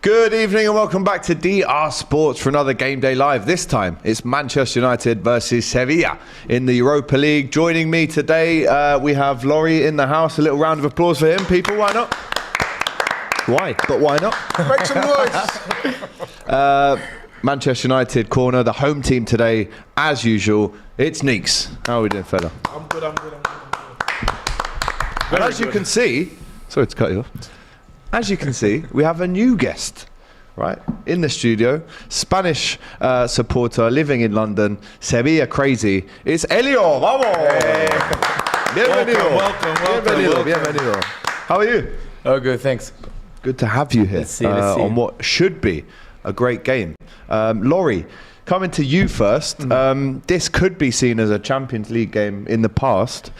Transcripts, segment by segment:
Good evening and welcome back to DR Sports for another Game Day Live. This time it's Manchester United versus Sevilla in the Europa League. Joining me today, we have Laurie in the house. A little round of applause for him, people. Why not? Why? But why not? Make some noise. Manchester United corner, the home team today, as usual. It's Neeks. How are we doing, fella? I'm good. And as you can see, sorry to cut you off. As you can see, we have a new guest, right, in the studio. Spanish supporter living in London, Sevilla crazy. It's Elio. Vamos. Hey. Bienvenido. Welcome. Bienvenido. How are you? Oh, good, thanks. Good to have you here. Let's see. On what should be a great game. Laurie, coming to you first. This could be seen as a Champions League game in the past.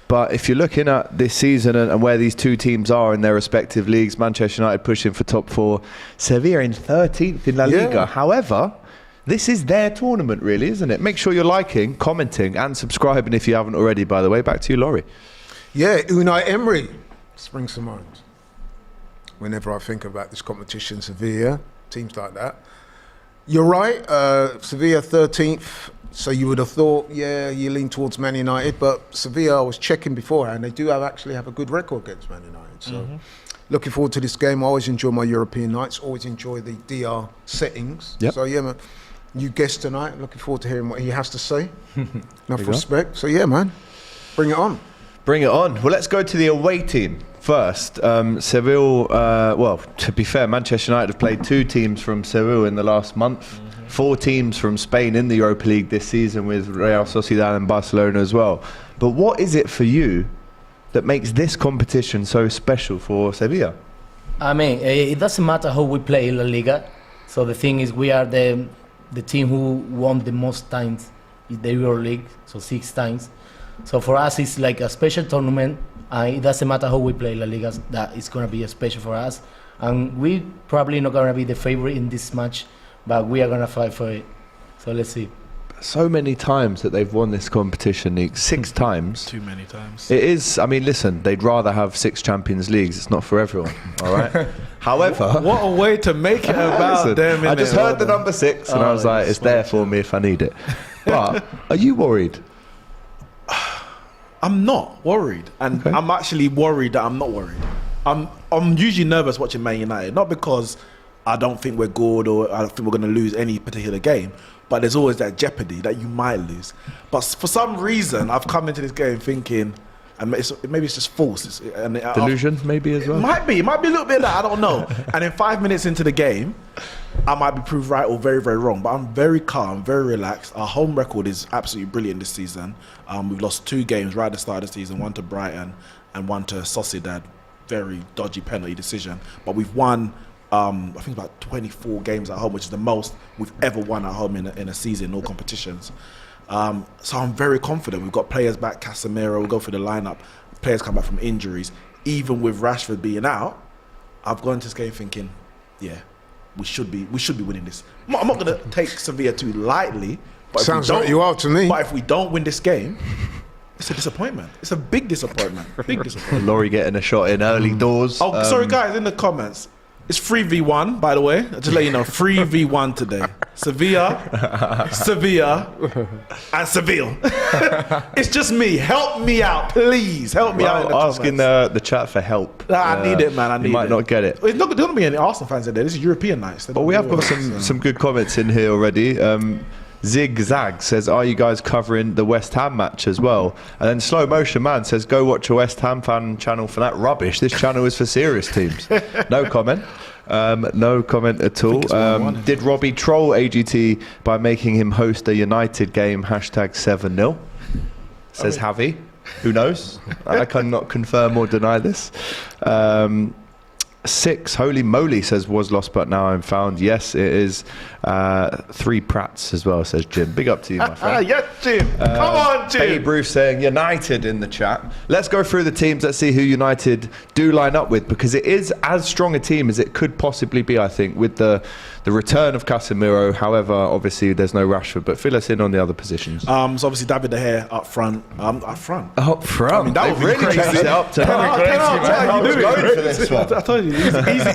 But if you're looking at this season and where these two teams are in their respective leagues, Manchester United pushing for top four, Sevilla in 13th in La Liga. However, this is their tournament really, isn't it? Make sure you're liking, commenting and subscribing if you haven't already, by the way. Back to you, Laurie. Yeah, Unai Emery springs to mind. Whenever I think about this competition, Sevilla, teams like that. You're right, Sevilla 13th. So you would have thought, yeah, you lean towards Man United, but Sevilla, I was checking beforehand, they do actually have a good record against Man United. So looking forward to this game. I always enjoy my European nights, always enjoy the DR settings. Yep. So yeah, man, you guest tonight, looking forward to hearing what he has to say. Enough respect. So yeah, man, bring it on. Bring it on. Well, let's go to the away team first. Seville, well, to be fair, Manchester United have played two teams from Seville in the last month. 4 teams from Spain in the Europa League this season with Real Sociedad and Barcelona as well. But what is it for you that makes this competition so special for Sevilla? I mean, it doesn't matter how we play in La Liga. So the thing is, we are the team who won the most times in the Euro League, so 6 times. So for us, it's like a special tournament. It doesn't matter how we play La Liga, that it's going to be special for us. And we probably not going to be the favorite in this match, but we are going to fight for it. So let's see. So many times that they've won this competition, Neeks. 6 times. Too many times. It is, I mean, listen, they'd rather have 6 Champions Leagues. It's not for everyone, all right? However... What a way to make it about listen, them. I just heard the number 6 and I was like, it's there for me if I need it. But are you worried? I'm not worried. And okay. I'm actually worried that I'm not worried. I'm usually nervous watching Man United. Not because I don't think we're good or I don't think we're going to lose any particular game, but there's always that jeopardy that you might lose. But for some reason, I've come into this game thinking, and maybe it's just false. Delusion, maybe as well? It might be a little bit of that, I don't know. And in 5 minutes into the game, I might be proved right or very, very wrong. But I'm very calm, very relaxed. Our home record is absolutely brilliant this season. We've lost 2 games right at the start of the season, 1 to Brighton and 1 to Sociedad. Very dodgy penalty decision. But we've won... I think about 24 games at home, which is the most we've ever won at home in a season in all competitions. So I'm very confident. We've got players back, Casemiro, we'll go through the lineup. Players come back from injuries. Even with Rashford being out, I've gone into this game thinking, yeah, we should be winning this. I'm not going to take Sevilla too lightly. But sounds like you are to me. But if we don't win this game, it's a disappointment. It's a big disappointment. Big disappointment. Laurie getting a shot in early doors. Oh, sorry guys, in the comments. It's 3v1, by the way. I'll just let you know, 3v1 today. Sevilla, and Seville. It's just me. Help me out, please. Help me out in the asking the chat for help. I need it, man. I need it. You might not get it. There's not going to be any Arsenal fans in there. This is European nights. But we have got some good comments in here already. Zigzag says, are you guys covering the West Ham match as well? And then Slow Motion Man says, go watch a West Ham fan channel for that rubbish. This channel is for serious teams. No comment. No comment at all. Did Robbie troll AGT by making him host a United game? #7-0. Says Javi. Who knows? I cannot confirm or deny this. 6, holy moly, says was lost but now I'm found. Yes, it is. 3 Prats as well, says Jim. Big up to you, my friend. Yes, Jim. Come on, Jim. Babe Ruth saying United in the chat. Let's go through the teams. Let's see who United do line up with, because it is as strong a team as it could possibly be, I think, with the the return of Casemiro. However, obviously there's no Rashford, but fill us in on the other positions. So obviously David De Gea up front. Up front. Up front. I mean, that would really changed it up to I was going for this one. I told you,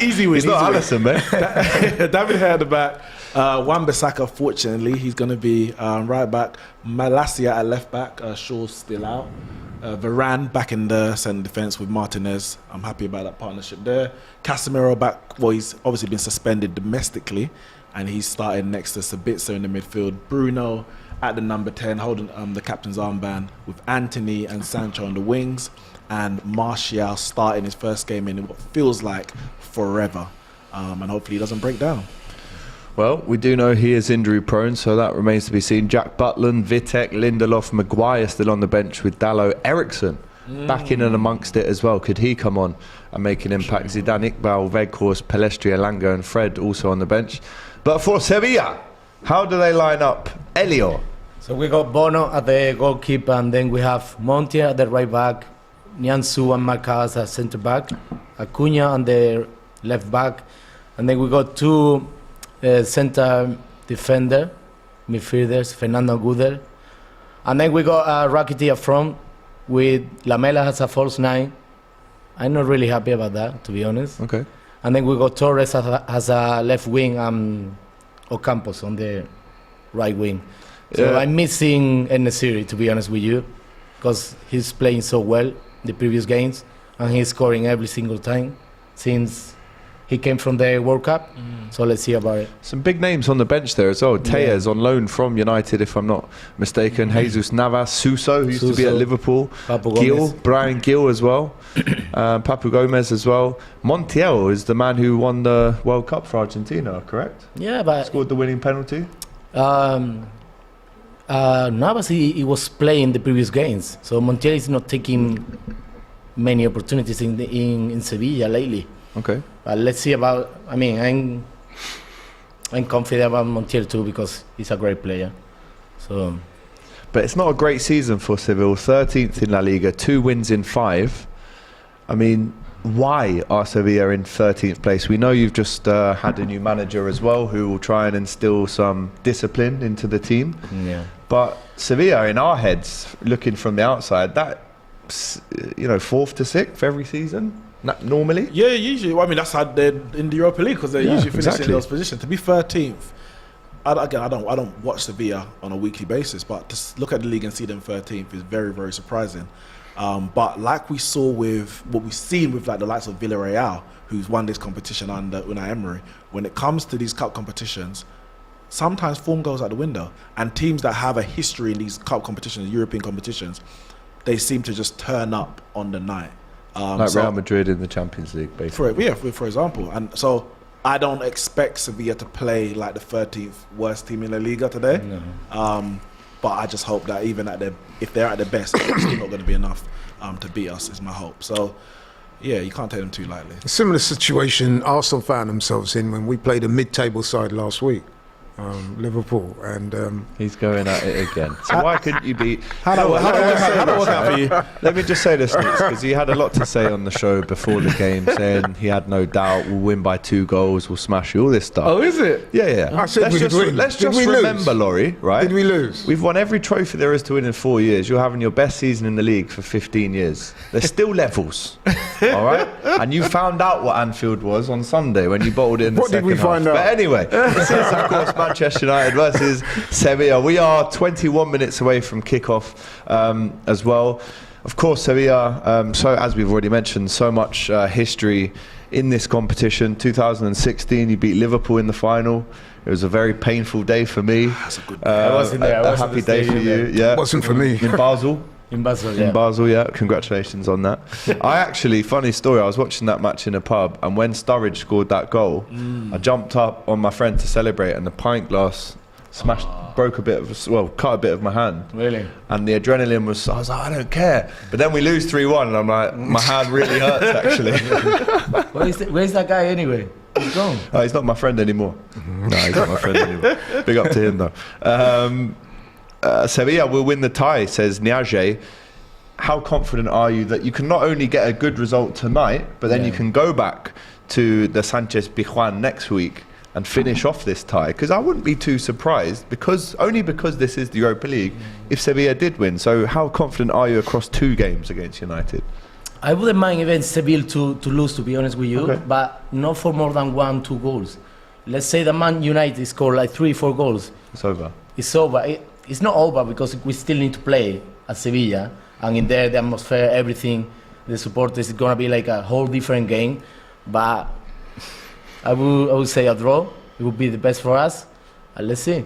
easy win. It's not Alisson, man. David Gea at the back. Wan-Bissaka, fortunately, he's going to be right back. Malacia at left back. Shaw's still out. Varane back in the centre defence with Martinez. I'm happy about that partnership there. Casemiro back. Well, he's obviously been suspended domestically, and he's starting next to Sabitzer in the midfield. Bruno at the number 10, holding the captain's armband, with Anthony and Sancho on the wings, and Martial starting his first game in what feels like forever, and hopefully he doesn't break down. Well, we do know he is injury prone, so that remains to be seen. Jack Butland, Vitek, Lindelof, Maguire still on the bench with Dalot. Ericsson back in and amongst it as well. Could he come on and make an impact? Zidane, Iqbal, Weghorst, Pelestri, Elanga and Fred also on the bench. But for Sevilla, how do they line up? Elio. So we got Bono at the goalkeeper, and then we have Montiel at the right back, Nianzou and Marcaz at centre back, Acuna on the left back, and then we got two centre defender midfielders, Fernando Gudel, and then we got Rakitic up front with Lamela as a false 9. I'm not really happy about that, to be honest. Okay. And then we got Torres as a left wing and Ocampos on the right wing. So Yeah. I'm missing En-Nesyri, to be honest with you, because he's playing so well the previous games, and he's scoring every single time since he came from the World Cup. So let's see about it. Some big names on the bench there as well. Tejas on loan from United, if I'm not mistaken. Jesus Navas, Suso, who used to be at Suso, Liverpool. Papu Gil, Gomez. Brian Gill as well. Papu Gomez as well. Montiel is the man who won the World Cup for Argentina, correct? Yeah, but Scored the winning penalty. Navas, he was playing the previous games, so Montiel is not taking many opportunities in Sevilla lately. Okay. But let's see about. I mean, I'm confident about Montiel too because he's a great player. So, But it's not a great season for Seville. 13th in La Liga, 2 wins in 5. I mean, why are Sevilla in 13th place? We know you've just had a new manager as well who will try and instill some discipline into the team. yeah. But Sevilla, in our heads, looking from the outside, that's, 4th to 6th every season, normally. Yeah, usually. Well, I mean, that's how they're in the Europa League because they're usually finishing exactly. in those positions. To be 13th, I don't watch Sevilla on a weekly basis, but to look at the league and see them 13th is very, very surprising. But like we saw with what we've seen with like the likes of Villarreal, who's won this competition under Unai Emery, when it comes to these cup competitions, sometimes form goes out the window. And teams that have a history in these cup competitions, European competitions, they seem to just turn up on the night. Like Real Madrid in the Champions League, basically. For example. And so I don't expect Sevilla to play like the 13th worst team in La Liga today. No. But I just hope that even if they're at their best, it's still not going to be enough to beat us, is my hope. So, yeah, you can't take them too lightly. A similar situation Arsenal found themselves in when we played a mid-table side last week, Liverpool, and He's going at it again. So why couldn't you be... How that work out for you? Let me just say this, because he had a lot to say on the show before the game, saying he had no doubt we'll win by 2 goals, we'll smash you, all this stuff. Oh, is it? Yeah. I said let's we just, win. let's Did just we lose? remember, Laurie, right? did we lose? We've won every trophy there is to win in 4 years. You're having your best season in the league for 15 years. There's still levels, all right? And you found out what Anfield was on Sunday when you bottled it in the What did second we half. find out? But anyway, this is, of course, Manchester United versus Sevilla. We are 21 minutes away from kickoff as well. Of course, Sevilla, so as we've already mentioned, so much history in this competition. 2016, you beat Liverpool in the final. It was a very painful day for me. That's a good I wasn't there. I A wasn't happy at the day for stadium you. Yeah, Wasn't for me. in Basel. In Basel, yeah. In Basel, yeah. Congratulations on that. I actually, funny story, I was watching that match in a pub, and when Sturridge scored that goal, I jumped up on my friend to celebrate, and the pint glass broke a bit of, cut a bit of my hand. Really? And the adrenaline was, I was like, I don't care. But then we lose 3-1, and I'm like, my hand really hurts, actually. Where's that guy anyway? He's gone. Oh, he's not my friend anymore. No, he's not my friend anymore. Big up to him, though. Sevilla will win the tie, says Niage. How confident are you that you can not only get a good result tonight, but then you can go back to the Sanchez Pizjuan next week and finish off this tie? Because I wouldn't be too surprised, only because this is the Europa League, if Sevilla did win. So how confident are you across 2 games against United? I wouldn't mind even Sevilla to lose, to be honest with you, Okay. but not for more than 1-2 goals. Let's say the Man United score like 3-4 goals. It's over. It's over. It's not over because we still need to play at Sevilla, and in there the atmosphere, everything, the supporters, is gonna be like a whole different game. But I would say a draw. It would be the best for us. And let's see.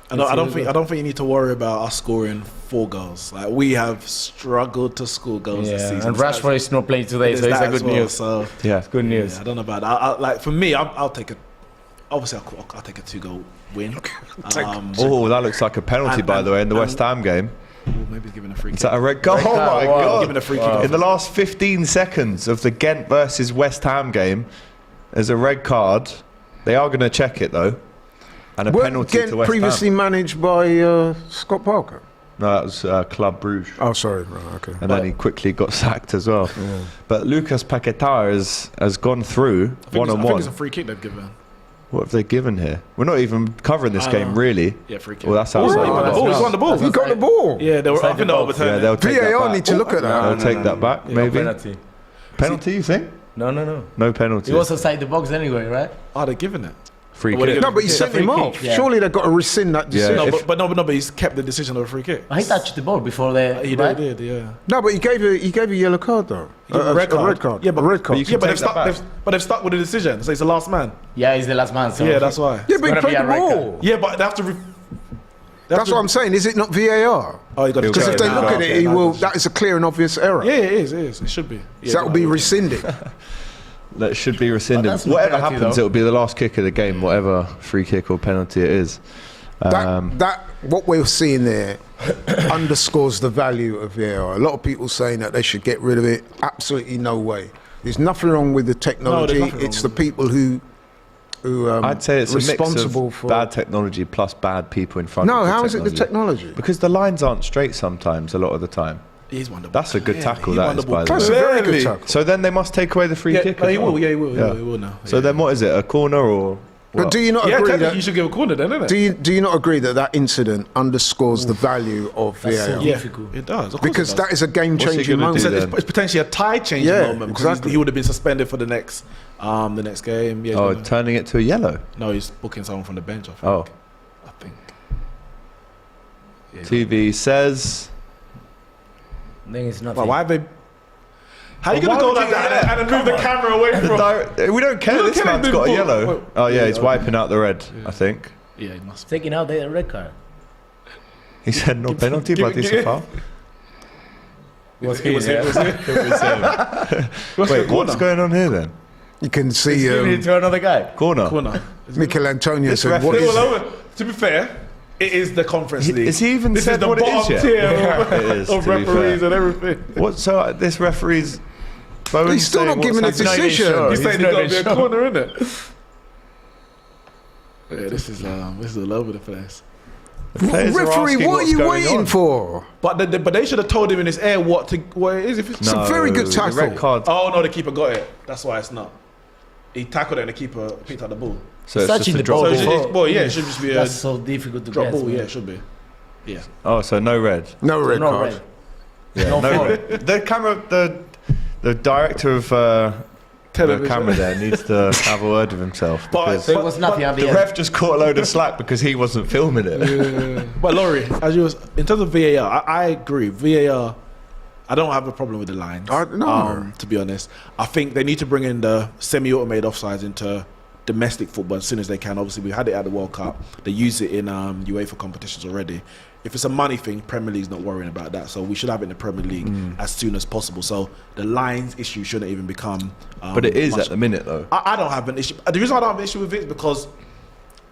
I don't think you need to worry about us scoring 4 goals. Like, we have struggled to score goals this season. And Rashford is not playing today, so it's a good news. So Yeah. It's good news. I don't know about that. Like, for me, I'll take a. Obviously, I'll take a 2-goal win. Oh, that looks like a penalty, by the way, in the West Ham game. Maybe giving a free Is kick. that a red goal? Red Oh card, my wow. God. Giving a free kick. In the last 15 seconds of the Ghent versus West Ham game, there's a red card. They are going to check it, though. And a Weren't penalty Ghent to West previously Ham. managed by Scott Parker? No, that was Club Bruges. Oh, sorry. Right, okay. And then he quickly got sacked as well. But Lucas Paquetá has gone through I think it's a one-on-one. free kick they've given. What have they given here? We're not even covering this game, really. Yeah, free kick. Well, that's Oh, outside. he won the ball. He's won the ball. You got the ball. Yeah, they were. I Inside think the they box. Yeah, overturned they'll it. take that VAR back. need to look at that. They'll take that back, maybe. Penalty. Penalty, you think? No. No penalty. It was outside the box anyway, right? Oh, they're giving it. Free What are kick. you No, but he Yeah, sent free him kick, off. yeah. Surely they've got to rescind that decision. Yeah. No, If- but he's kept the decision of a free kick. He touched the ball before the. He right? did, yeah. No, but he gave a yellow card though. A red card. A red card. Yeah, but a red card. you can Yeah, but take that back. they've stuck with the decision. So he's the last man. Yeah, he's the last man. So Yeah, that's why. Yeah, but he gonna played be the a red ball. card. Yeah, but they have to. That's what I'm saying. Is it not VAR? Oh, you got to Because if they Okay, look at it, okay, he no, will. no. That is a clear and obvious error. Yeah, it is. It is. It should be. Yeah, So that will be rescinded. That should be rescinded. that's not Whatever penalty, happens, though. it'll be the last kick of the game, whatever free kick or penalty it is. That what we're seeing there underscores the value of VAR. A lot of people saying that they should get rid of it. Absolutely no way. There's nothing wrong with the technology. nothing wrong It's with the people who I'd say it's a mix responsible of for bad technology plus bad people in front No, of the how is it the technology? Because the lines aren't straight sometimes, a lot of the time. He's won the ball. That's a good tackle, he that won is, the ball. by the That's a way. very Clearly. good tackle. So then they must take away the free Yeah, kick no, as he well. will. Yeah, he will. Yeah. He will now. So then what is it, a corner or But what? do you not Yeah, agree technically that? you should give a corner then, isn't it? Do you not agree that that incident underscores the value of That's VAR? so Yeah, difficult. it does. Of course Because it does. that is a game-changing gonna do moment. then? It's potentially a tie-changing Yeah, moment because exactly. he would have been suspended for the next game. Yeah, he's Oh, gonna- turning it to a yellow. no, he's booking someone from the bench. I think. Oh. I think. Yeah, TV says... Then it's nothing. Well, why have they? How are you Well, going to why go would like you- that and then move the camera away from? We don't care, We don't this care, man's they got a do yellow. ball. Oh yeah, Yeah, he's okay. wiping out the red, I think. Yeah, he must. Taking out the red card. He said no penalty, but it's a foul. It was him. Wait, what's going on here then? You can see Giving it to another guy. Corner. Corner. Mikel Antonio This said, "What referee- is All it?" over. To be fair, it is the Conference League. Has he even This said is the what it is bottom yet? tier It is, of to be referees fair. and everything. What? So this referee's... Bowen's He's still saying not giving a what's happening. decision. sure. He's He's saying not there's got to be a even corner, isn't it? Yeah, this is all over the place. The players are Referee, asking what are what's you going waiting on. for? But they should have told him in his air what it is. If it's It's a very good the tackle. red card. Oh no, the keeper got it. That's why it's not. He tackled it and the keeper picked up the ball. So it's Touching just a the drop ball. So ball. it's just, well, yeah, it should just be a That's so difficult to drop get. ball. man. Yeah, it should be. Yeah. Oh, so no red. No red No card. red. Yeah, No no foul. red. The camera, the director of the Television. camera there needs to have a word with himself. But- Because So it was nothing at the the end. ref just caught a load of slack because he wasn't filming it. But Laurie, as you was in terms of VAR, I agree. VAR, I don't have a problem with the lines. No. To be honest, I think they need to bring in the semi-automated offsides into domestic football as soon as they can. Obviously, we had it at the World Cup. They use it in UEFA competitions already. If it's a money thing, Premier League's not worrying about that. So we should have it in the Premier League as soon as possible. So the lines issue shouldn't even become. But it is much- at the minute though. I don't have an issue. The reason I don't have an issue with it is because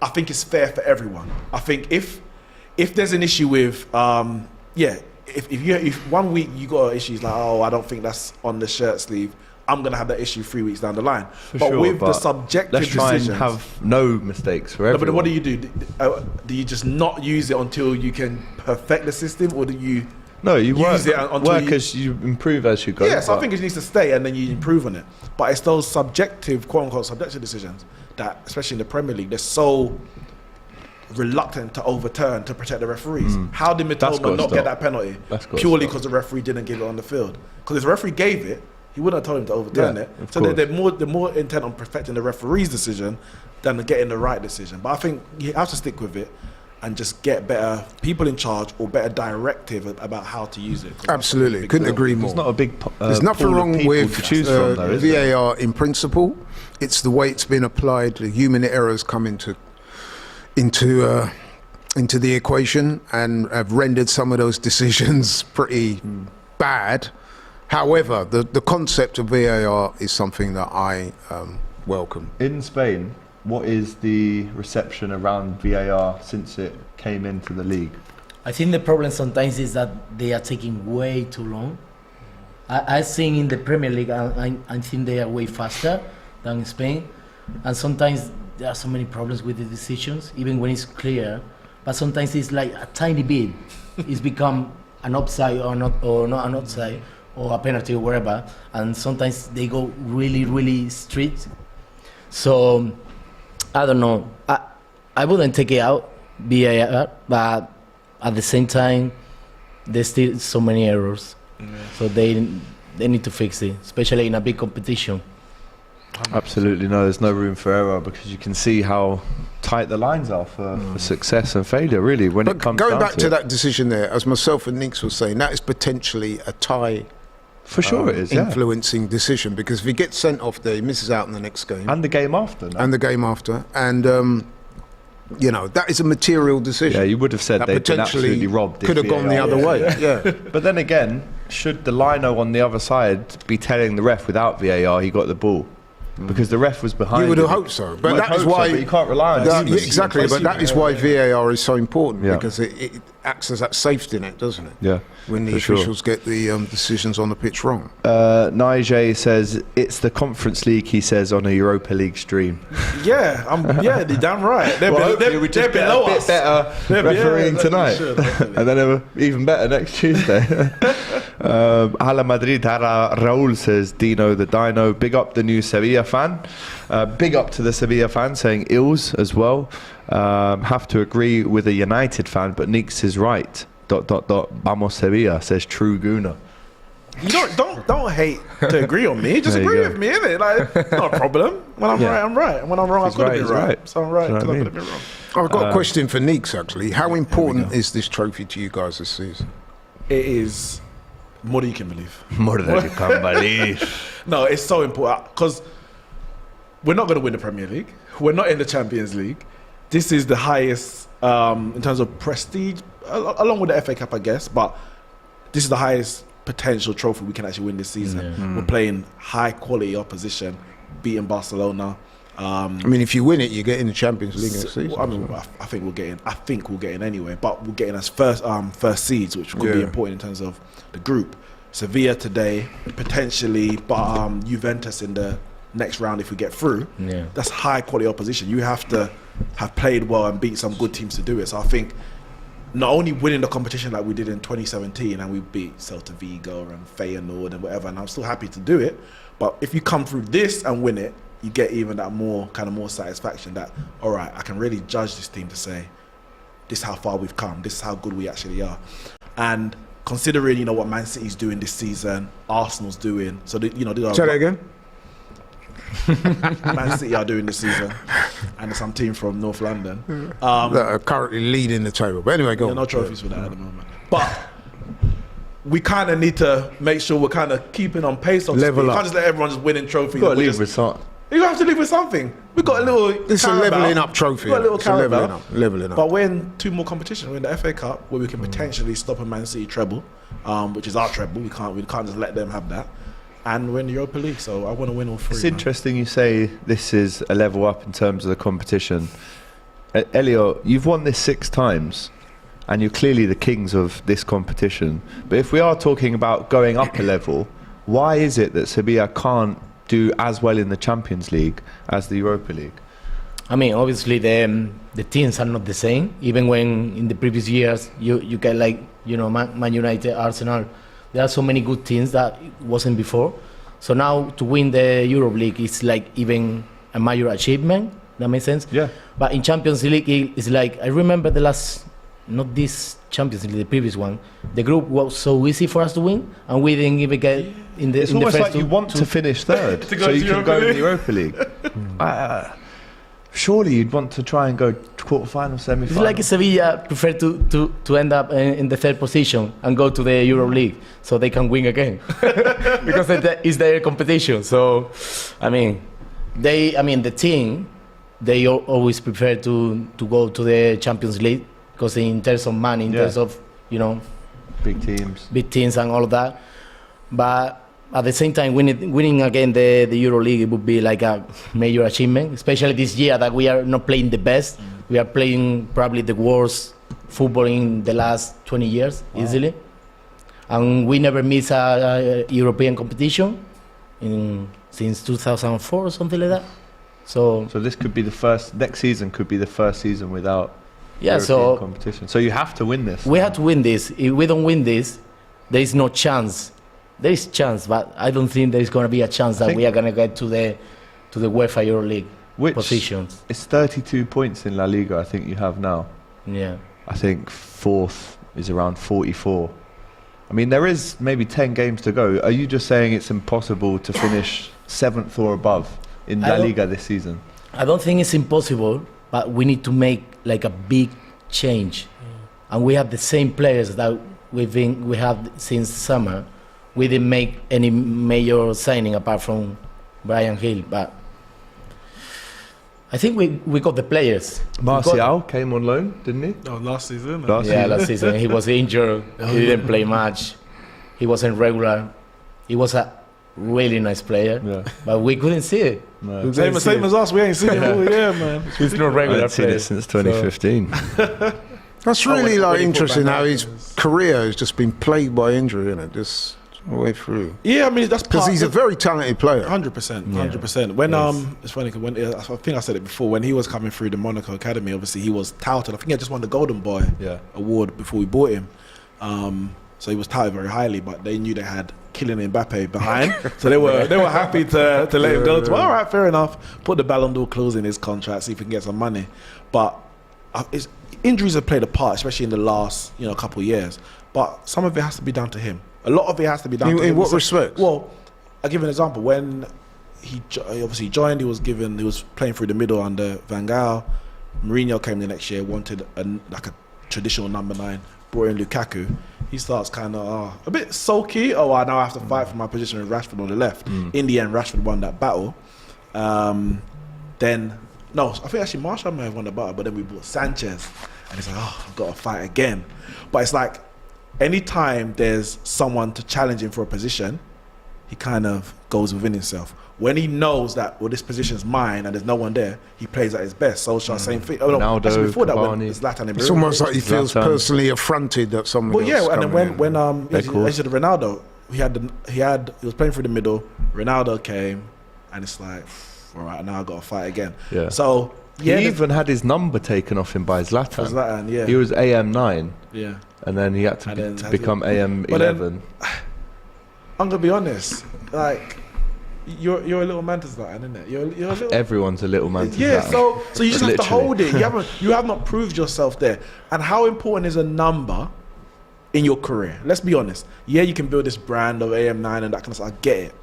I think it's fair for everyone. I think if there's an issue with if 1 week you got issues like, oh, I don't think that's on the shirt sleeve, I'm gonna have that issue 3 weeks down the line. For but sure, with the but subjective let's try decisions, and have no mistakes for no, everyone. but what do you do? Do you just not use it until you can perfect the system, or do you No, you use it until work you- as you improve as you go. Yeah, so I but- think it needs to stay and then you improve on it. But it's those subjective, quote unquote, subjective decisions that, especially in the Premier League, they're so reluctant to overturn to protect the referees. How did That's Mitoma gotta not stop. get that penalty? That's gotta Purely stop. because the referee didn't give it on the field. Because if the referee gave it, he wouldn't have told him to overturn Yeah, it. of So course. they're more intent on perfecting the referee's decision than getting the right decision. But I think you have to stick with it and just get better people in charge or better directive about how to use it. 'Cause that's a Absolutely, big couldn't deal. agree more. There's not a big There's nothing pool of wrong people with to choose from, though, is there? VAR in principle. It's the way it's been applied. The human errors come into the equation and have rendered some of those decisions pretty bad. However, the concept of VAR is something that I welcome. In Spain, what is the reception around VAR since it came into the league? I think the problem sometimes is that they are taking way too long. I think in the Premier League, I think they are way faster than in Spain, and sometimes there are so many problems with the decisions, even when it's clear. But sometimes it's like a tiny bit, it's become an offside or not an offside or a penalty or whatever, and sometimes they go really, really strict. So I don't know. I wouldn't take it out, VAR, but at the same time, there's still so many errors. So they need to fix it, especially in a big competition. Absolutely no, there's no room for error because you can see how tight the lines are for success and failure, really, when it But comes going down back to to it. that decision there, as myself and Neeks were saying, that is potentially a tie For sure it is, yeah. influencing decision, because if he gets sent off there, he misses out in the next game And the game after. No? and the game after, and that is a material decision. Yeah, you would have said that they've been potentially absolutely robbed. if could have gone the VAR other was way. there. Yeah. But then again, should the lino on the other side be telling the ref without VAR he got the ball? Because the ref was behind. You would have him. hoped so, but You'd that is hope so, why but you can't rely on that- humans. exactly. But that is why VAR is so important, Yeah. because it acts as that safety net, doesn't it? Yeah, When the for sure. officials get the decisions on the pitch wrong. Nige says it's the Conference League. He says on a Europa League stream. Yeah, they're damn right. They're, Well, they're, hopefully we they're just get below a bit us. better Yeah, refereeing yeah, tonight, should, hopefully. and then even better next Tuesday. Hala Madrid, Hara Raul says Dino the Dino. Big up the new Sevilla fan. Big up to the Sevilla fan saying ills as well. Have to agree with a United fan, but Neeks is right. ... Vamos Sevilla, says True Gooner. You don't hate to agree on me. Just There you agree go. with me, innit? Like, not a problem. When I'm Yeah. right, I'm right. And when I'm wrong, He's I could have right, been he's right. right. So I'm right Do you know because what I I could have been wrong. I've got a question for Neeks, actually. How important is this trophy to you guys this season? It is more than you can believe. More than you can believe. No, it's so important because we're not going to win the Premier League. We're not in the Champions League. This is the highest in terms of prestige, along with the FA Cup, I guess. But this is the highest potential trophy we can actually win this season. We're playing high quality opposition, beating Barcelona. I mean, if you win it, you get in the Champions League next season. I mean, I think we'll get in. I think we'll get in anyway, but we'll get in as first seeds, which could be Yeah. important in terms of the group. Sevilla today, potentially, but Juventus in the next round if we get through. Yeah. That's high quality opposition. You have to have played well and beat some good teams to do it. So I think not only winning the competition like we did in 2017 and we beat Celta Vigo and Feyenoord and whatever, and I'm still happy to do it. But if you come through this and win it, you get even that more satisfaction that, all right, I can really judge this team to say, this is how far we've come, this is how good we actually are. And considering, what Man City's doing this season, Arsenal's doing, so these are Say that again. Man City are doing this season, and some team from North London. That are currently leading the table. But anyway, go There on. are no trophies for that at the moment. But we kind of need to make sure we're kind of keeping on pace. So to Level speak. up. Can't just let everyone just winning trophies. Got to and we leave just- with something. You have to live with something. We've got a little. It's a Carabao. levelling up trophy. We've got a little It's a levelling Carabao. up. Levelling up. But we're in two more competitions. We're in the FA Cup, where we can potentially stop a Man City treble, which is our treble. We can't just let them have that. And we're in the Europa League, so I want to win all three. It's man. interesting you say this is a level up in terms of the competition. Elio, you've won this 6 times and you're clearly the kings of this competition. But if we are talking about going up a level, why is it that Sevilla can't do as well in the Champions League as the Europa League? I mean, obviously the teams are not the same. Even when in the previous years you Man United, Arsenal. There are so many good teams that it wasn't before. So now to win the Europe League is like even a major achievement. That makes sense. Yeah. But in Champions League, it's like I remember not this Champions League, the previous one. The group was so easy for us to win, and we didn't even get in the. It's in the almost first like you want to finish third, To go so to you can go Europa in the Europa League. Surely you'd want to try and go quarter-final, semi-final. It's like Sevilla prefer to end up in the third position and go to the Euro League so they can win again because it's their competition. So, the team, they always prefer to go to the Champions League because in terms of money, in terms of big teams and all of that. But at the same time, winning again the Euro League, it would be like a major achievement, especially this year that we are not playing the best. We are playing probably the worst football in the last 20 years, easily. And we never miss a European competition since 2004 or something like that. So this could be next season could be the first season without European competition. So you have to win this. We have to win this. If we don't win this, there is no chance. There is chance, but I don't think there is going to be a chance that we are going to get to the UEFA Euro League positions. It's 32 points in La Liga, I think you have now. Yeah. I think fourth is around 44. I mean, there is maybe 10 games to go. Are you just saying it's impossible to finish seventh or above in La Liga this season? I don't think it's impossible, but we need to make like a big change. And we have the same players that we have since summer. We didn't make any major signing apart from Brian Hill, but I think we got the players. Martial came on loan, didn't he? Oh, last season. Last season. He was injured. He didn't play much. He wasn't regular. He was a really nice player, but we couldn't see it. No. Same as us. We ain't seen it all year, man. He's not regular I've seen it since 2015. That's really interesting how his career has just been plagued by injury, isn't it? Just all the way through. Yeah, I mean that's because he's a very talented player. 100%. When it's funny because I think I said it before, when he was coming through the Monaco academy, obviously he was touted. I think he had just won the Golden Boy award before we bought him. So he was touted very highly, but they knew they had Kylian Mbappe behind, so they were happy to let him go. All right, fair enough. Put the Ballon d'Or clause in his contract, see if he can get some money. But injuries have played a part, especially in the last couple of years. But some of it has to be down to him. A lot of it has to be down to him. In what respect? Well, I'll give you an example. When he obviously joined, he was playing through the middle under Van Gaal. Mourinho came the next year, wanted a traditional number 9, brought in Lukaku. He starts kind of a bit sulky. Oh, I now have to fight for my position with Rashford on the left. In the end, Rashford won that battle. I think actually Martial may have won the battle, but then we bought Sanchez. And he's like, I've got to fight again. But it's like, anytime there's someone to challenge him for a position, he kind of goes within himself. When he knows that, this position's mine and there's no one there, he plays at his best. Solskjaer, same thing. Ronaldo, actually before that, Cavani. when Zlatan It's almost like he feels personally affronted that someone. Well, yeah, and then when Ronaldo, he was playing through the middle. Ronaldo came, and it's like, all right, now I got to fight again. Yeah. So he even had his number taken off him by Zlatan. Zlatan, yeah. He was AM9. Yeah. And then he had to become AM11. I'm gonna be honest, like you're a little man to Zlatan, isn't it? You're a little. Everyone's a little man to Zlatan. Yeah, so you just have to Literally. hold it. You have not proved yourself there. And how important is a number in your career? Let's be honest. Yeah, you can build this brand of AM9 and that kind of stuff. I get it.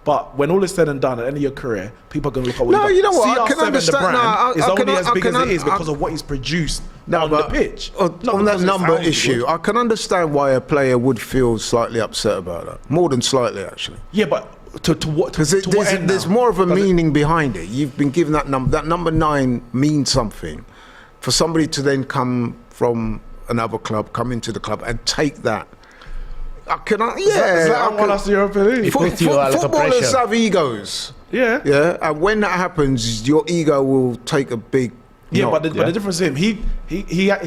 But when all is said and done at the end of your career, people are going to look at what No, you know what? I can CR7, understand. the brand, is only as big as it is I- because of what he's produced on the pitch. On that number issue, I can understand why a player would feel slightly upset about that. More than slightly, actually. Yeah, but to what? Because there's more of a meaning behind it. You've been given that number. That number 9 means something. For somebody to then come from another club, come into the club and take that. Zlatan won us the Europa League. Footballers have egos. Yeah. Yeah, and when that happens, your ego will take a big. Yeah, knock. but the difference is him. He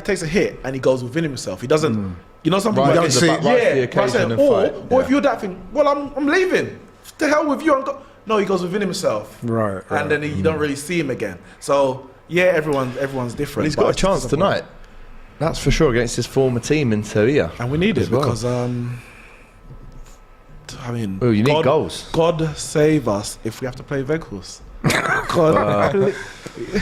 takes a hit and he goes within himself. He doesn't. You know, some people Right, don't see- rise to the occasion and fight. Or if you're that thing, well, I'm leaving. To hell with you. No, he goes within himself. Right. And then you don't really see him again. So yeah, everyone's different. But he's got a chance tonight. That's for sure against his former team in Sevilla. And we need it as well. because, I mean, Well, you need goals. God save us if we have to play Weghorst. God,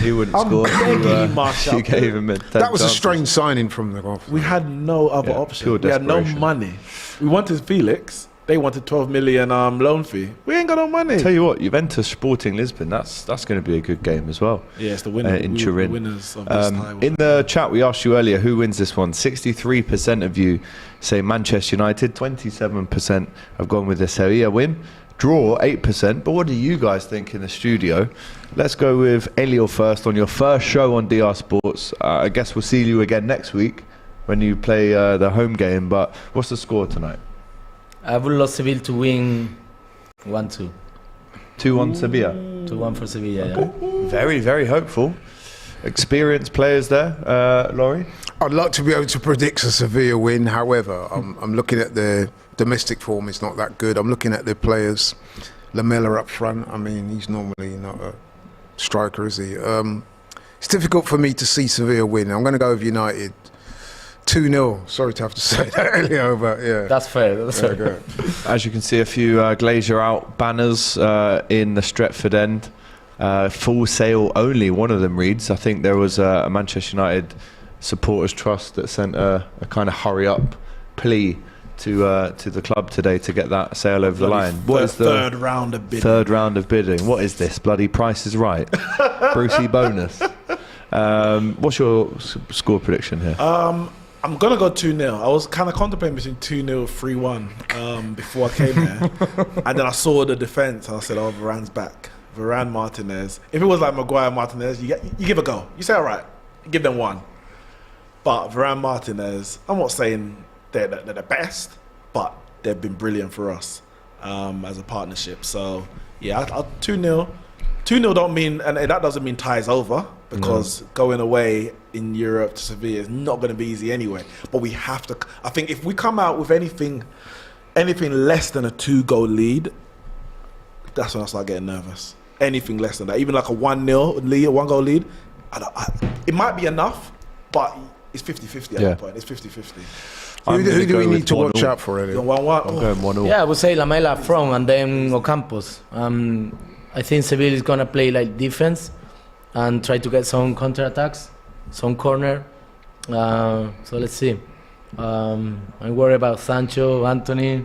He wouldn't I'm score. begging you, Marshall. You gave him That was a strange signing from the golf. We had no other Yeah, option. pure We had no desperation. money. We wanted Felix. They wanted 12 million loan fee. We ain't got no money. Tell you what, Juventus Sporting Lisbon. That's going to be a good game as well. Yeah, it's the winner. In We were Turin. the winners of this tie. In the chat, we asked you earlier who wins this one. 63% of you say Manchester United. 27% have gone with the Sevilla win. Draw 8%. But what do you guys think in the studio? Let's go with Elio first on your first show on DR Sports. I guess we'll see you again next week when you play the home game. But what's the score tonight? I would love Seville to win 1-2. 2-1 Sevilla. 2-1 for Sevilla, yeah. Very, very hopeful. Experienced players there, Laurie. I'd like to be able to predict a Sevilla win. However, I'm looking at the domestic form. It's not that good. I'm looking at the players. Lamela up front. I mean, he's normally not a striker, is he? It's difficult for me to see Sevilla win. I'm going to go with United. 2-0. Sorry to have to say that earlier, but yeah. That's fair. That's fair. Go. As you can see, a few Glazier out banners in the Stretford end. Full sale only, one of them reads. I think there was a Manchester United supporters trust that sent a kind of hurry up plea to the club today to get that sale over the line. What is the third round of bidding? third round of bidding? What is this? Bloody Price is Right. Brucey bonus. What's your score prediction here? I'm going to go 2-0. I was kind of contemplating between 2-0 3-1 before I came here. And then I saw the defence and I said, oh, Varane's back. Varane, Martinez. If it was like Maguire, Martinez, you give a go. You say, all right, you give them one. But Varane, Martinez, I'm not saying they're the best, but they've been brilliant for us as a partnership. So, yeah, I'll 2-0. 2-0 don't mean, and that doesn't mean ties over, because going away in Europe to Sevilla is not going to be easy anyway. But we have to, I think if we come out with anything less than a 2-goal lead, that's when I start getting nervous. Anything less than that, even like a 1-0 lead, a 1-goal lead, it might be enough, but it's 50-50 at that point. It's 50-50. Who do we need to watch out for, Elliot? 1-1. I'm going 1-0. Yeah, I would say Lamela up front and then Ocampos. I think Seville is going to play like defense and try to get some counter-attacks, some corner. So let's see. I'm worried about Sancho, Anthony,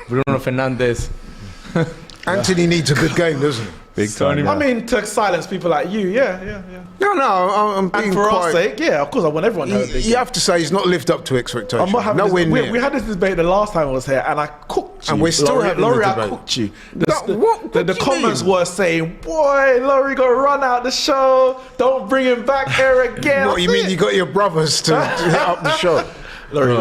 Bruno Fernandes. Anthony needs a good game, doesn't he? Big time. Yeah. I mean, to silence people like you, yeah. No, I'm being And for quite... our sake, yeah, of course, I want everyone to have a big You game. have to say he's not lived up to I'm expectations. not having Nowhere this, near. we had this debate the last time I was here, and I cooked you. And we're still having the Laurie, I debate. cooked you. What The do you comments mean? were saying, "Boy, Laurie got to run out the show. Don't bring him back here again." What, you mean you got your brothers to hit up the show? Laurie,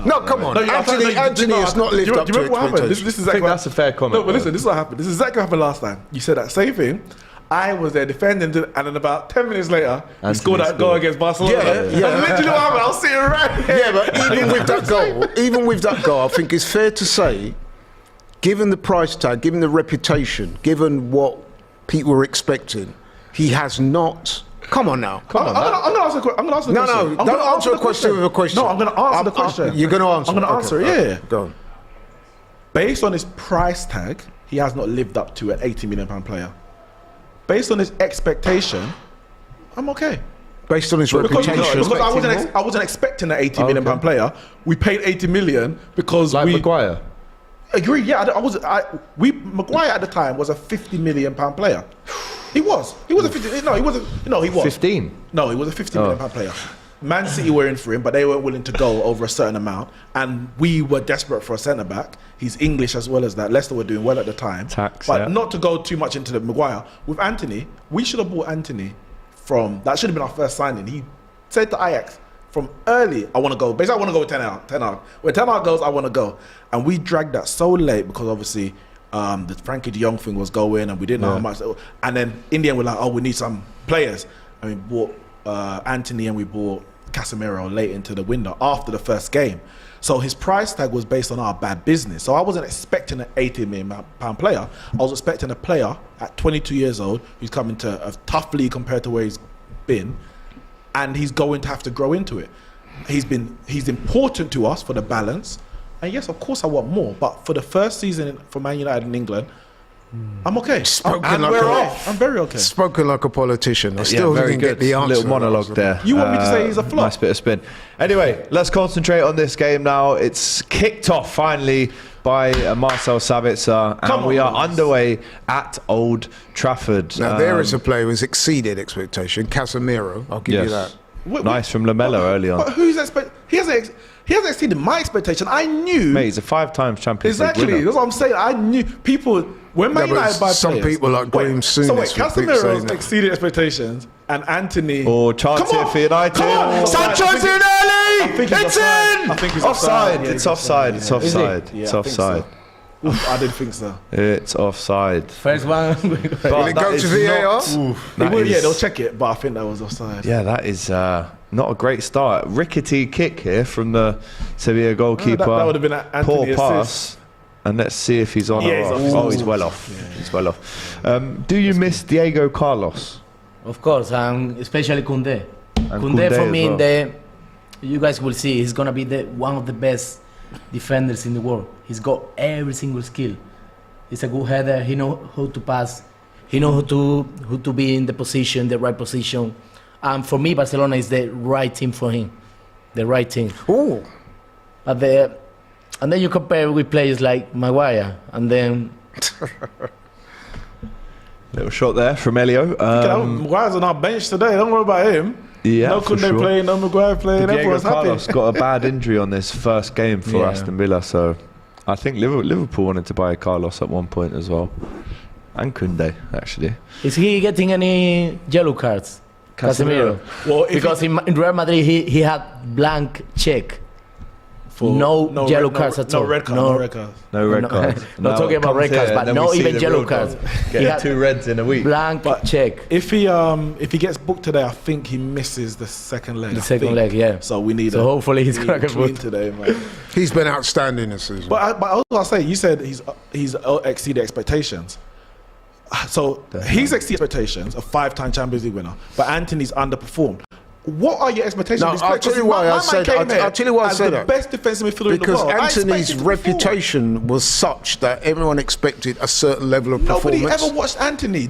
No, come on. Anthony has not lived up do to you remember what happened? expectations. This is I think exactly that's a fair comment. No, but listen, this is what happened. This is exactly what happened last time. You said that same thing. I was there defending, and then about 10 minutes later, he scored that goal against Barcelona. Yeah. And literally what happened, I was sitting right here. Yeah, but even with that goal, I think it's fair to say, given the price tag, given the reputation, given what people were expecting, he has not. Come on now. I'm gonna answer the question. No, don't answer a question with a question. No, I'm gonna answer the question. You're gonna answer. I'm gonna answer. Okay. Yeah. Go on. Based on his price tag, he has not lived up to an £80 million player. Based on his expectation, I'm okay. Based on his Because reputation. I wasn't expecting an £80 million player. We paid 80 million because Like Maguire. Agree, yeah. Maguire at the time was a £50 million player. He was a 50. No, he wasn't. No, he was 15. No, he was a £50 million player. Man City were in for him, but they weren't willing to go over a certain amount, and we were desperate for a centre back. He's English as well as that. Leicester were doing well at the time, but not to go too much into the Maguire. With Anthony, we should have bought Anthony from. That should have been our first signing. He said to Ajax from early, "I want to go." Basically, I want to go with 10 out. 10 out. When 10 out goes, I want to go. And we dragged that so late because obviously the Frankie de Jong thing was going, and we didn't know how much. And then in the end, we're like, "Oh, we need some players," and we bought Anthony and we bought Casemiro late into the window after the first game. So his price tag was based on our bad business. So I wasn't expecting an £80 million player. I was expecting a player at 22 years old who's coming to a tough league compared to where he's been, and he's going to have to grow into it. He's important to us for the balance. And yes, of course, I want more. But for the first season for Man United in England, I'm okay. I'm very okay. Spoken like a politician. I still very didn't good. get the answer. Little monologue there. You want me to say he's a flop? Nice bit of spin. Anyway, let's concentrate on this game now. It's kicked off finally by Marcel Sabitzer, and we are underway at Old Trafford. Now there is a player who's exceeded expectation. Casemiro, I'll give you that. Nice from Lamella early on. But he hasn't exceeded my expectation. I knew. Mate, he's a 5 times Champions League Exactly, winner. that's what I'm saying. I knew people when Man United buy some players, people like Graham Souness. So wait, would think Casemiro's that. exceeded expectations, and Anthony. Or chance here for United. Come on! Sancho's in early. It's in. I think he's offside. Yeah, It's offside. It's offside. Yeah, It's I think so. offside. I didn't think so. It's offside. First one. Will it go to VAR? They'll check it, but I think that was offside. Yeah, that is not a great start. Rickety kick here from the Sevilla goalkeeper. That would have been an Anthony poor pass. assist. And let's see if he's on Yeah, or he's off. off. Oh, he's well off. Yeah. He's well off. Do you miss Diego Carlos? Of course, and especially Koundé. And Koundé for as me, well. you guys will see, he's gonna be one of the best defenders in the world. He's got every single skill. He's a good header. He knows how to pass. He knows who to be in the position, the right position. And for me, Barcelona is the right team for him. The right team. Oh, And then you compare with players like Maguire, and then Little shot there from Elio. Maguire's on our bench today. Don't worry about him. Yeah, no for Koundé sure. playing, no Maguire playing. Diego Everyone's happy. Carlos got a bad injury on this first game for Yeah. Aston Villa, so I think Liverpool wanted to buy Carlos at one point as well. And Koundé, actually. is he getting any yellow cards? Casemiro. Well, Because in Real Madrid he had blank check. No yellow cards at all. No red cards. No- No red cards. No red cards. Not talking about red cards, but no even yellow cards. He Get had 2 reds in a week. blank check. If he gets booked today, I think he misses the second leg. The second leg, yeah. So we need. So hopefully he's gonna get clean booked. today, man. he's been outstanding this season. But I'll say, you said he's exceeded expectations. So he's exceeded expectations, a 5-time Champions League winner. But Anthony's underperformed. What are your expectations? No, I'll tell you why I said. I'll tell you why I said the that. best defensive midfielder in the Because world. I Anthony's expected him to perform. reputation was such that everyone expected a certain level of Nobody performance. ever watched Anthony.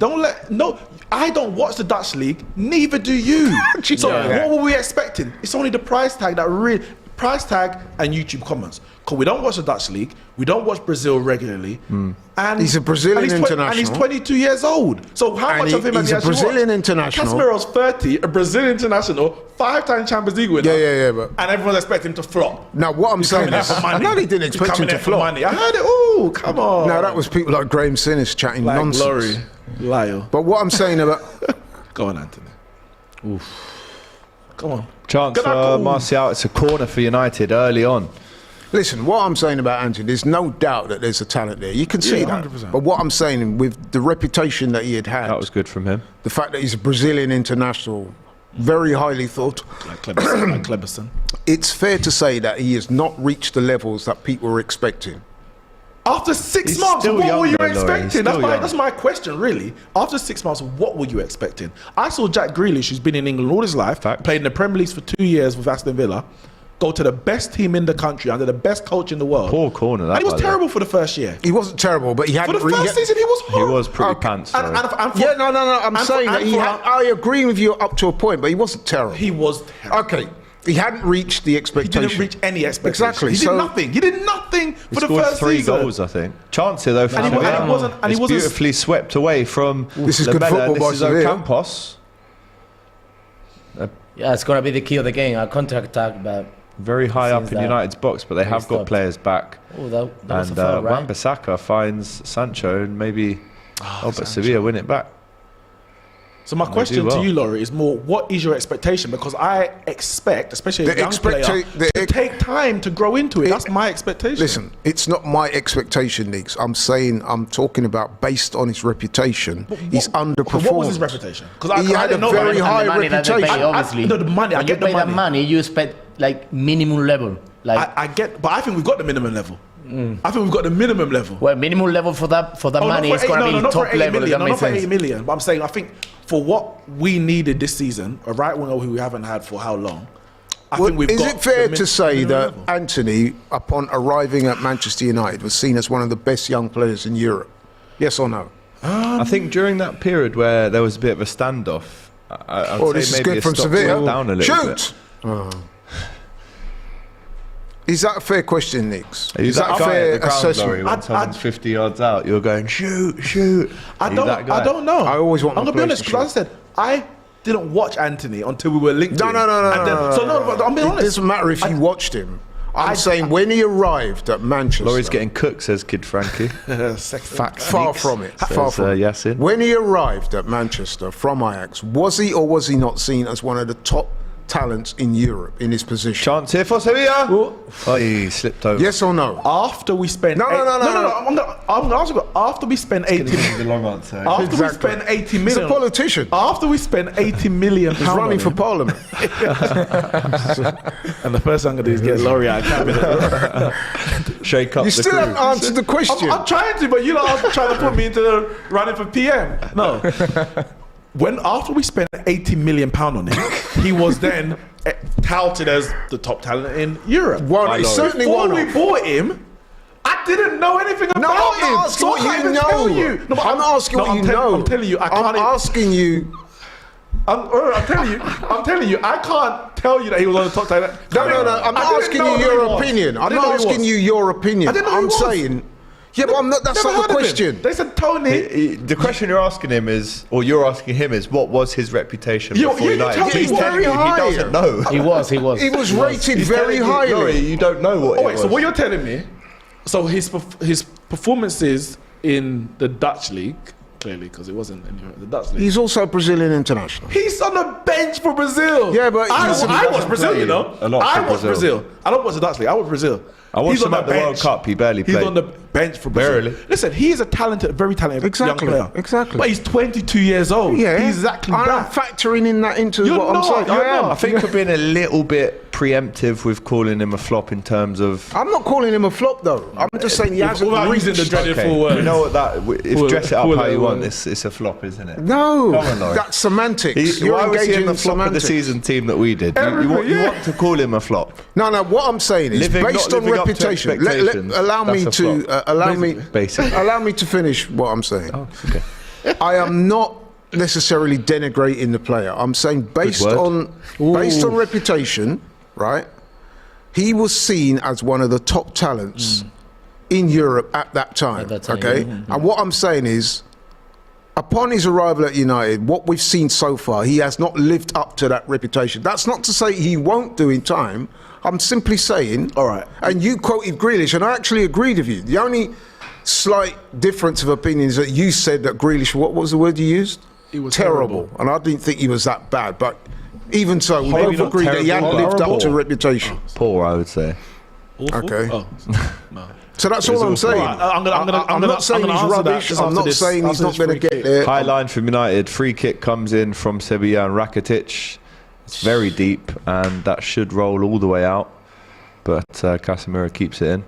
I don't watch the Dutch league. Neither do you. you So know that? what were we expecting? It's only the price tag and YouTube comments. Because we don't watch the Dutch league. We don't watch Brazil regularly. And He's a Brazilian and international. And he's 22 years old. So how And much of him has he's he a actually Brazilian watched? international. Casemiro's 30, a Brazilian international, 5-time Champions League winner. Yeah, but And everyone's expecting him to flop. now what I'm saying Coming is, out for money. I know they didn't He's expect him coming to out for flop. money. I heard it. Ooh, come on. Now that was people like Graham Souness chatting like nonsense. Laurie Elio. But what I'm saying about Go on, Anthony. Come on. Chance Good for luck. Martial. It's a corner for United early on. listen, what I'm saying about Anthony, there's no doubt that there's a talent there. You can see Yeah, that. 100%. But what I'm saying, with the reputation that he had, That was good from him. the fact that he's a Brazilian international, very highly thought, Like Cleberson. it's fair to say that he has not reached the levels that people were expecting. After 6 He's months, still what young were you though, Laurie. He's expecting? still young. That's my question, really. After 6 months, what were you expecting? I saw Jack Grealish, who's been in England all his life, Facts. played in the Premier League for 2 years with Aston Villa, go to the best team in the country under the best coach in the world. Poor corner, that, And he was by the way. terrible for the first year. He wasn't terrible, but he For hadn't the first season, he was He horrible. was pretty Okay. pants. And though. for- Yeah, no. I'm and for- saying that and he for- had. I agree with you up to a point, but he wasn't terrible. He was terrible. Okay, he hadn't reached the He expectation. didn't reach any expectation. Exactly, He did so- nothing. He did nothing He for the scored first 3 season. goals, I think. Chance here though for And he Sevilla. wasn't- and he It's wasn't- beautifully swept away from This is good Lamella. football by This is Sevilla. Ocampos. Yeah, it's gonna be the key of the game. A counter attack, but Very high up Since in that- United's box, but they have got stopped. players back. oh, that was And a foul, right? Wan-Bissaka finds Sancho and maybe... but Sevilla win it back. So my do question well. to you, Laurie, is more: what is your expectation? Because I expect, especially a The young player, to take time to grow into it. That's my expectation. Listen, it's not my expectation, Neeks. I'm talking about based on his reputation. He's underperformed. What was his reputation? Because He had a very high And the money that they pay, reputation. obviously. No, the money, I When get you the pay that money. money, you expect like minimum level. Like I get, but I think we've got the minimum level. I think we've got the minimum level. well, minimum level for that money is gonna be not for top 8 level. million, If that not makes for 8 sense. million. But I'm saying, I think for what we needed this season, a right winger who we haven't had for how long, I think we've is got it fair the to say minimum that level. Anthony, upon arriving at Manchester United, was seen as one of the best young players in Europe? Yes or no? I think during that period where there was a bit of a standoff, I would This say is maybe good it from stopped Sevilla. down a little Shoot! bit. Is that a fair question, Neeks? Are you Is that a guy fair at the ground, assessment? Laurie, when someone's 50 yards out, you're going, shoot, shoot. I Are you don't. that guy? I don't know. I always want I'm my gonna be honest, players to because I said I didn't watch Anthony until we were linked. No, to no, him. no, no, And then- no, So no, but I'm being It honest. doesn't matter if you watched him. I'm saying when he arrived at Manchester, Laurie's getting cooked, says Kid Frankie. far from it. Far Says, from it. Yasin. When he arrived at Manchester from Ajax, was he or was he not seen as one of the top talents in Europe in his position? Chance here for Sevilla. Oh, he slipped over. Yes or no? After we spent No. I'm gonna ask you, after we spent 80 The long answer. after Exactly. we spent 80 He's million a politician. after we spent 80 million He's pounds running on for him, parliament. and the first thing I'm gonna do is get Laurie out of cabinet. Shake up You the still crew. haven't answered the question. I'm trying to, but you lot are trying to put me into the running for PM. No. When after we spent 80 million pound on him, he was then touted as the top talent in Europe. He's certainly Before one we of. bought him, I didn't know anything about No, I'm him. not asking So I what can't you even know. tell you. No, but I'm not asking what you know. I'm telling you, I I'm can't. asking you. I'm telling you, I can't tell you that he was on the top talent. No. I'm I not didn't asking know you who your he was. opinion. I I'm didn't not know who he asking was. you your opinion. I didn't know who I'm he was. saying. Yeah, but I'm not. That's Never not the heard of him. question. They said Tony. The question you're asking him is, or you're asking him is, what was his reputation You- before you United? tell me He's what- telling you Very high. he doesn't know. He was. He was rated He's very telling you, highly. Laurie, you don't know what Oh it wait, was. so what you're telling me? So his performances in the Dutch league, clearly, because it wasn't in the Dutch league. He's also Brazilian international. He's on the bench for Brazil. Yeah, but I he watch doesn't Brazil. play You know, a lot I for watch Brazil. Brazil. I don't watch the Dutch league. I watch Brazil. I watched He's him on at the the World bench. Cup. He barely He's played. on the bench for Brazil. Barely. Listen, he is a talented, very talented Exactly, young player. exactly. But he's 22 years old. Yeah, He's exactly I'm that. factoring in that into You're what I'm not, saying. you're I am. not. I think we're being a little bit preemptive with calling him a flop in terms of. I'm not calling him a flop though. I'm just saying he hasn't Without using the reached. dreaded full We words. know what that. If Full- dress it up full- how you want, full- it's a flop, isn't it? No, Come on, Laurie. that's semantics. You're Why was he engaging in the in flop of the semantics. season team that we did? Everybody, You yeah. want to call him a flop? No, what I'm saying is Living- based not on living up to reputation. expectations, Allow me that's a to flop. Basically. allow me to finish what I'm saying. Oh, okay. I am not necessarily denigrating the player. I'm saying based word. on reputation, right? He was seen as one of the top talents in Europe at that time. At that time, okay, yeah. and what I'm saying is, upon his arrival at United, what we've seen so far, he has not lived up to that reputation. That's not to say he won't do in time. I'm simply saying. All right. And you quoted Grealish, and I actually agreed with you. The only slight difference of opinion is that you said that Grealish, what was the word you used? He was terrible. And I didn't think he was that bad. But even so, we Maybe both not agreed that he hadn't terrible, lived up to horrible. reputation. Poor, I would say. Awful? Okay. Oh, no. So that's all I'm saying. Right, I'm not saying gonna he's answer that rubbish. just I'm after not this- saying he's after not this going to free get kick. there. High line from United. Free kick comes in from Sevilla and Rakitic. It's very deep, and that should roll all the way out. But Casemiro keeps it in.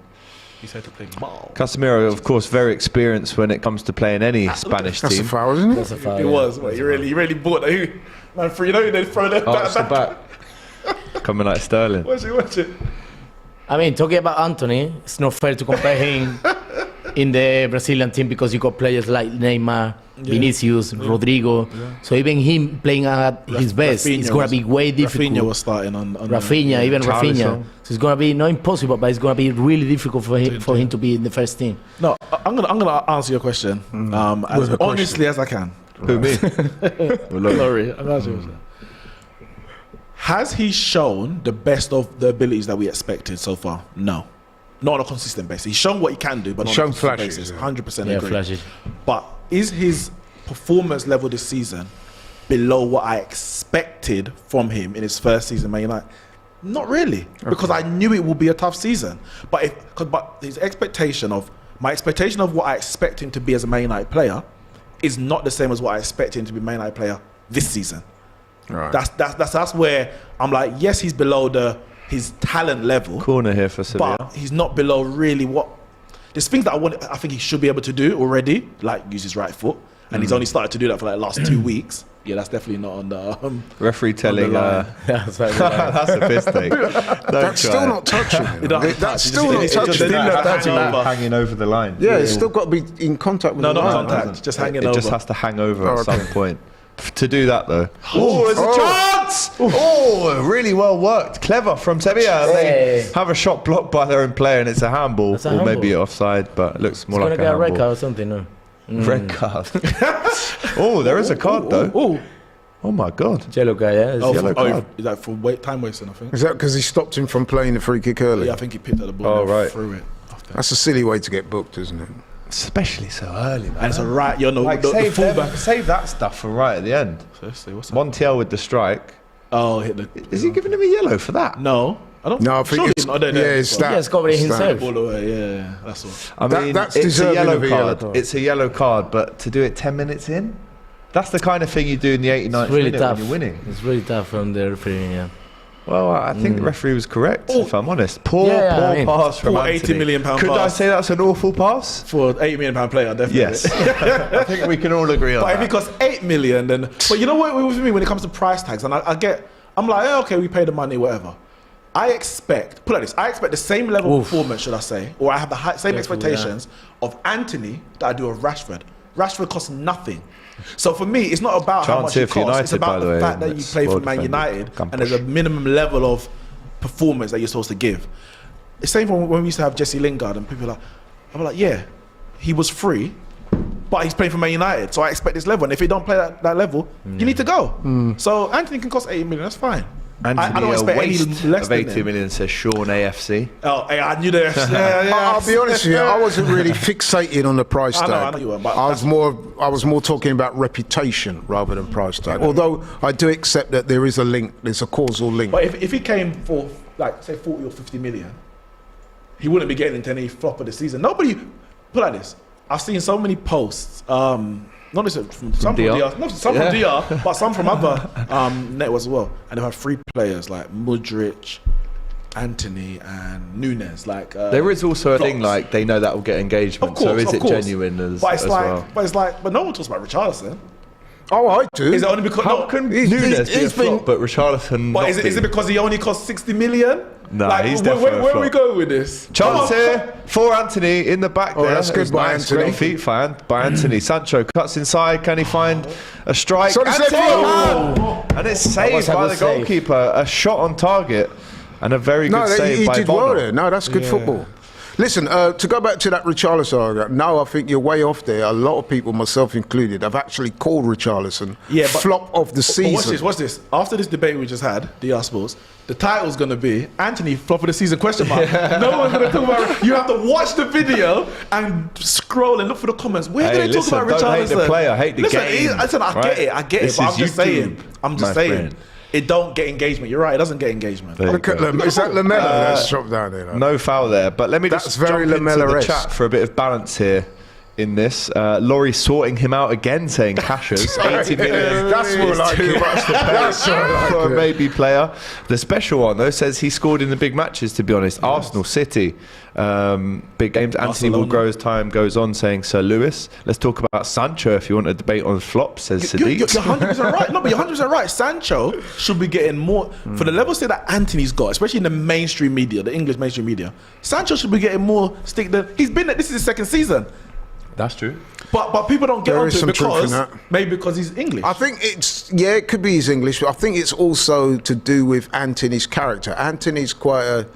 He's had to play ball. Casemiro, of course, very experienced when it comes to playing any Spanish That's a team. foul, isn't it? That's a foul. It yeah. was. Mate. You really bought that. Man, for you know, they throw that Oh, it's the back. back. Coming like Sterling. Watch it. I mean, talking about Anthony, it's not fair to compare him in the Brazilian team because you got players like Neymar, Vinicius, Rodrigo. So even him playing at his best, Rafinha it's going to be way difficult. Rafinha was starting on Rafinha, even Charlison. Rafinha. So it's going to be not impossible, but it's going to be really difficult for him to be in the first team. No, I'm gonna answer your question as honestly as I can. Who, me? Laurie, I'm gonna answer your question. Has he shown the best of the abilities that we expected so far? No. Not on a consistent basis. He's shown what he can do, but not Shown on a consistent flashes, basis. yeah. 100% Yeah, agree. flashes. But is his performance level this season below what I expected from him in his first season at Man United? Not really, because I knew it would be a tough season. But his expectation of what I expect him to be as a Man United player is not the same as what I expect him to be a Man United player this season. Right. That's where I'm like, yes, he's below his talent level, Corner here for Sevilla. but he's not below really what. There's things that I think he should be able to do already, like use his right foot, and he's only started to do that for like the last 2 weeks. Yeah, that's definitely not on the Referee telling. line. That's a piss take. That's still not touching him. That's still not touching him. Hanging over the line. Yeah, it's still got to be in contact with No, the not line. contact. Just hanging over. It just has to hang over at some point. To do that though. Oh, There's a chance! Oh, really well worked. Clever from Sevilla. They Hey. have a shot blocked by their own player and it's a handball. That's a Or maybe handball. offside, but it looks more It's like gonna a get a red handball. card or something. No. Red card. Oh, there is a card though. Oh, Oh my god. Yellow card, yeah. It's yellow card. is that for time wasting? I think. Is that because he stopped him from playing the free kick early? Yeah, I think he picked up the ball Oh, and right. threw it. That's a silly way to get booked, isn't it? Especially so early, man. And it's a right, you know, Like, the save, fullback. save that stuff for right at the end. So let's see, what's that? Montiel with the strike. Oh, hit the. Is he giving him a yellow for that? No, I don't. No, I think surely it's, not. I don't yeah, know. it's that. Yeah, it's covered it's himself. that. All the way, yeah, that's all. I mean, That's it's a deserving yellow of a yellow card. card. It's a yellow card, but to do it 10 minutes in, that's the kind of thing you do in the 89th It's really minute tough. when you're winning. It's really tough from the referee. Yeah. Well, I think the referee was correct, if I'm honest. Poor Yeah, I mean, pass from poor Anthony. 80 million pound Could I pass. say that's an awful pass? For £8 million player, definitely. Yes. I think we can all agree on But if that. it costs 8 million, then. But you know what? With me, when it comes to price tags, and I'm like, okay, we pay the money, whatever. I expect, put it like this, I expect the same level of performance, should I say, or I have the same expectations of Anthony that I do of Rashford. Rashford costs nothing. So for me, it's not about how Chance much here it for costs. It's United, by about the the way, fact that you it's play for well Man defended. United, Campos. and there's a minimum level of performance that you're supposed to give. It's same from when we used to have Jesse Lingard, and people are like, I'm like, yeah, he was free, but he's playing for Man United, so I expect this level. And if he don't play that level, you need to go. So Anthony can cost 80 million. That's fine. Anthony, I don't expect a any waste less of than 80 him. million, says Sean AFC. Oh, hey, I knew that. Yeah. I'll be honest with you, I wasn't really fixated on the price tag. I know you weren't, but I was more talking about reputation rather than price tag. Although I do accept that there is a link, there's a causal link. But if he came for, like, say 40 or 50 million, he wouldn't be getting into any flop of the season. Nobody, put it like this, I've seen so many posts, not necessarily from some from DR? DR, no, some from DR, but some from other networks as well. And they've had 3 players like Mudryk, Anthony, and Nunes. Like There is also a flops. thing like they know that will get engagement. Of course, so is of it course. genuine as, But it's as like, well? but no one talks about Richarlison. Oh, I do. Is it only because How can he's- Nunes be a he's been- flop, but Richarlison But not is it be? because he only cost 60 million? Nah, like, he's where definitely a are we flop. going with this? Chance here for Anthony in the back Oh, there. that's good It's by nice, Anthony. Great feet by Anthony. Sancho cuts inside. Can he find a strike? Sorry, Anthony Sane. can! And it's was saved a by good the save. goalkeeper. A shot on target and a very No, good save he by did well Bono. there. No, that's good football. Listen, to go back to that Richarlison argument, no, I think you're way off there. A lot of people, myself included, have actually called Richarlison flop of the But season. watch this. After this debate we just had, DR Sports, the title's going to be Anthony flop of the season, question mark. No one's going to talk about it. You have to watch the video and scroll and look for the comments. We're Hey, going to talk listen, about Richarlison. don't hate the player, hate the listen, game, Listen, I right? get it, This but I'm is just YouTube, saying. my friend. It don't get engagement. You're right, it doesn't get engagement. There you Look at go. Is that Lamella that's dropped down there? No foul there, but let me That's just very jump into the Lamella-esque. chat for a bit of balance here in this. Laurie sorting him out again, saying Cassius, 80 million. That's more is like too it. much to pay That's more like for a it. maybe player. The special one, though, says he scored in the big matches, to be honest. Arsenal, City, big games. Anthony will Barcelona. grow as time goes on, saying Sir Lewis. Let's talk about Sancho if you want a debate on flops, says You're Sadiq. 100% right. No, but you're 100% right. Sancho should be getting more for the level that Anthony's got, especially in the mainstream media, the English mainstream media. Sancho should be getting more stick than he's been. This is his second season, That's true. but people don't get There onto is it some truth in because that. maybe because he's English. I think it could be his English, but I think it's also to do with Anthony's character. Anthony's quite a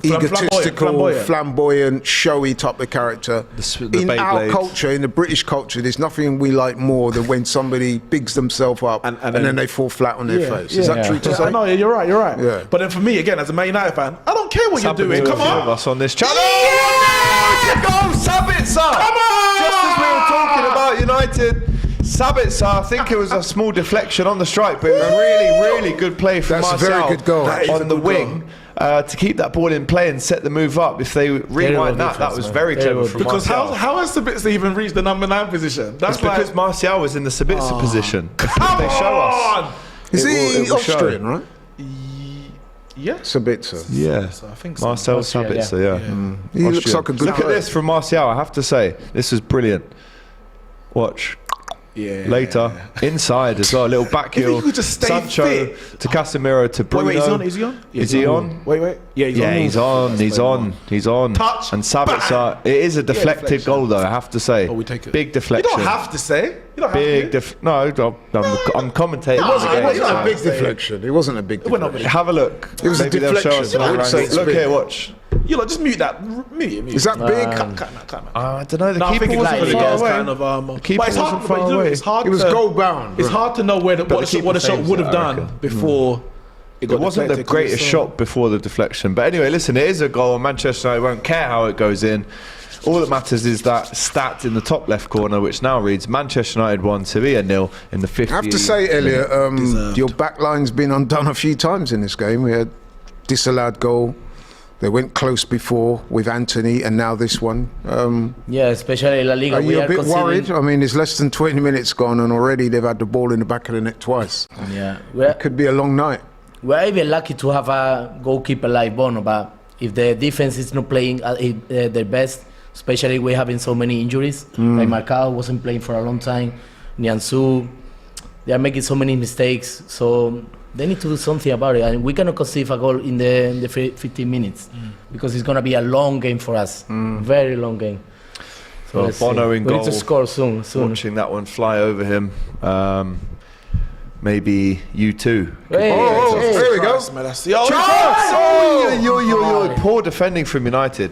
egotistical, flamboyant, showy type of character. The In our Beyblades. culture, in the British culture, there's nothing we like more than when somebody bigs themselves up and then they fall flat on their face. Is that true to say? No, you're right. You're right. Yeah. But then for me, again, as a Man United fan, I don't care what you're doing. Come Of on. us on this channel. Yeah! Go, Sabitzer! Come on! Just as we were talking about United, Sabitzer, I think it was a small deflection on the strike, but it was really, really good play from That's a Martial very good goal. That is on a the good wing. To keep that ball in play and set the move up. If they rewind that difference, was man. very Terrible clever from Because Martial. how has Sabitzer even reached the number 9 position? That's It's because Martial was in the Sabitzer position. If Come they show us. on! Is It will- he it will show. Austrian, right? Yes. Sabitzer. Yeah. I think so. Marcel Austria, Sabitzer, yeah. He looks Austrian. like a good Look at player. this from Martial, I have to say. This is brilliant. Watch. Yeah. Later, inside as well, a little back If he heel. could just stay Sancho fit. to Casemiro to Bruno. Wait, is he on? Is he on? Yeah, Is he on? Wait. Yeah, He's on. He's on. Touch. And Sabitzer. It is a deflected deflection. goal, though. I have to say. Oh, we take it. Big You deflection. don't have to say. You don't Big have to. No, I'm commentating. It wasn't the game. a big deflection. It wasn't a big went up deflection. Have a look. It was a Maybe they'll show us deflection. I would another say angle. it's Look big. here, watch. You lot just mute that. Mute it. Is that big? Cut. I don't know. The No, I keeper think it's wasn't like far it's away. kind of keeper but it's hard. wasn't far But you know, away. it's hard. It was to, goal bound. It's right? hard to know what the the shot keeper would saves have it, I done reckon. before it got It wasn't the deflected, 'cause greatest it's, shot before the deflection. But anyway, listen, it is a goal. Manchester United won't care how it goes in. All that matters is that stat in the top left corner, which now reads Manchester United 1, Sevilla 0 in the 50th. I have to say, Elliot, Deserved. your backline's been undone a few times in this game. We had disallowed goal. They went close before with Anthony, and now this one. Yeah, especially La Liga. Are we you are a bit conceding- worried? I mean, it's less than 20 minutes gone, and already they've had the ball in the back of the net twice. Yeah, Could be a long night. we're even lucky to have a goalkeeper like Bono, but if the defense is not playing at their best, especially we're having so many injuries, like Marcao wasn't playing for a long time, Nianzou, they are making so many mistakes, so they need to do something about it, and we cannot conceive a goal in the 15 minutes because it's going to be a long game for us, very long game. So Well, let's Bono see. in we need to goal. score soon. Watching that one fly over him. Maybe you too. Hey, Oh, hey. there we go. Christ, man, that's the old Poor defending from United.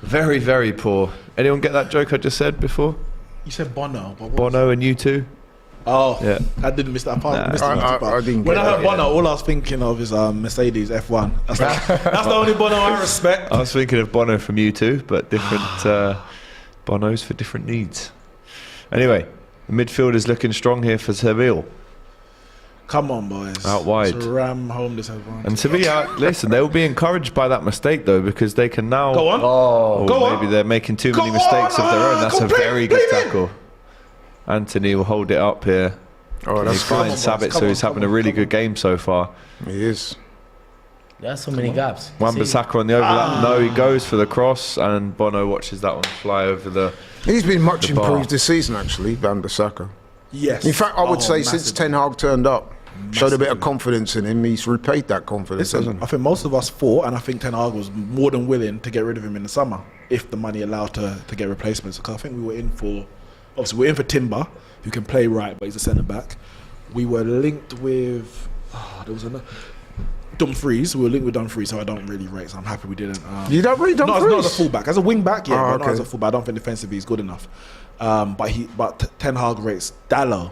Very, very poor. Anyone get that joke I just said before? You said Bono. But what was Bono and you two. Oh, Yeah. I didn't miss that part. Nah. Missed the I part. didn't When get I heard that, Bono, all I was thinking of is Mercedes F1. That's the only Bono I respect. I was thinking of Bono from you two, but different Bonos for different needs. Anyway, the midfield is looking strong here for Sevilla. Come on, boys. Out wide. Let's ram home this advantage. And Sevilla, listen, they will be encouraged by that mistake though, because they can now. Go on. Or Go on. maybe they're making too many Go mistakes on, of their own. That's a complete, very good bleed in. tackle. Anthony will hold it up here. Oh, He that's finds good. Come on, Sabitzer, who's come having on, a really come on. good game so far. He is. There are so many gaps. See? Wan-Bissaka on the overlap. No, he goes for the cross, and Bono watches that one fly over the. He's been much The bar. improved this season, actually, Wan-Bissaka. Yes. In fact, I would say since massively. Ten Hag turned up, showed a bit of Massively. confidence in him. He's repaid that confidence, Listen, hasn't I think most of us thought, and I think Ten Hag was more than willing to get rid of him in the summer if the money allowed to get replacements. Because I think we were in for, obviously, we're in for Timber, who can play right, but he's a centre back. We were linked with, there was another. Dumfries. We were linked with Dumfries, so I don't really rate. So I'm happy we didn't. You don't really Not Dumfries? as a fullback, as a wing back, yeah, Oh, but not okay. as a fullback. I don't think defensively he's good enough. But Ten Hag rates Dallo.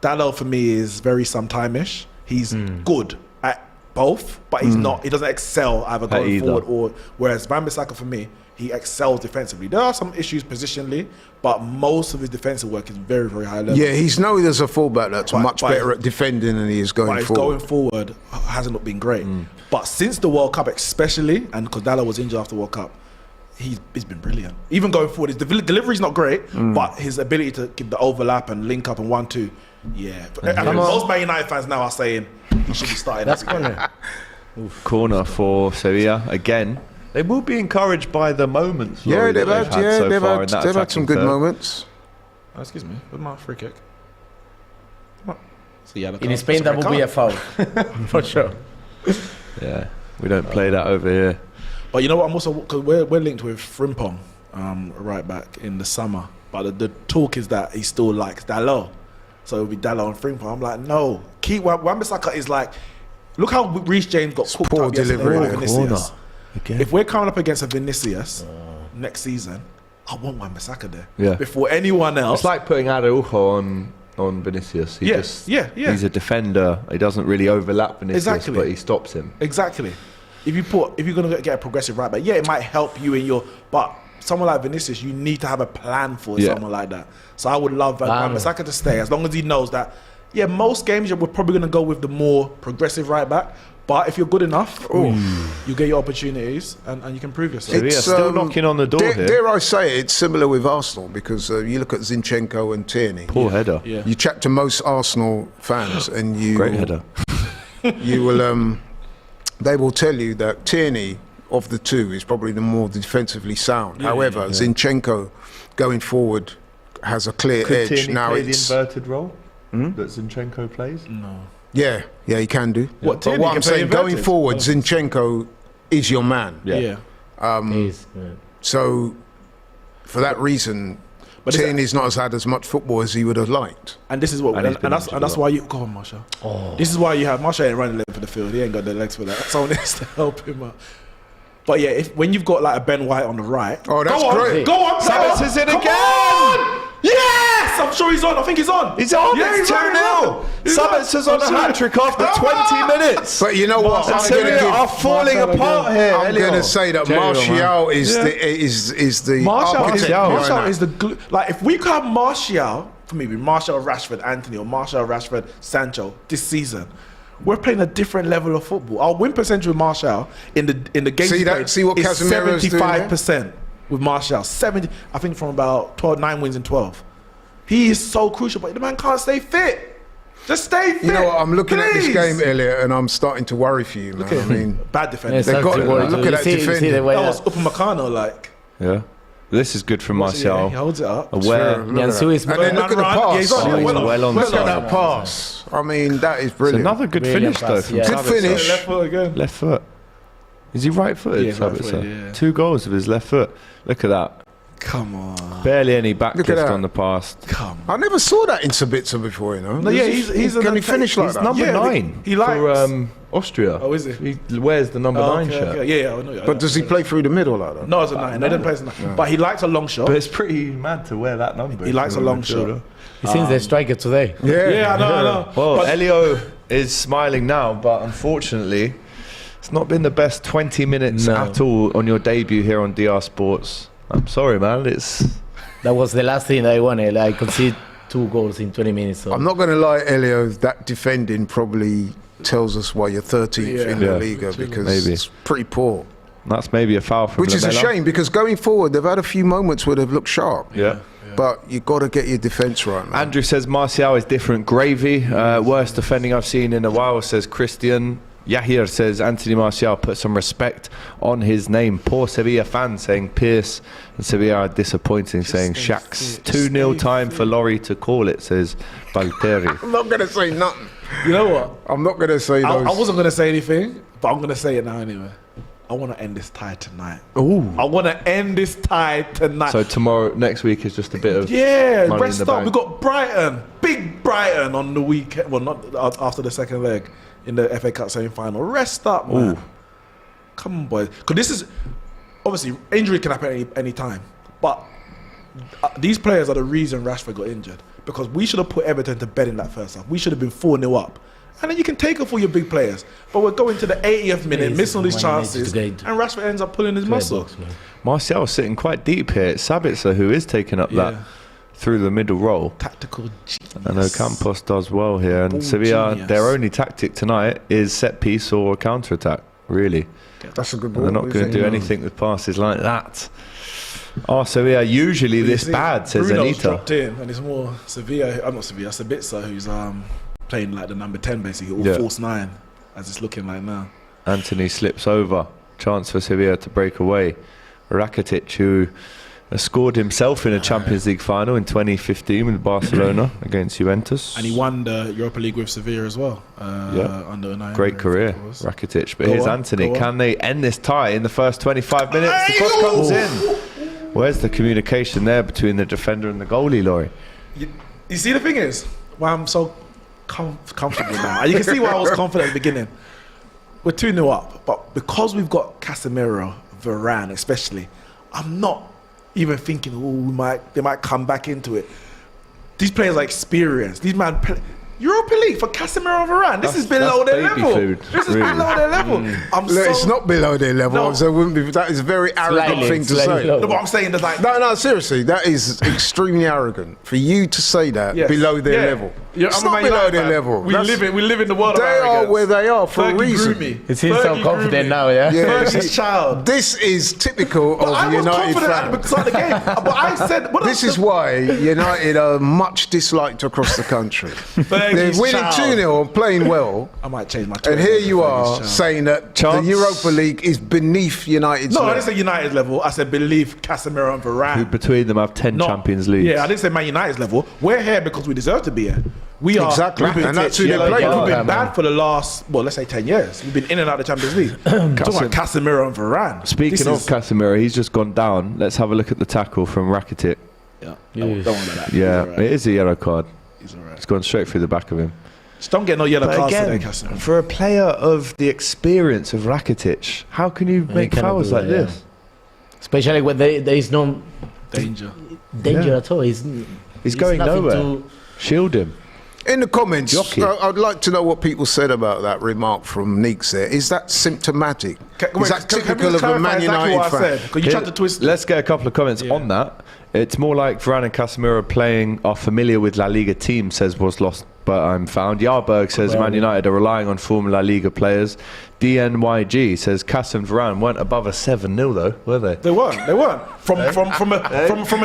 Dallo for me is very sometime-ish. He's good at both, but he's not. He doesn't excel either going either. forward or. Whereas Wan-Bissaka for me, he excels defensively. There are some issues positionally, but most of his defensive work is very, very high level. Yeah, he's known as a fullback that's But- much but- better at defending than he is But going his forward. going forward hasn't not been great. But since the World Cup, especially, and because Dallo was injured after the World Cup, he's been brilliant. Even going forward, his delivery's not great, but his ability to give the overlap and link up and 1-2, yeah. I think most Man United fans now are saying he should be starting. That's every game. corner. Corner for Sevilla again. They will be encouraged by the moments. Yeah, Laurie, they've that had, so they've far had, in that they've had some attacking good third. moments. Oh, excuse me, where's my free kick? So, yeah, In Spain, that would be a foul, for sure. Yeah, we don't play that over here. But you know what? I'm also because we're linked with Frimpong, right back in the summer. But the talk is that he still likes Dalot, so it'll be Dalot and Frimpong. I'm like, no, keep Wan-Bissaka is like, look how Reece James got cooked Poor up yesterday delivery by there. Vinicius. Again. If we're coming up against a Vinicius next season, I want Wan-Bissaka there Yeah. before anyone else. It's like putting Araujo on Vinicius. He Yeah, just, yeah. He's a defender. He doesn't really overlap Vinicius, Exactly. but he stops him. Exactly. If you're gonna get a progressive right back, yeah, it might help you in your. But someone like Vinicius, you need to have a plan for someone like that. So I would love Wan-Bissaka to stay as long as he knows that. Yeah, most games we're probably gonna go with the more progressive right back. But if you're good enough, you get your opportunities and you can prove yourself. Sevilla still knocking on the door here. Dare I say it's similar with Arsenal because you look at Zinchenko and Tierney. Poor header. Yeah. You chat to most Arsenal fans and you Great header. you will they will tell you that Tierney of the two is probably the more defensively sound. However, Zinchenko going forward has a clear Could edge. Tierney Now play the it's inverted role that Zinchenko plays? No. yeah, he can do. What, But Tierney what can I'm play saying, going inverted? forward, Zinchenko is your man. Yeah. He's, So for that reason, But is Tierney's not had as much football as he would have liked. And this is what, And and, he's been that's injured a lot. why you go on, Marshall. This is why you have Marshall ain't running length for the field. He ain't got the legs for that. Someone needs to help him out. But yeah, when you've got like a Ben White on the right, Oh, that's go on, great. Go on, Sabitz player. is in Come again. on! Yes, I'm sure he's on. I think he's on. He's on. Yeah, It's he's on, he's 2-0. on. He's Sabitz on. is on a I'm sure. hat-trick after 20 minutes. But you know what? And I'm going Sevilla are to falling apart here. I'm Elio. going to say that Jerry, Martial is Yeah. the Martial architect behind is that. the glue. Like if we could have Martial, for maybe Martial, Rashford, Anthony, or Martial, Rashford, Sancho this season, we're playing a different level of football. Our win percentage with Martial in the game See what is Casemiro's doing there? 75% with Martial. 70, I think from about 9 wins in 12. He is so crucial, but the man can't stay fit. Just stay fit. You know what? I'm looking at this please. game, Elliot, and I'm starting to worry for you, man. I mean, Bad defending. They've got it. Look at that defending. the way That was Upamecano, like. Yeah. This is good from Martial. He holds it up. Aware. Look at Jansu that. is And then look at the Man run. Yeah, he's pass. on. Oh, he's well on Look side. at that pass. I mean, that is It's brilliant. another good Brilliant finish though pass, from yeah. Good Sabitzer. finish. Left foot again. Left foot. Is he right-footed, Yeah, Sabitzer? right-footed, yeah. 2 goals with his left foot. Look at that. Come on. Barely any back Look at lift that. on the pass. Come I never saw that in Sabitzer before, you know. No, yeah, he's can an he finish like He's that? number Yeah, 9 he likes- for Austria. Oh, is he? He wears the number 9 okay, shirt. okay. Yeah, I know. But does he play through the middle like that? No, it's a 9. They didn't play as a 9. But he likes a long shot. But it's pretty mad to wear that number. He likes a long shot. He seems the striker today. Yeah, I know. Well, But- Elio is smiling now, but unfortunately, it's not been the best 20 minutes at all on your debut here on DR Sports. I'm sorry, man. That was the last thing I wanted. I conceded 2 goals in 20 minutes. So. I'm not going to lie, Elio, that defending probably tells us why you're 13th in the Yeah. Liga, because Maybe. it's pretty poor. That's maybe a foul from Which is a Lamela. shame, because going forward, they've had a few moments where they've looked sharp. Yeah. But you got to get your defence right, man. Andrew says Martial is different gravy. Worst defending I've seen in a while, says Christian. Yahir says Anthony Martial put some respect on his name. Poor Sevilla fan saying Pierce and Sevilla are disappointing, saying Shaq's 2-0 time for Laurie to call it, says Valtteri. I'm not going to say nothing. You know what? I'm not going to say I those. wasn't going to say anything, but I'm going to say it now anyway. I want to end this tie tonight. Ooh. I want to end this tie tonight. So tomorrow, next week is just a bit of yeah, money rest in the up. bank. We've got Brighton, big Brighton on the weekend. Well, not after the second leg in the FA Cup semi-final. Rest up, man. Ooh. Come on, boys. Because this is obviously injury can happen any time, but these players are the reason Rashford got injured. Because we should have put Everton to bed in that first half. We should have been 4-0 up. And then you can take off all your big players. But we're going to the 80th minute, Yeah, missing all these it's one minute chances, to and get Rashford ends up pulling his muscle. Martial sitting quite deep here. It's Sabitzer who is taking up that Yeah. through the middle role. Tactical genius. I know Campos does well here. And Ball Sevilla, genius. their only tactic tonight is set piece or counter attack, really. That's a good And ball. they're not going to do anything with passes like that. Oh, Sevilla usually You this see, bad, says Bruno's Anita. dropped in, and it's more Sevilla. I'm not Sevilla. Sabitzer, who's playing like the number 10 basically, or Yeah. false 9, as it's looking like now. Anthony slips over. Chance for Sevilla to break away. Rakitic, who scored himself in a Champions League final in 2015 with Barcelona against Juventus. And he won the Europa League with Sevilla as well. Under Unai Great Emery, career, I think it was. Rakitic. But Go here's on, Anthony. go on. Can they end this tie in the first 25 minutes? The cross comes in. Where's the communication there between the defender and the goalie, Laurie? You see, the thing is, why I'm so comfortable now. You can see why I was confident at the beginning. We're 2-0 up, but because we've got Casemiro, Varane especially, I'm not even thinking, they might come back into it. These players are experienced. These man Europa League for Casemiro and Varane. This is below that's their baby level. food, This is really. below their level. I'm Look, so it's not below their level. No. So it wouldn't be, that is a very arrogant Slightly, thing to slightly say. low. No, but I'm saying that like No, seriously, that is extremely arrogant for you to say that Yes. below their Yeah. level. Yeah, It's I'm a not Man below United their fan. level. We That's- live in the world They of are arrogance. where they are for a Fergie reason. grew me. He seems so Fergie confident grew me. now, yeah? Yeah, Fergie's child. This is typical But I of was United confident at the fans. start of the game. But I said, This is why United are much disliked across the country. They've winning 2-0 and playing well, I might change my. and here you are saying that Chance. the Europa League is beneath United's No, I level. didn't say United's level. I said believe Casemiro and Who Varane. between them have 10 No. Champions Leagues. Yeah, I didn't say Man United's level. We're here because we deserve to be here. We are Exactly, we've been- and that's who they play. We've Yeah, been bad for the last, well, let's say 10 years. We've been in and out of the Champions League. Talking about Casemiro and Varane. Speaking of Casemiro, he's just gone down. Let's have a look at the tackle from Rakitic. Yeah, don't worry about that. Yeah, He's all right. it is a yellow card. He's all right. It's gone straight through the back of him. Just don't get no yellow But cards again, today, Casemiro. for a player of the experience of Rakitic, how can you make cannot fouls do like that, yeah. this? Especially when there is no Danger. danger Yeah. at all. He's going nothing nowhere. to- Shield him. In the comments, Jockey. I'd like to know what people said about that remark from Neeks there. Is that symptomatic? Is that typical of a Man United fan? Because you tried to twist. Let's get a couple of comments on that. It's more like Varane and Casemiro playing are familiar with La Liga team, says was lost but I'm found. Yarberg says Man United are relying on former La Liga players. DNYG says Cass and Varane weren't above a 7-0 though, were they? They weren't. From a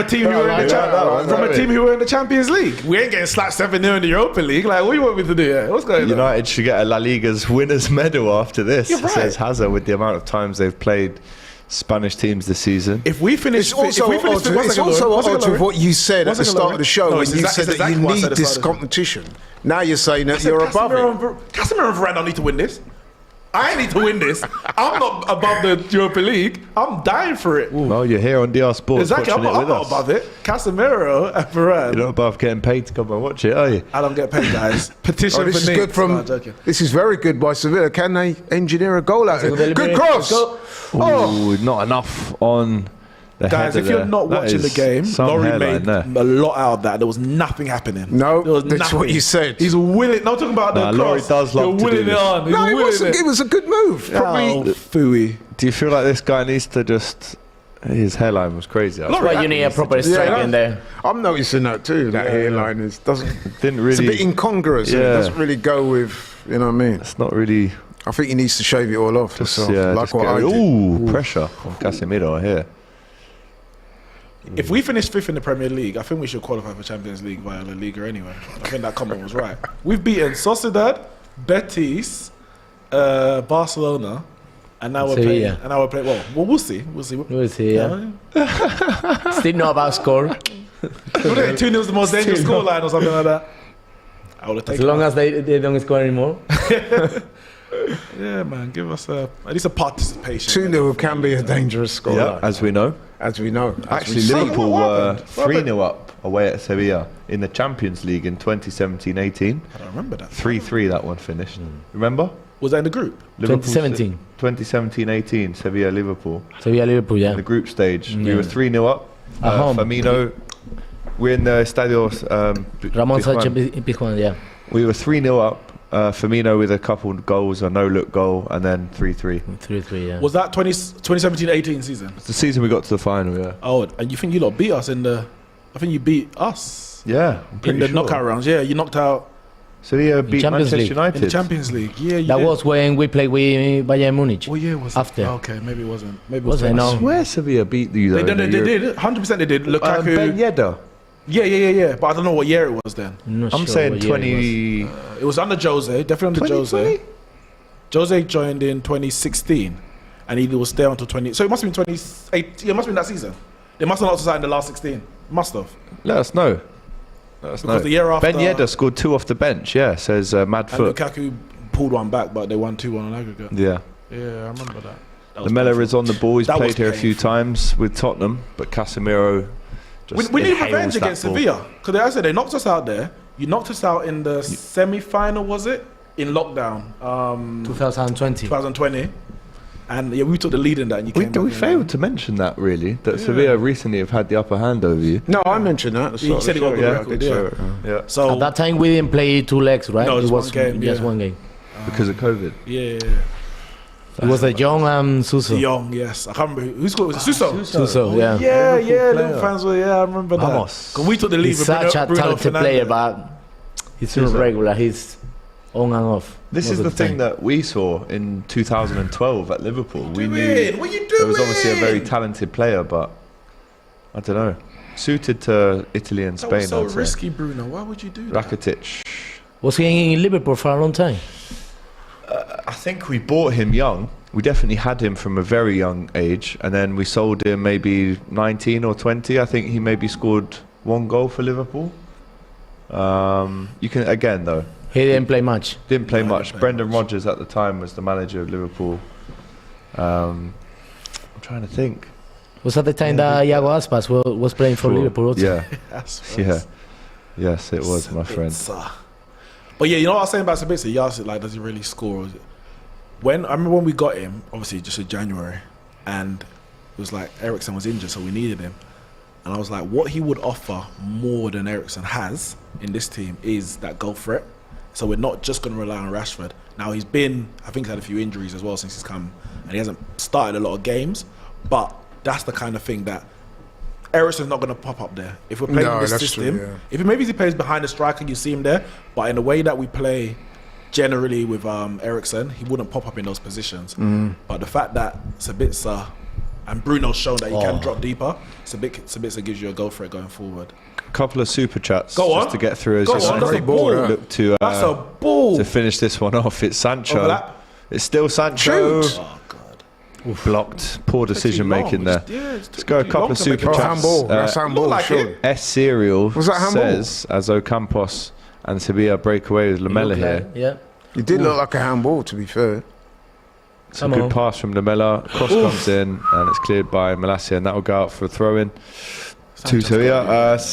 team who were in the team who were in the Champions League. We ain't getting slapped 7-0 in the Europa League. Like, what do you want me to do here? What's going on? United should get a La Liga's winners medal after this, You're right. says Hazard, with the amount of times they've played Spanish teams this season. If we finish, It's also odd with what you said at the start of the show when you said that you need this competition. Now you're saying that you're above it. Casemiro and Varane don't need to win this. I need to win this. I'm not above the Europa League. I'm dying for it. Well, you're here on DR Sports Exactly. I'm watching not, it with us. above it. Casemiro and Varane. You're not above getting paid to come and watch it, are you? I don't get paid, guys. Petition Oh, this for is Neeks. good from. No, I'm joking. This is very good by Sevilla. Can they engineer a goal out of it? Good cross. Oh, not enough on the Guys, header if you're there. not That watching the is game, some Laurie hairline made there. a lot out of that. There was nothing happening. No, there was that's nothing. what you said. He's willing. No, talking about the Nah, Laurie cross. does love You're to do willing it this. on. He's No, it willing wasn't. It was a good move. Probably. Oh, phooey. Do you feel like this guy needs to just... His hairline was crazy. Laurie, Well, you need a proper strike in there. I'm noticing that too. That hairline doesn't. Didn't It's a bit really... incongruous. And it Yeah. doesn't really go with. You know what I mean? It's not really... I think he needs to shave it all off. Just, Like just what I get, did. ooh, pressure from Casemiro here. If we finish fifth in the Premier League, I think we should qualify for Champions League via La Liga anyway. I think that comment was right. We've beaten Sociedad, Betis, Barcelona, and now we're Sevilla. playing. And now we're playing. Well, we'll see. We'll see. We'll see, yeah. Still not about score. 2-0 is the most dangerous 2-0. scoreline or something like that. I would have As taken long that. as they don't score anymore. Yeah, man. Give us at least a participation. 2-0 can be a dangerous score. Yeah, as we know. As we know. Actually, see. Liverpool What were happened? What 3-0 up away at Sevilla in the Champions League in 2017-18. I don't remember that. 3-3 that one finished. Remember? Was that in the group? 2017. 2017-18, Sevilla-Liverpool. Sevilla Liverpool, yeah. In the group stage. We Yeah. were 3-0 up. At home. Firmino, we're in the Stadio Ramon Pizjuan. Sánchez Pizjuan, yeah. We were 3-0 up. Firmino with a couple of goals, a no-look goal, and then 3-3. 3-3, yeah. Was that 2017-18 season? It's the season we got to the final, yeah. Oh, and you think you lot beat us in the? I think you beat us Yeah, I'm in pretty the sure. knockout rounds. Yeah, you knocked out Sevilla beat Champions Manchester League. United. in the Champions League. Yeah, you That did. was when we played with Bayern Munich. What year was after. it? Okay, maybe it wasn't. Maybe it Was was. it? No. I swear Sevilla beat you though. They in the did. 100% they did. Lukaku. Ben Yedder. Yeah. But I don't know what year it was then. Not I'm sure saying what year it 20... It was under Jose. Definitely under 2020? Jose. Jose joined in 2016, and he was there until 20. So it must have been 28. Yeah, it must have been that season. They must have knocked us out in the last 16. Must have. Let us know. Let us know. Because the year after. Ben Yedder scored 2 off the bench, yeah, says And Madfoot. Lukaku pulled one back, but they won 2-1 on aggregate. Yeah. Yeah, I remember that. That The Mella painful. is on the ball. He's That was played here a few painful. times with Tottenham, but Casemiro just We need inhales revenge that against ball. Sevilla. Because I said they knocked us out there. You knocked us out in the semi-final, was it? In lockdown. 2020. 2020. And yeah, we took the lead in that. And you We, came back we in. failed to mention that, really, that Sevilla recently have had the upper hand over you. No, I mentioned that. You said it got a good record, yeah. Yeah, So At that time, we didn't play 2 legs, right? No, it just was one game, just yeah. one game. because of COVID. yeah. It was a Young and Suso. Young, yes. I can't remember who scored. Was it Suso? Suso, yeah. Yeah, player. Liverpool fans were. Yeah, I remember that. Vamos. Because we took the lead He's with such a Bruno talented Fernandes. player, but he's not regular. He's on and off. This most is of the thing time. that we saw in 2012 at Liverpool. We What knew you doing? there was obviously a very talented player, but I don't know, suited to Italy and That Spain. was so I'd say. risky, Bruno. Why would you do that? Rakitic Was he in Liverpool for a long time? I think we bought him young. We definitely had him from a very young age, and then we sold him maybe 19 or 20. I think he maybe scored 1 goal for Liverpool. You can again though. He didn't play much. Didn't play much. Brendan Rodgers at the time was the manager of Liverpool. I'm trying to think. Was at the time that Iago Aspas was playing for Liverpool also? Yeah. That's Yeah. Yes, it was, my friend. But yeah, you know what I was saying about Sabitzer? You asked it, like, does he really score? When I remember when we got him, obviously just in January, and it was like Eriksen was injured, so we needed him. And I was like, what he would offer more than Eriksen has in this team is that goal threat. So we're not just going to rely on Rashford. Now he's been, I think he's had a few injuries as well since he's come, and he hasn't started a lot of games. But that's the kind of thing that Eriksen's not going to pop up there. If we're playing in this system, true, yeah. if maybe he plays behind the striker, you see him there. But in the way that we play generally with Eriksen, he wouldn't pop up in those positions. But the fact that Sabitzer and Bruno's shown that he can drop deeper, Sabitzer gives you a goal for it going forward. A couple of super chats Go on. just to get through as Go just on, that's a ball. look to That's a ball. to finish this one off. It's Sancho. Overlap. It's still Sancho. Shoot. Oh God! Blocked. Poor decision making there. Let's go a couple of super Oh, chats. handball. That's handball, like surely. it. S Serial Was that handball? says as Ocampos and Sevilla break away with Lamella here. Yeah. It did look like a handball, to be fair. It's a Come good on. pass from Lamella. Cross comes in and it's cleared by Malacia, and that will go out for a throw in. To Sevilla. S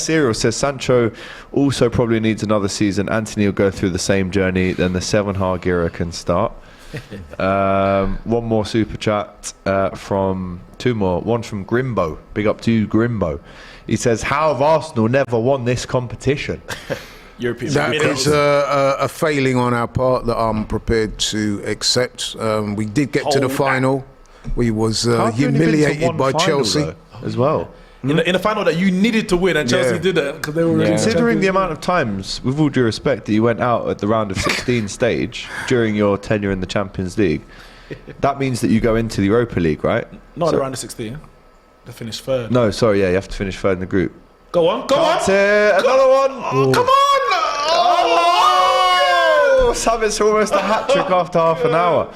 Serial says Sancho also probably needs another season. Anthony will go through the same journey, then the 7 Hag era can start. One more super chat from 2 more. One from Grimbo. Big up to you, Grimbo. He says, how have Arsenal never won this competition? European. That is a failing on our part that I'm prepared to accept. We did get to the Hold final. We was How have you only been to humiliated one by final, Chelsea. though, as well. in the final that you needed to win, and Chelsea Yeah. did it because they were really Considering the Champions amount of times, with all due respect, that you went out at the round of 16 stage during your tenure in the Champions League, that means that you go into the Europa League, right? League. Not So- around the 16. They finished third. No, sorry, yeah, you have to finish third in the group. Go on, go on. That's it, another one. Oh, come on! Oh, Savic almost a hat trick after half an hour.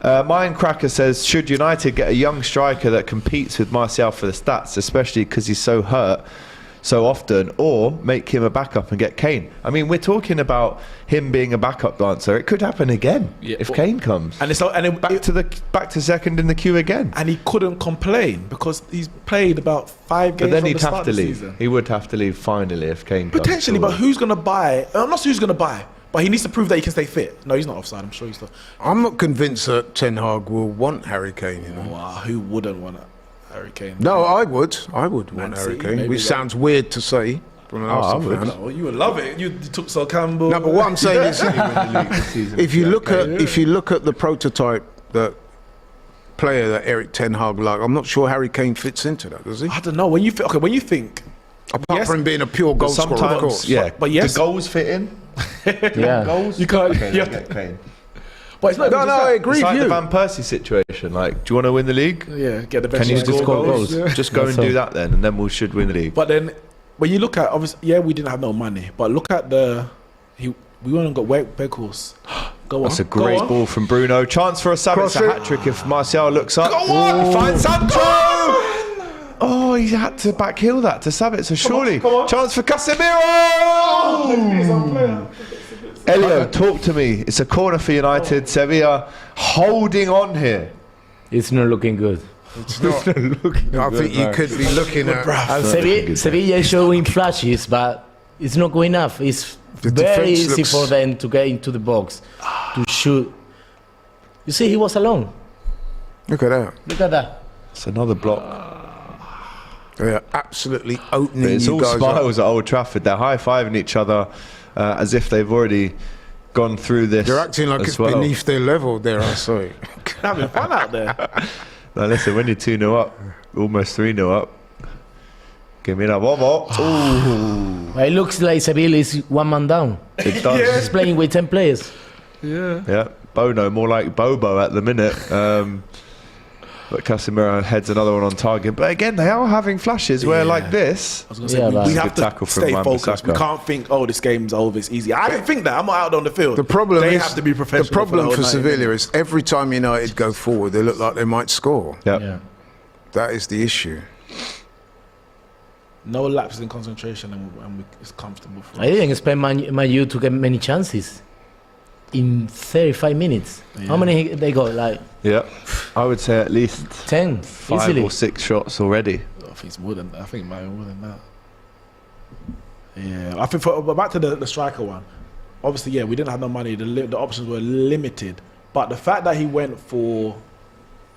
Mindcracker says, should United get a young striker that competes with Martial for the stats, especially because he's so hurt so often, or make him a backup and get Kane? I mean, we're talking about him being a backup dancer. It could happen again if well, Kane comes. And it's Back to second in the queue again. and he couldn't complain because he's played about 5 games But then from he'd the start have to of the leave. season. He would have to leave finally if Kane comes. Potentially, forward. but who's going to buy? I'm not sure who's going to buy, but he needs to prove that he can stay fit. No, he's not offside. I'm sure he's not. I'm not convinced that Ten Hag will want Harry Kane. You know? Wow, who wouldn't want Harry Kane? No, I would. I would Man want Harry City, Kane, maybe which that. sounds weird to say from an Arsenal would. fan. No, you would love it. You took Sol Campbell. No, but what I'm saying is, if you look at the prototype that player that Eric Ten Hag like, I'm not sure Harry Kane fits into that, does he? I don't know. When you think, Apart yes, from him being a pure goal scorer, of Sometimes, course. yeah. But yes. the goals fit in. Yeah. Goals. You can't- Okay, you let's have get Kane. but it's not. No, even no, just I that. agree It's like with the you. Van Persie situation. Like, do you want to win the league? Yeah, get the best. Can you striker. just score goals? Yeah. Just go and That's do all. that then, and then we should win the league. But then, when you look at, obviously, yeah, we didn't have no money, but look at we went and got Weghorst. Go on. That's a great go on. ball from Bruno. Chance for a sub. It's a Cross it. hat trick if Martial looks up. Go on. He finds Sancho. Oh, he had to backheel that to Savic. So surely, come on. chance for Casemiro. Elio, talk to me. It's a corner for United. Sevilla holding on here. It's not looking good. It's not. I think you could be looking at. And Sevilla is showing flashes, but it's not good enough. It's The very defense easy looks- for them to get into the box, to shoot. You see, he was alone. Look at that. Look at that. It's another block. They're absolutely opening But it's you all guys up. smiles at Old Trafford. They're high-fiving each other as if they've already gone through this. They're acting like as it's well. beneath their level, dare I say. Having fun out there. Now listen, when you're 2-0 up, almost 3-0 up, give me that one more. Ooh, But it looks like Sevilla is one man down. it does. He's playing with 10 players. Yeah. Yeah, Bono, more like Bobo at the minute. But Casemiro heads another one on target. But again, they are having flashes where like this. I was gonna say, we have Good tackle to from stay Wan-Bissaka. focused. We can't think, oh, this game's over, it's easy. I didn't think that. I'm not out on the field. The problem they is, have to be professional. the problem the for whole 90 Sevilla minutes. is every time United go forward, they look like they might score. Yep. Yeah. That is the issue. No lapse in concentration, and it's comfortable for I didn't expect Man U to get many chances in 35 minutes. How many they got? Like Yeah. I would say at least 10, 5 easily. or 6 shots already. I think it's more than. I think it might be more than that. Yeah, I think. But back to the striker one. Obviously, yeah, we didn't have no money. The options were limited. But the fact that he went for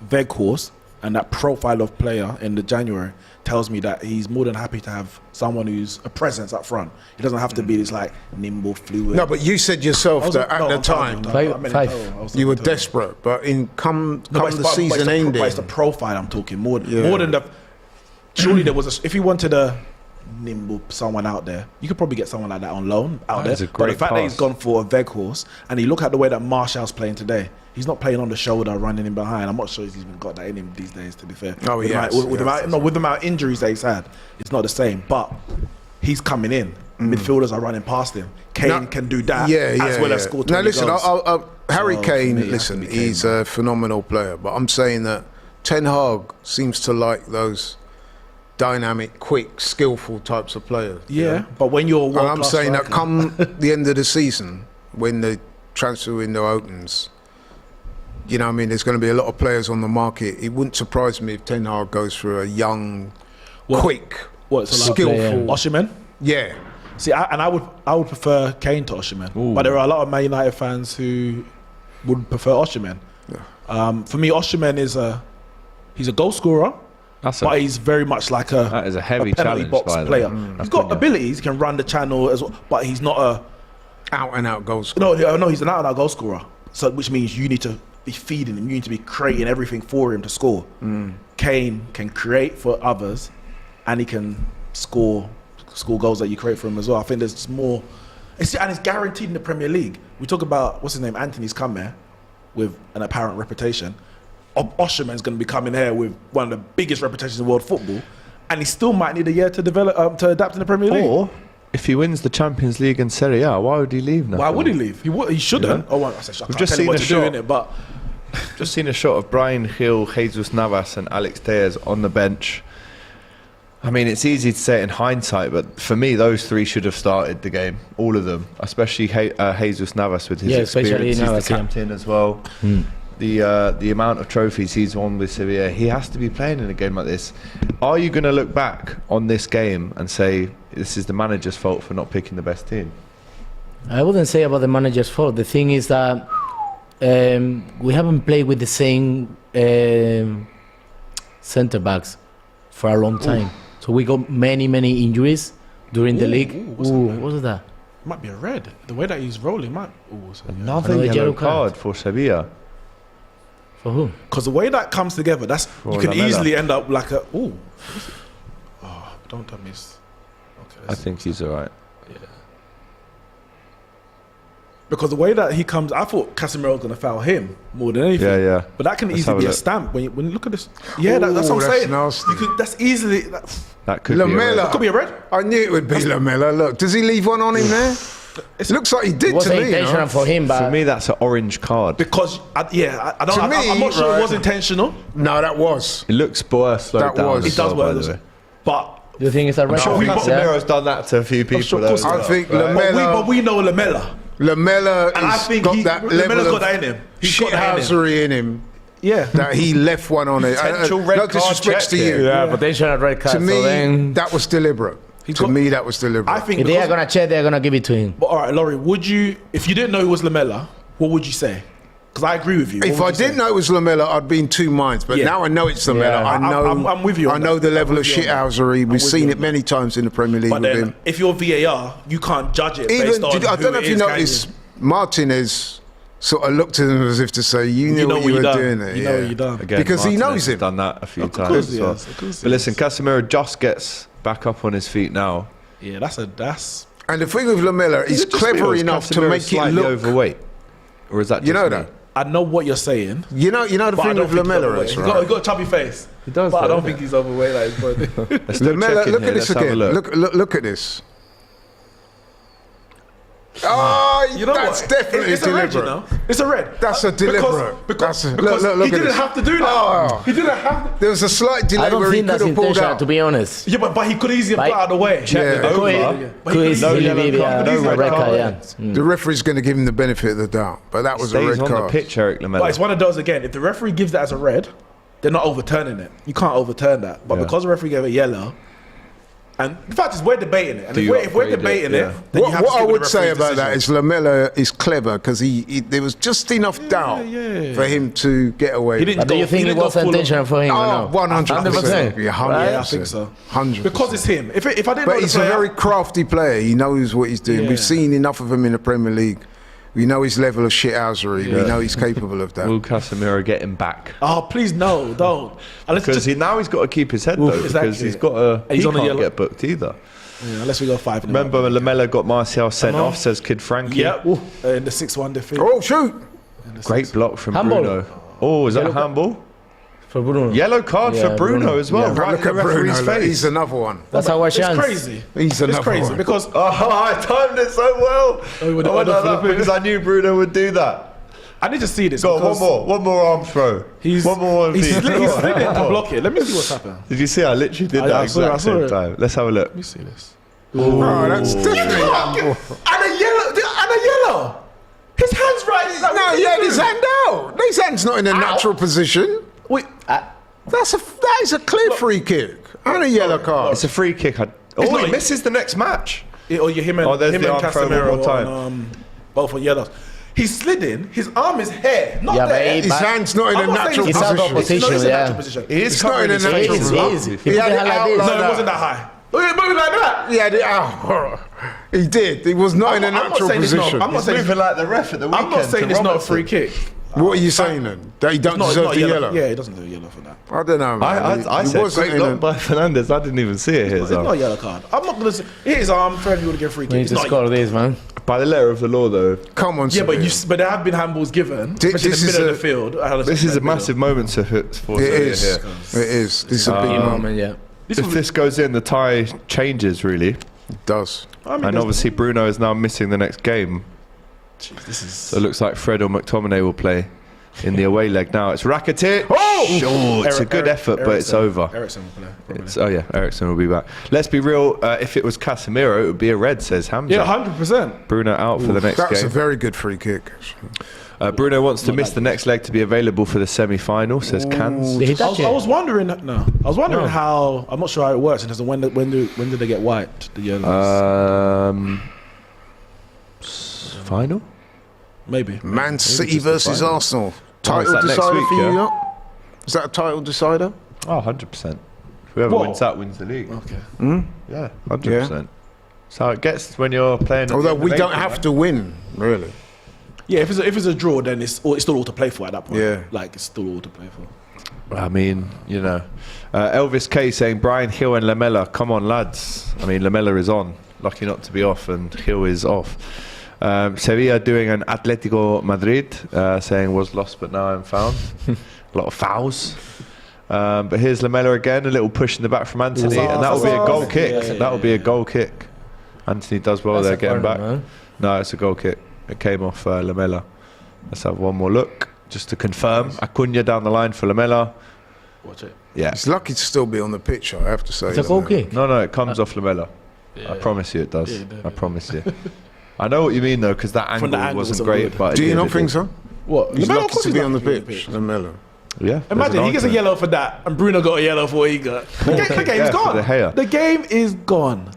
Weghorst and that profile of player in the January tells me that he's more than happy to have someone who's a presence up front. He doesn't have to be this like nimble, fluid. No, but you said yourself that at the time you were desperate, but come the season ending. But it's the profile I'm talking more than the. Surely there was if he wanted a nimble someone out there, you could probably get someone like that on loan out That is there. a But great the fact that he's pass. gone for a Weghorst, and you look at the way that Martial's playing today, he's not playing on the shoulder, running in behind. I'm not sure he's even got that in him these days, to be fair. Oh, with yeah. with the amount of injuries that he's had, it's not the same. But he's coming in. Midfielders are running past him. Kane can do that as well as score 20 Now listen, goals. Harry So, Kane, for me, it has listen, to be Kane, he's a phenomenal player, but I'm saying that Ten Hag seems to like those dynamic, quick, skillful types of players. Yeah, but when you're And I'm saying that come the end of the season, when the transfer window opens, you know what I mean, there's going to be a lot of players on the market. It wouldn't surprise me if Ten Hag goes for a young, quick, skillful. Osimhen? Yeah. See, I would prefer Kane to Osimhen, but there are a lot of Man United fans who would prefer Osimhen. Yeah. For me, Osimhen he's a goal scorer, but he's very much like That is a heavy penalty challenge box by them. player. He's got abilities; he can run the channel as well, but he's not a Out and out goal scorer. no. He's an out-and-out goal scorer. So, which means you need to be feeding him. You need to be creating everything for him to score. Kane can create for others, and he can score goals that you create for him as well. I think there's just more, and it's guaranteed in the Premier League. We talk about what's his name, Anthony's come here with an apparent reputation. Osimhen's going to be coming here with one of the biggest reputations in world football, and he still might need a year to develop to adapt in the Premier League. Or if he wins the Champions League and Serie A, why would he leave now? Why would he leave? He shouldn't. Oh, well, I We've just seen what a to do shot. in it, but Just seen a shot of Brian Hill, Jesus Navas and Alex Diaz on the bench. I mean, it's easy to say it in hindsight, but for me, those three should have started the game, all of them, especially Jesus Navas with his especially experience. Navas, He's the captain as well. The amount of trophies he's won with Sevilla, he has to be playing in a game like this. Are you going to look back on this game and say this is the manager's fault for not picking the best team? I wouldn't say about the manager's fault. The thing is that we haven't played with the same centre backs for a long time. So we got many injuries during the league. what's What was that? it might be a red. The way that he's rolling might. Another yellow card for Sevilla. For who? Because the way that comes together, you can Lamela. easily end up like don't tell me. Okay, I think he's all right. because the way that he comes, I thought Casemiro was going to foul him more than anything. Yeah. But that can Let's easily have a be a look. stamp when you look at this. Yeah, that's what I'm Ooh, saying. that's nasty. That's easily. That could be a Lamela. red. Could be a red. I knew it would be Lamela. Look, does he leave one on him there? It looks like he It did to wasn't me. intentional for him, but For me, that's an orange card. Because I don't. To me, I'm not sure right. it was intentional, No, that was. It looks slowed That down. was. as it does well, by work. the way. But the thing is that red I'm sure card, Casemiro's done that to a few people. sure, of though, course as he I well, think right? Lamela. we know Lamela, Lamela and I has think got that Lamela's level got that in him. He's got that in him. shithousery in him Yeah. that he left one on it. Potential red No card disrespect check to here. you. Yeah, but they should have red card. To me, so then, that was deliberate. To me, that was deliberate. I think if they are because, gonna check, they're gonna give it to him. but all right, Laurie, would you, if you didn't know it was Lamela, what would you say? Because I agree with you. If I didn't know it was Lamela, I'd be in two minds. But Yeah. now I know it's Lamela. Yeah. I know. I'm with you on I know that. the level I'm of with you on that. shithousery. We've with seen you it on many times in the Premier League But with then, him. if you're VAR, you can't judge it based Even on I don't know if you noticed, Martinez sort of looked at him as if to say, "You knew what you were doing there." You know what you done. Again, Because he Martinez knows has him. done that a few Of times. course he as well. has, of course he But listen, has. Casemiro just gets back up on his feet now. Yeah, that's. And the thing with Lamela, he's Is it just me or clever is enough to Casemiro make it slightly look. overweight, or is that just You know me? that I know what you're saying. You know the But I thing don't with think he's Lamella overweight. is, He's right? got a chubby face. He does, But I though, don't yeah. think he's overweight. Like his body. Let's still Lamella, check in look here. at this Let's have a again. look. Look at this. Oh, You know that's what? definitely It's a red, deliberate. you know? It's a red. That's a deliberate. Because Look at he didn't this. have to do that. Oh. He didn't have to. There was a slight delay I don't where he think could that's have pulled intentional, out. to be honest. Yeah, but he could easily have Right. got out of the way. Check Yeah. the over. But he could easily Could have maybe got- no red red card. card, yeah. The referee's going to give him the benefit of the doubt, but that was a Stays red on card. the pitch, Eric But Lamella. it's one of those again. If the referee gives that as a red, they're not overturning it. You can't overturn that. But Yeah. because the referee gave a yellow, and the fact is we're debating it. And Do if you we're upgrade it? debating Yeah. it, then you have What to I stick with would the say referee's about that decision. is Lamella is clever because there was just enough doubt yeah. for him to get away. He didn't But do go- you think he it didn't go was full on- intentional for him or Oh, no? 100%. Yeah, 100%. Yeah, I think so. 100%. Because it's him. If I didn't know But the he's a player, very crafty player. He knows what he's doing. Yeah. We've seen enough of him in the Premier League. We know his level of shithousery. We know he's capable of that. Will Casemiro get him back? oh please no, don't. Unless Because just, now he's got to keep his head though. Because exactly. he's got to. He's He on a can't yellow- get booked either. yeah, unless we go 5. Remember when Lamella got Martial sent Come on. off? Says Kid Frankie. Yep. In the 6-1 defeat. Oh, shoot. Great block from Handball. Bruno. Oh, is that a handball? For Bruno. Yellow card Yeah, for Bruno Bruno. as well. Yeah. Right Look in the at Bruno. referee's Look, face. he's another one. That's our It's chance. crazy. He's It's another crazy one. because Oh, I timed it so well. Oh, you would- I went oh, like for that the- because I knew Bruno would do that. I need to see this. Go on, because one more arm throw. One more. He's please. slid Go on. it to block it. Let me see what's happened. Did you see? I literally did I that saw it, I exact saw same it. time. Let's have a look. Let me see this. Oh, that's definitely handball. And a yellow. His hands right. Like, No, what he did had do? his hand out. His hand's not in a natural position. Wait, That is a clear free kick and a yellow card. It's a free kick. It's Oh, not- he misses the next match. or you him and Oh, there's him the and arm throw one Casemiro more time. on, both on yellows. He's sliding. His arm is here, not Yeah, but there. he- His hand's not in a I'm not saying natural It's out of position. position. No, it's a Yeah. natural position. He is It's not covering in a his natural face. It is, position. it is. If you He put had it it like out this. like No, it that. wasn't that high. Look at it moving like that. He had it out. He did. He was not in a I'm not natural saying it's not- position. I'm not He's saying moving like the ref at the weekend. I'm not saying to it's not a Robertson. free kick. What are you saying then? That he don't It's deserve the yellow? Yeah, he doesn't deserve a yellow for that. I don't know, man. I He said wasn't great in a- block by Fernandez. I didn't even see it here. It's not a yellow card. I'm not gonna say hit his arm. Fair you would get a free We kick. need It's to not a score this, man. By the letter of the law, though, Come on, Yeah, but Sevilla. but there have been handballs given, This especially in is the middle a- of the field. this is a massive moment for It Sevilla is. here. It is. This is a big Big moment. moment, yeah. If this goes in, the tie changes really, It does. and obviously Bruno is now missing the next game. So it looks like Fred or McTominay will play in the away leg. Now it's Rakitic. Oh, it's a good effort, but it's over. Ericsson will play. Probably. Oh yeah, Ericsson will be back. Let's be real. If it was Casemiro, it would be a red. Says Hamza. Yeah, 100%. Bruno out for the next That's a game. very good free kick. Bruno wants to miss the next leg to be available for the semi-final. Says Cans. Did he I touch was, I it? was wondering. No, I was wondering how. I'm not sure how it works in terms of when did they get wiped? The yellows. Final. Maybe. Man City just the versus final. Arsenal. is Title that next decider week, for you, yeah? lot? Is that a title decider? Oh, 100%. Whoever What? wins that wins the league. Okay. Yeah, 100%. That's how it gets when you're playing. at the Although end we of don't April, have man. to win, really. Yeah, if it's a draw, then it's still all to play for at that point. Yeah. Like it's still all to play for. I mean, you know. Elvis K saying Brian Hill and Lamella, come on, lads. I mean, Lamella is on. Lucky not to be off, and Hill is off. Sevilla doing an Atletico Madrid, saying was lost but now I'm found. A lot of fouls. But here's Lamella again, a little push in the back from Anthony, and that will be a goal kick. That will be a goal kick. Anthony does well That's there, a getting corner, back. man. No, it's a goal kick. It came off Lamella. Let's have one more look, just to confirm. Acuna down the line for Lamella. Watch it. Yeah. It's lucky to still be on the pitch, I have to say. It's a goal kick. No, it comes off Lamella. I promise you it does. Yeah, I promise you. I know what you mean, though, because that angle, the angle wasn't wasn't great. good. But Do it you did, not it think did. so? What? He's Lamella, of lucky course to he's be on the lucky pitch, to be on Lamella. Yeah. there's Imagine an he gets a argument. yellow for that, and Bruno got a yellow for what he got. The game's Yeah, for gone. De Gea. The game is gone.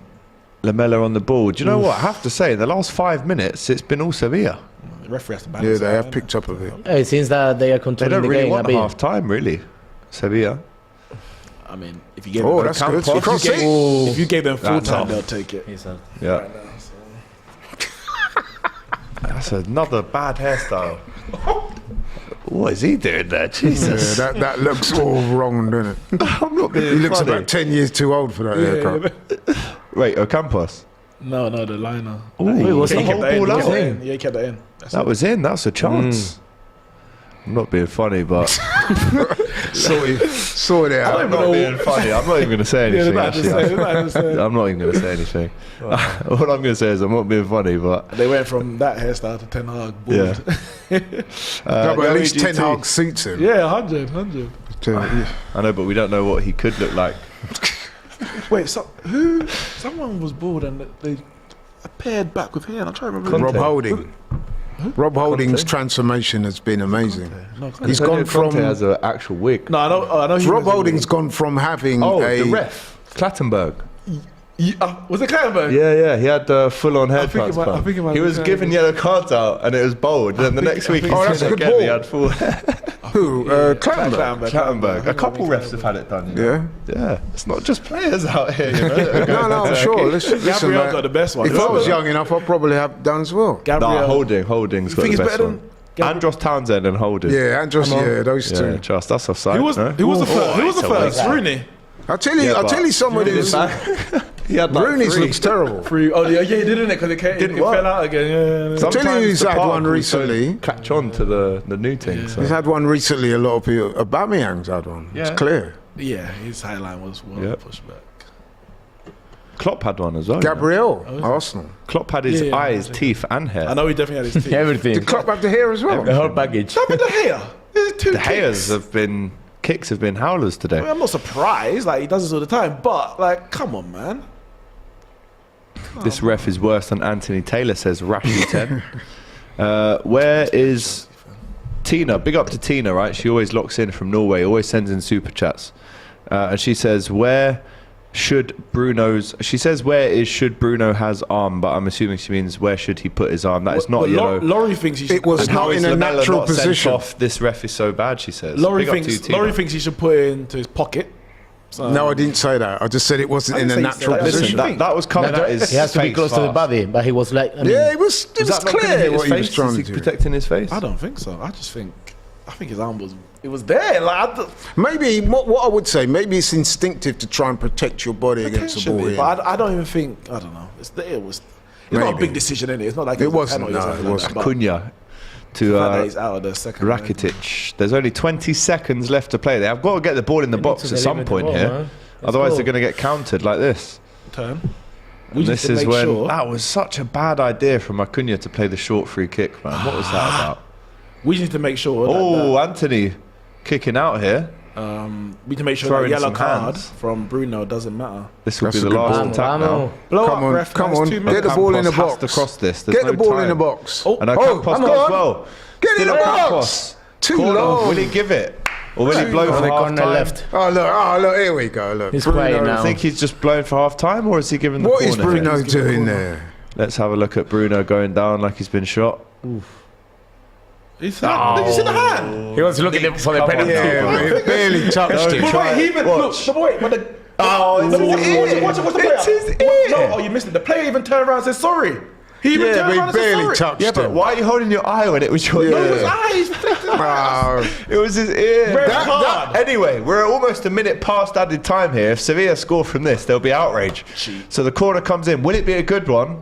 Lamella on the ball. Do you know what? I have to say, in the last 5 minutes, it's been all Sevilla. The referee has to Yeah, balance they it have out, picked up a bit. It seems that they are They controlling don't the really game a want bit. half time, really. Sevilla. I mean, if you gave Oh, them, that's Campos. good. You If can't you see. if you gave them full That's time, off. they'll take it. He's a- Yeah. That's another bad hairstyle. What is he doing there? Yeah, Jesus. that looks all wrong, doesn't it? I'm not being He looks funny. about 10 years too old for that haircut. Wait, Ocampos. No, the liner. Wait, what's the the whole kept that in, ball he kept out? that in. Yeah, he kept that in. That's That was in. That's a chance. I'm not being funny, but Sort it out. I'm not being funny. I'm not even going to say anything. Yeah, I'm not even going to say anything. All I'm going to say is I'm not being funny, but they went from that hairstyle to Ten Hag bald. yeah. No, but at least AGT. Ten Hag suits him. Yeah, 100. I know, but we don't know what he could look like. Wait, someone was bald and they paired back with hair. I'm trying to remember. Rob Holding. Rob Holding's transformation has been amazing. He's gone from. Conte has an actual wig. No, I know. Rob Holding's gone from having The ref, Clattenburg. Was it Clattenburg? Yeah, he had full-on hair I think it might- transplant. I think it might He be was Clattenburg. giving yellow cards out, and it was bold. And then the next week, Oh, that's a good ball. he had full hair. Who? Clattenburg. Clattenburg. A couple refs have had it done. You know? Yeah, it's not just players out here. You know? No, I'm sure. Listen, Gabriel man, got the best one. If I was young enough, I'd probably have done as well. Gabriel. Holding's got think the he's best better one. than Andros Townsend and Holding. Yeah, and just those Yeah, two. trust that's offside. Who was no? the first? Who was the first? Rooney. I'll tell you. Yeah, I'll but- tell you somebody who's. He had like Rooney's three. looks terrible. Oh yeah, he didn't it because it Didn't it work. fell out again. Yeah. I'll tell you who's the had one particles don't recently. Catch on to the new thing. So. He's had one recently. A lot of people. Aubameyang's had one. Yeah. It's clear. Yeah, his highline was well Yep. pushed back. Klopp had one as well. you know. Gabriel, Arsenal. Klopp had his Yeah, eyes, teeth, and hair. I know he definitely had his teeth. Everything. Did Klopp have the hair as well? The whole package. Stop with the hair. There's two The kicks. hairs have been howlers today. I mean, I'm not surprised. Like he does this all the time, but like, come on, man. This ref is worse than Anthony Taylor, says Rashy 10. Where is Tina? Big up to Tina, right? She always locks in from Norway, always sends in super chats. And she says, where should Bruno has arm, but I'm assuming she means where should he put his arm. That is not But yellow. Laurie thinks he should. It was And how not is in a Lamella natural not sent position. off? This ref is so bad, she says. Laurie Big up to thinks you, Tina. Laurie thinks he should put it into his pocket. So, No, I didn't say that. I just said it wasn't I in a didn't say natural that. Listen, position. that was coming at his He has to be face close to the fast. body, but he was like, I mean, Yeah, it was Is that not gonna clear hit what his he was face? trying Is to he do. protecting his face? I don't think so. I think his arm was there. Like Maybe what I would say, maybe it's instinctive to try and protect your body against the ball. potentially, Here. but I don't even think. I don't know. It's not a Maybe. big decision, innit? It's not like It was a wasn't, penalty or no, something it like wasn't. that, but Cunha the to fact that he's out of the second. Rakitic. There's only 20 seconds left to play. They've got to get the ball in the They box need to at some deliver the point ball, here. man. Let's Otherwise, go. they're going to get countered like this. turn. And just this to is make when sure- that was such a bad idea from Acuna to play the short free kick, man. What was that about? We just need to make sure. Oh, Anthony kicking out here. we need to make sure Throwing that yellow some card hands. from Bruno doesn't matter. This will That's be a the good last ball. attack now. Blow Come up, on, ref. come That's on. 2 Get minutes. the ball in the Campos has box. to cross this. There's Get the no ball time. in the box. Oh, And Oh, Campos come does on. well. Get in Still the Campos. box. Too Corner. long. Will he give it? Or will he blow for the half corner time? left. Oh look, here we go. Look, He's quiet I now. think he's just blowing for half time, or is he giving the What corner? is Bruno doing there? Let's have a look at Bruno going down like he's been shot. Did you see the hand? He was looking for the penalty. Yeah, but it barely touched him. But wait, he even look. The boy, but the Oh, watch the player. It's his ear. No, oh, you missed it. The player even turned around and said sorry. He even Yeah, turned but around and he said barely sorry. touched Yeah, but him. why are you holding your eye when it was your Yeah. No, ear? his eyes. Oh, It was his ear. Red card. Anyway, we're almost a minute past added time here. If Sevilla score from this, there'll be outrage. So the corner comes in. Will it be a good one?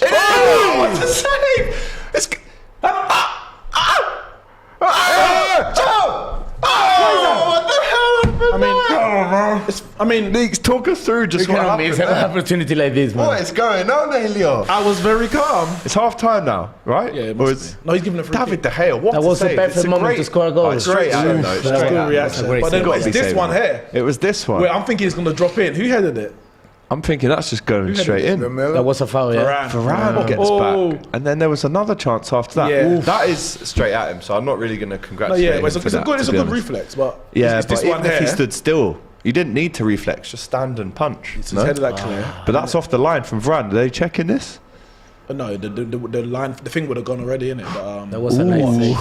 It is! What a save! It's... What the hell? I mean, Neeks, talk us through just You what cannot miss happened an there. opportunity like this, man. What is going on, Elio? I was very calm. It's half time now, right? Yeah, it Or must it's be. No, he's giving a free David kick. De Gea. What That a was the save. perfect It's a moment great, to score a goal. Oh, it's straight at him, though. That's Straight a at good him. reaction. Great But then save. Gotta it's be this saving one that. here. It was this one. Wait, I'm thinking it's going to drop in. Who headed it? I'm thinking that's just going straight in. That was a foul, yeah. Varane gets Oh. back, and then there was another chance after that. Yeah. That is straight at him, so I'm not really going to No, congratulate yeah, him but it's for a that, good, it's to a be good honest. reflex. But Yeah, it's but this even one if he here. stood still, you didn't need to reflex, just stand and punch. It's no? headed that clear. But that's off the line from Varane. Are they checking this? No, the line, the thing would have gone already in it. But That was a nice save.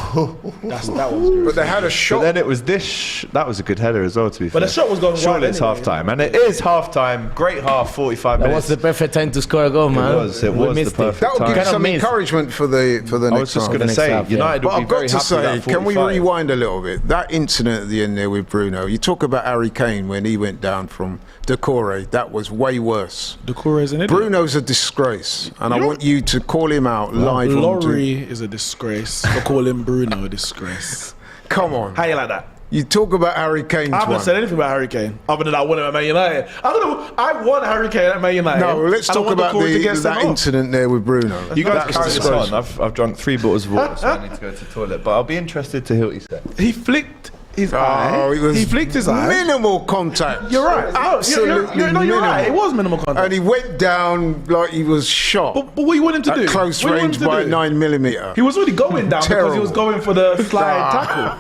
that was good. but they had a But shot. then it was this. That was a good header as well, to be fair. But the shot was going Surely wide it's anyway. half time, and it is half time. Great half, 45 That minutes. was the perfect time to score a goal, man. It was the We missed perfect That will time. give Cannot some miss. encouragement for the I was next just half. going to next say, half, yeah. United But will be I've got very to happy with say, that can we 45. rewind a little bit? That incident at the end there with Bruno, you talk about Harry Kane when he went down from Decore, that was way worse. Decore is an idiot. Bruno's a disgrace, and I want you you to call him out live on Laurie is a disgrace. For calling Bruno a disgrace. Come on. How you like that? You talk about Harry Kane. I haven't said anything about Harry Kane other than I want him at Man United. I want Harry Kane at Man United. No, let's and I talk want about Corey to get that sent off. incident there with Bruno. You guys That's carry this disgraceful. on. I've drunk 3 bottles of water, so I need to go to the toilet. But I'll be interested to hear what you say. He flicked his eye. Oh, it was He flicked his eye. minimal contact. You're right. Absolutely You're minimal. right. It was minimal contact. And he went down like he was shot But what you want him to do? at close What you want range him to by do? 9mm. He was already going down because he Terrible. was going for the slide tackle.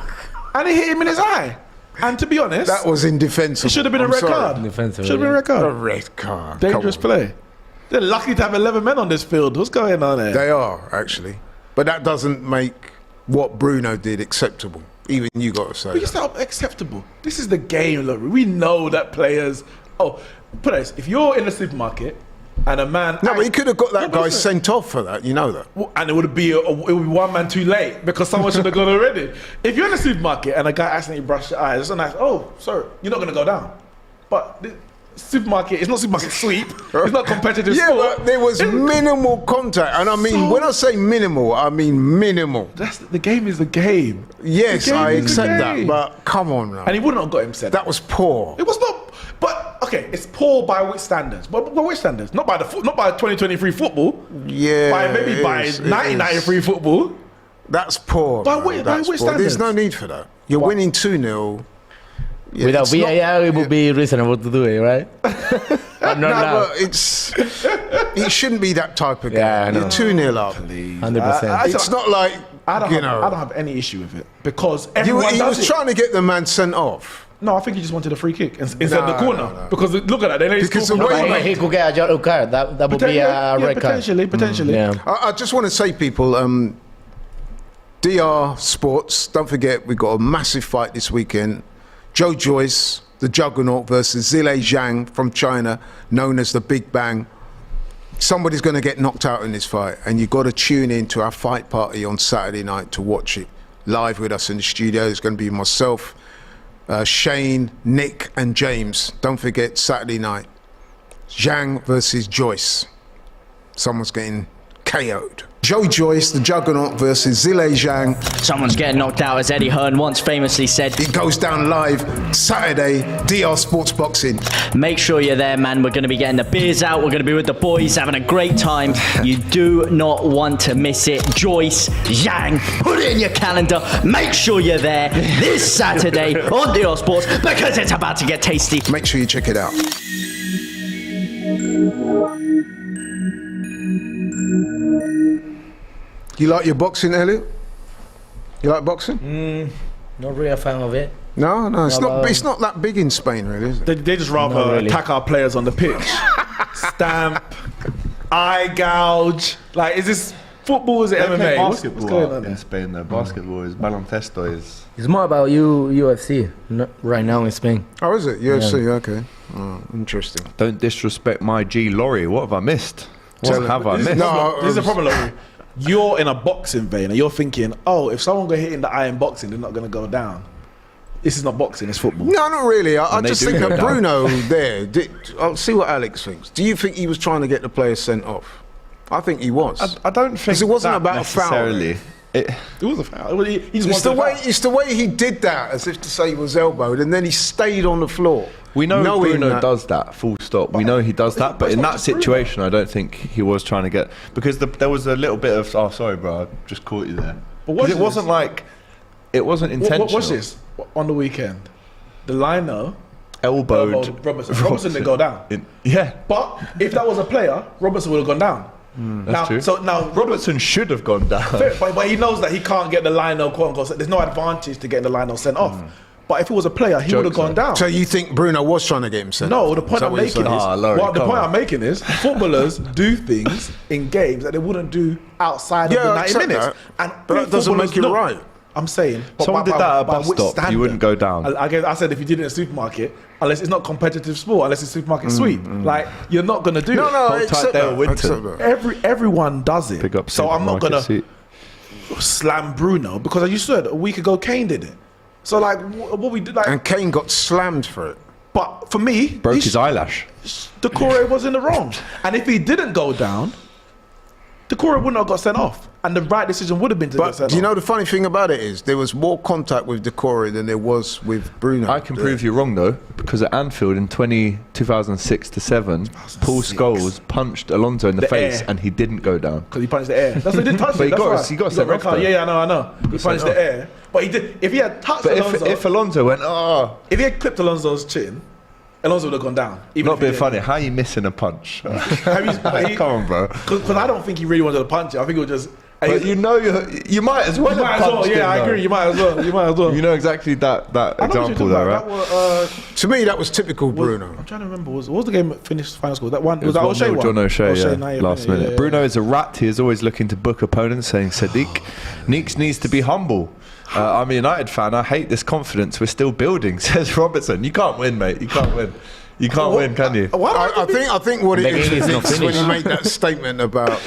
And it hit him in his eye. And to be honest, That was indefensible. it should have been a I'm red sorry. card. Defensive, Should have been a red A card. red card. Dangerous Come on. play. They're lucky to have 11 men on this field. What's going on there? They are, actually. But that doesn't make what Bruno did acceptable. Even you got to say But it's that. not acceptable. This is the game, Laurie. We know that players. Oh, put this. If you're in the supermarket and a man. No, but he could have got that No, guy listen. sent off for that. You know that. And it would be one man too late because someone should have gone already. If you're in the supermarket and a guy accidentally brushed your eyes, it's a nice. Oh, sorry, you're not going to go down. But the supermarket, it's not supermarket sweep. It's not competitive Yeah, sport. but there was minimal contact. And I mean, when I say minimal, I mean minimal. The game is the game. Yes, The game I is the accept that. game. But come on now. And he wouldn't have got him said. That was poor. It was not. But okay, it's poor by which standards? But by which standards? Not by 2023 football. Yeah. By maybe it by is, it 1993 is. football. That's poor. By man. which- by That's which poor. There's no standards? need for that. You're winning 2-0. Yeah, Without it's not- VAR, it would be reasonable to do it, right? But not No, now. but it shouldn't be that type of game. Yeah, I know. You're 2-0 up. 100%. It's not like, I don't you have know. any issue with it because He everyone does was it. trying to get the man sent off. No, I think he just wanted a free kick inside No, the corner no. because look at that. They let it Because score the from way the But corner. he could get a yellow card. That would be a red card. Potentially. Yeah. I just want to say, people, DR Sports, don't forget, we've got a massive fight this weekend. Joe Joyce, the Juggernaut, versus Zile Zhang from China, known as the Big Bang. Somebody's going to get knocked out in this fight, and you've got to tune in to our fight party on Saturday night to watch it live with us in the studio. It's going to be myself, Shane, Nick, and James. Don't forget, Saturday night, Zhang versus Joyce. Someone's getting KO'd. Joe Joyce, the Juggernaut, versus Zile Zhang. Someone's getting knocked out, as Eddie Hearn once famously said. It goes down live Saturday, DR Sports Boxing. Make sure you're there, man. We're going to be getting the beers out. We're going to be with the boys, having a great time. You do not want to miss it. Joyce, Zhang, put it in your calendar. Make sure you're there this Saturday on DR Sports because it's about to get tasty. Make sure you check it out. You like your boxing, Elliot? You like boxing? Not really a fan of it. No, it's No, not. but- It's not that big in Spain, really, is it? They just rather Not really. attack our players on the pitch. Stamp, eye gouge. Like, is this football? Is it They play MMA? What's basketball going on in there? Spain, though. Basketball is baloncesto is. It's more about UFC right now in Spain. Oh, is it? UFC, okay. Oh, interesting. Don't disrespect my G Laurie. What have I missed? What Tell have him. I missed? No, This is the problem, Laurie. You're in a boxing vein and you're thinking, oh, if someone got hit in the eye in boxing, they're not going to go down. This is not boxing, it's football. No, not really. I And they just do think go that down. Bruno there. I'll see what Alex thinks. Do you think he was trying to get the player sent off? I think he was. I don't think it wasn't that about a foul. necessarily. It was a foul. He just It's wanted the a foul. it's the way he did that, as if to say he was elbowed, and then he stayed on the floor. We know knowing Bruno that- does that, full stop. We know he does that, but it's in not that just Bruno. situation, I don't think he was trying to get because there was a little bit of sorry, bro, I just caught you there. But 'Cause watch it wasn't this. like it wasn't intentional. Watch this. On the weekend, the liner Elbowed Robertson. Robertson didn't go down. Yeah, But if that was a player, Robertson would have gone down. that's true. So now Robertson should have gone down. but he knows that he can't get the lino, quote unquote. There's no advantage to getting the lino sent off. But if it was a player, he would have Joke's gone on. down. So you think Bruno was trying to get him sent No, off? the Is point that I'm what you're making saying? is Laurie, the come point on. I'm making is footballers do things in games that they wouldn't do outside Yeah, of the I 90 accept minutes. that. And But all that doesn't footballers make it know. right. I'm saying, but Someone did that at a by bus which stop, you standard? wouldn't go down. I said if you did it in a supermarket, unless it's not competitive sport, unless it's supermarket sweep, like you're not gonna do No, it. no, I Hold tight, accept Dale that. Winton. I accept that. Everyone does it. Pick up So I'm not supermarket gonna seat. slam Bruno because, as you said, a week ago Kane did it. So like what we did, like, And Kane got slammed for it. but for me, Broke his eyelash. the Corey was in the wrong. And if he didn't go down, Decore wouldn't have got sent off, and the right decision would have been to get But sent do you off. know the funny thing about it is there was more contact with Decore than there was with Bruno. I can prove you wrong though, because at Anfield in 2006 to 7, Paul Scholes punched Alonso in the face air. and he didn't go down. Because he punched the air. That's why he didn't touch But it. he That's got- why. he got sent red off, card. though. Yeah, I know. He punched sent the off. air. But he did. If he had touched But Alonso, if Alonso went, if he had clipped Alonso's chin, Alonso would have gone down. Even not if he being didn't. funny, how are you missing a punch? Have you- Come on, bro. Because I don't think he really wanted to punch it. I think it was just. But you know you might as well You have might as well. punched him, Yeah, I though. agree. You might as well. You know exactly that I know what you're example talking though, about. right? That was, To me, that was typical Bruno. I'm trying to remember. What was the game that finished final score? That one It was that 1-0 O'Shea one. John O'Shea, yeah, 90th last minute. yeah. Bruno is a rat. He is always looking to book opponents, saying Sadiq. Neeks needs to be humble. I'm a United fan. I hate this confidence. We're still building, says Robertson. You can't win, mate. You can't win. You can't win, can you? Why do I have to be- I think what it The is game is not when finished. he made that statement about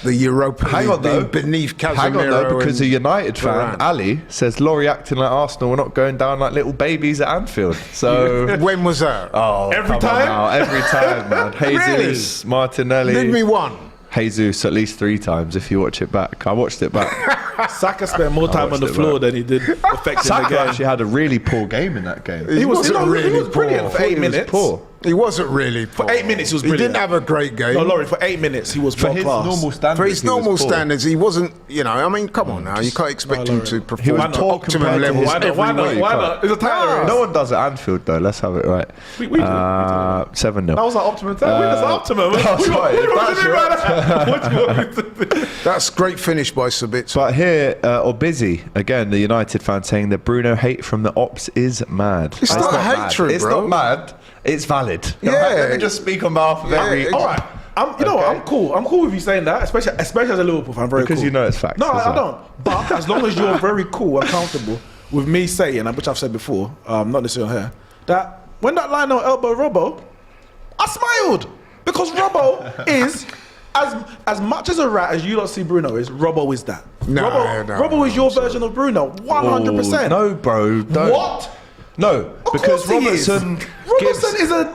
the Europa Hang League on though. being beneath Casemiro. Hang on though, because a and United fan, Varane. Ali, says Laurie acting like Arsenal. We're not going down like little babies at Anfield. So. When was that? Oh, Every come on time? now. Every time, man. Jesus, Martinelli. Name me one. Jesus at least 3 times if you watch it back. I watched it back. Saka spent more time on watched the it floor back. than he did affecting the Saka game. actually had a really poor game in that game. He was wasn't really brilliant poor. for 8 He was minutes. poor. He wasn't really poor. For 8 minutes, he was He brilliant. didn't have a great game. No, Laurie, for 8 minutes, he was For world his class. normal standards, For his he was normal poor. standards, he wasn't. You know, I mean, come on now. You can't expect him to He perform was at poor optimum compared to levels his Why not? every Why not? week. Why not? It's a title race. No one does at Anfield though. Let's have it right. We do. 7-0. That was our optimum time. That's optimum. oh, sorry, that's your What do you want me to do? That's great finish by Sabitzer. But here, Obizi, again, the United fan saying that Bruno hate from the ops is mad. It's not mad. hatred, It's bro. not mad. It's valid. Yeah. Let me just speak on behalf of every. exactly. All right. You know what? I'm cool. I'm cool with you saying that, especially as a Liverpool fan. Very Because cool. you know it's facts. No, as I well. don't. But as long as you're very cool and comfortable with me saying, and which I've said before, not necessarily on here, that when that line on elbow Robbo, I smiled because Robbo is as much as a rat as you lot see Bruno is. Robbo is that. No, Robbo is your version of Bruno, 100%. No, bro. Don't. What? No, Of because course he is. Robertson. Robertson is a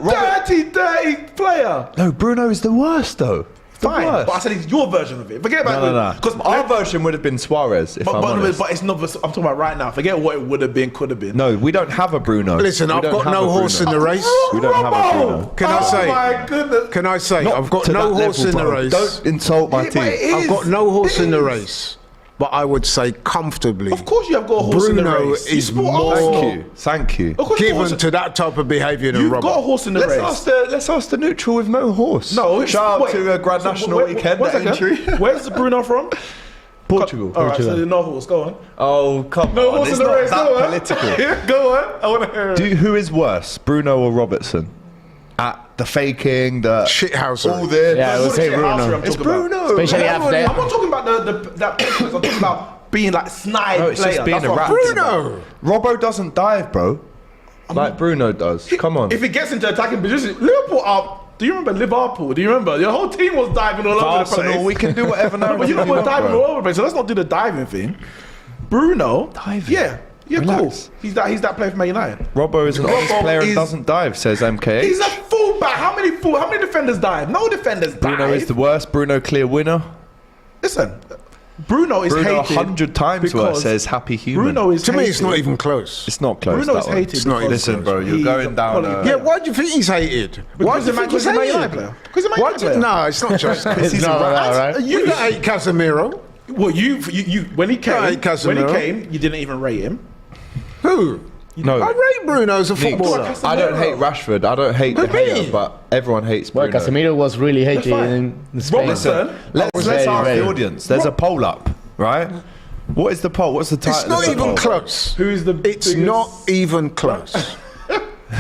dirty player. No, Bruno is the worst though. The Fine, worst. but I said it's your version of it. Forget about no. Because Our version would have been Suarez, if I'm honest. but it's not. I'm talking about right now. Forget what it would have been, could have been. No, we don't have a Bruno. Listen, We I've don't got have no a horse in Bruno. the race. We don't have a Bruno. Can I say? Oh my goodness. Can I say? Not I've got to no that horse level, in the bro. race. Don't insult my Yeah, but team. it is. I've got no horse It in the is. race. But I would say comfortably. Of course, you have got a horse in the Bruno race. You is support more- Arsenal. Thank you. Thank you. Of course, you Given got to that type of behaviour than You've Robert. got a horse in the race. Let's ask the neutral with no horse. No, it's- shout out wait. to a Grand So, National wait, weekend. one That second. injury. Where's Bruno from? Portugal. All right, so there's no horse. Go on. Oh come No on! horse It's in the not race. that Go on. political. Yeah, go on. I want to hear it. Who is worse, Bruno or Robertson? At the faking, the Shithousery. all this. Yeah, I would say Shit house Bruno. I'm It's talking about. Bruno. Especially I'm after. not talking about that confidence. I'm talking about being like snide No, it's player. just being That's a what rat. I'm talking about. Bruno. Robbo doesn't dive, bro. Like Bruno does. Come on. If he gets into attacking position, Liverpool are. Do you remember Liverpool? Do you remember? Your whole team was diving all over the Arsenal, place. we can do whatever now. But you know we we're want, diving bro. all over the place. So let's not do the diving thing. Bruno. Diving? Yeah, Relax. cool. He's that player for Man United. Robbo is an honest Robbo player and is- doesn't dive, says MKH. He's a fullback. How many defenders dive? No defenders Bruno dive. is the worst. Bruno clear winner. Listen, Bruno is Bruno hated 100 times worse, because says happy human. Bruno is To me, it's hated. not even close. It's not close. Bruno that is one. hated. It's not because Listen, bro, you're he's going a down quality a- player. Yeah, why do you think he's hated? Why do you think Because he's he's a Man hated? United player. Because he's a Man Why United do you- player. No, it's not just because he's not a rat. that, right? You don't hate Casemiro. Well, you when he came, Right, Casemiro. you didn't even rate him. Who? No. I rate Bruno as a footballer. Neeks. I don't hate Rashford. I don't hate Who De Gea, me? but everyone hates Well, Bruno. Casemiro was really hated fine. in Spain. Robertson. Let's Very, ask very. the audience. There's a poll up, right? What is the poll? What's the title? It's not of the even poll? close. Who's the It's biggest- not even close.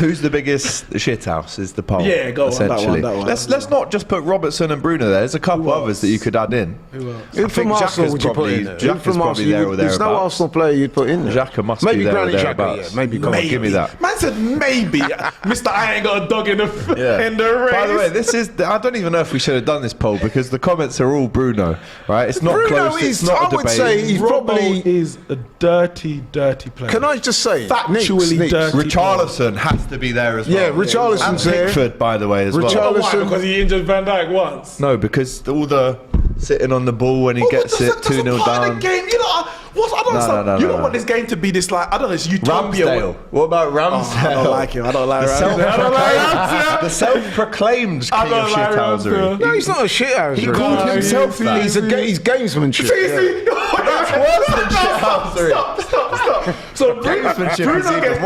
Who's the biggest shithouse is the poll. Yeah, go on, that one, essentially. that one. Let's not just put Robertson and Bruno there. There's a couple others that you could add in. Who I from think Arsenal Xhaka's would you put probably- in there? Xhaka's Who from probably Arsenal? there or There's no thereabouts. Arsenal player you'd put in there. Xhaka must Maybe be there or Granit Xhaka, thereabouts. yeah. Maybe, come on. Maybe. Give me that. Man said maybe. Mr. I ain't got a dog in the race. By the way, this is. I don't even know if we should have done this poll because the comments are all Bruno, right? It's not Bruno close. is, It's not I a would debate. say, he's Robbo probably. is a dirty player. Can I just say, Factually Neeks. dirty. Richarlison has to be there as well. Yeah, Richarlison's and there. Pickford, by the way, as well. Richarlison- Why? Because he injured Van Dijk once. No, because all the Sitting on the ball when he gets it 2-0 down. Game, you know, I don't understand. You don't want this game to be this like I don't know. It's utopia. Ramsdale. What about Ramsdale? I don't like him. I don't like Ramsdale. The self-proclaimed king of shithousery. No, he's not a shithouser. He called himself that. He's gamesmanship. That's worse than shithousery. Stop. So Bruno gets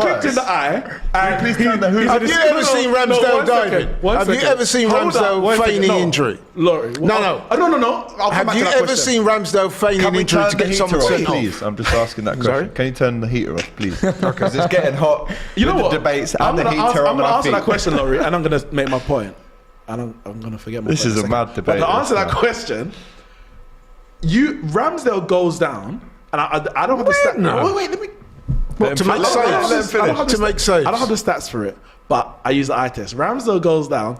clipped in the eye. And Please turn the who's. Have you ever seen Ramsdale diving? Have you ever seen Ramsdale feigning injury? Laurie. No. I'll come Have back you to that ever question. seen Ramsdale feigning Can we injury turn to the get heater someone off, sent off? please? I'm just asking that question. Sorry? Can you turn the heater off, please? Because it's getting hot. You know with what? the debates I'm and the gonna heater on I'm gonna my answer that feet. question, Laurie, and I'm gonna make my point. And I'm gonna forget my This point. is in a second. mad debate, But to this answer that now. question, Ramsdale goes down, and I don't have the stats. No. Wait, let me. What, to make Let him saves? finish. To make saves? I don't have the stats for it, but I use the eye test. Ramsdale goes down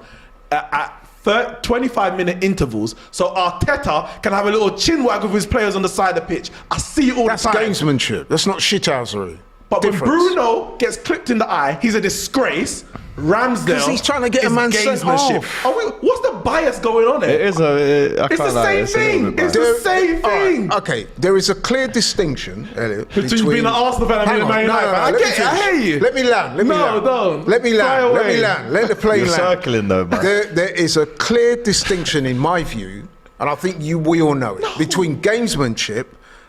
at 25-minute intervals, so Arteta can have a little chin wag with his players on the side of the pitch. I see it all That's the time. gamesmanship. That's not shithousery. But Difference. when Bruno gets clipped in the eye, he's a disgrace. Ramsdale 'Cause he's trying to get a is man sent gamesmanship. off. What's the bias going on there? It is I It's can't the lie, same it's a little thing. bit It's bad. the same thing. Okay, there is a clear distinction, Elliot, Between being an Arsenal fan and Hang being a on, Man no, United no, fan. I let me get it, I finish. hear you. Let me land. No, land. don't. Let me Fly land. Let me away. land. Let the plane You're land. circling though, man. There is a clear distinction in my view, and I think we all know it, between gamesmanship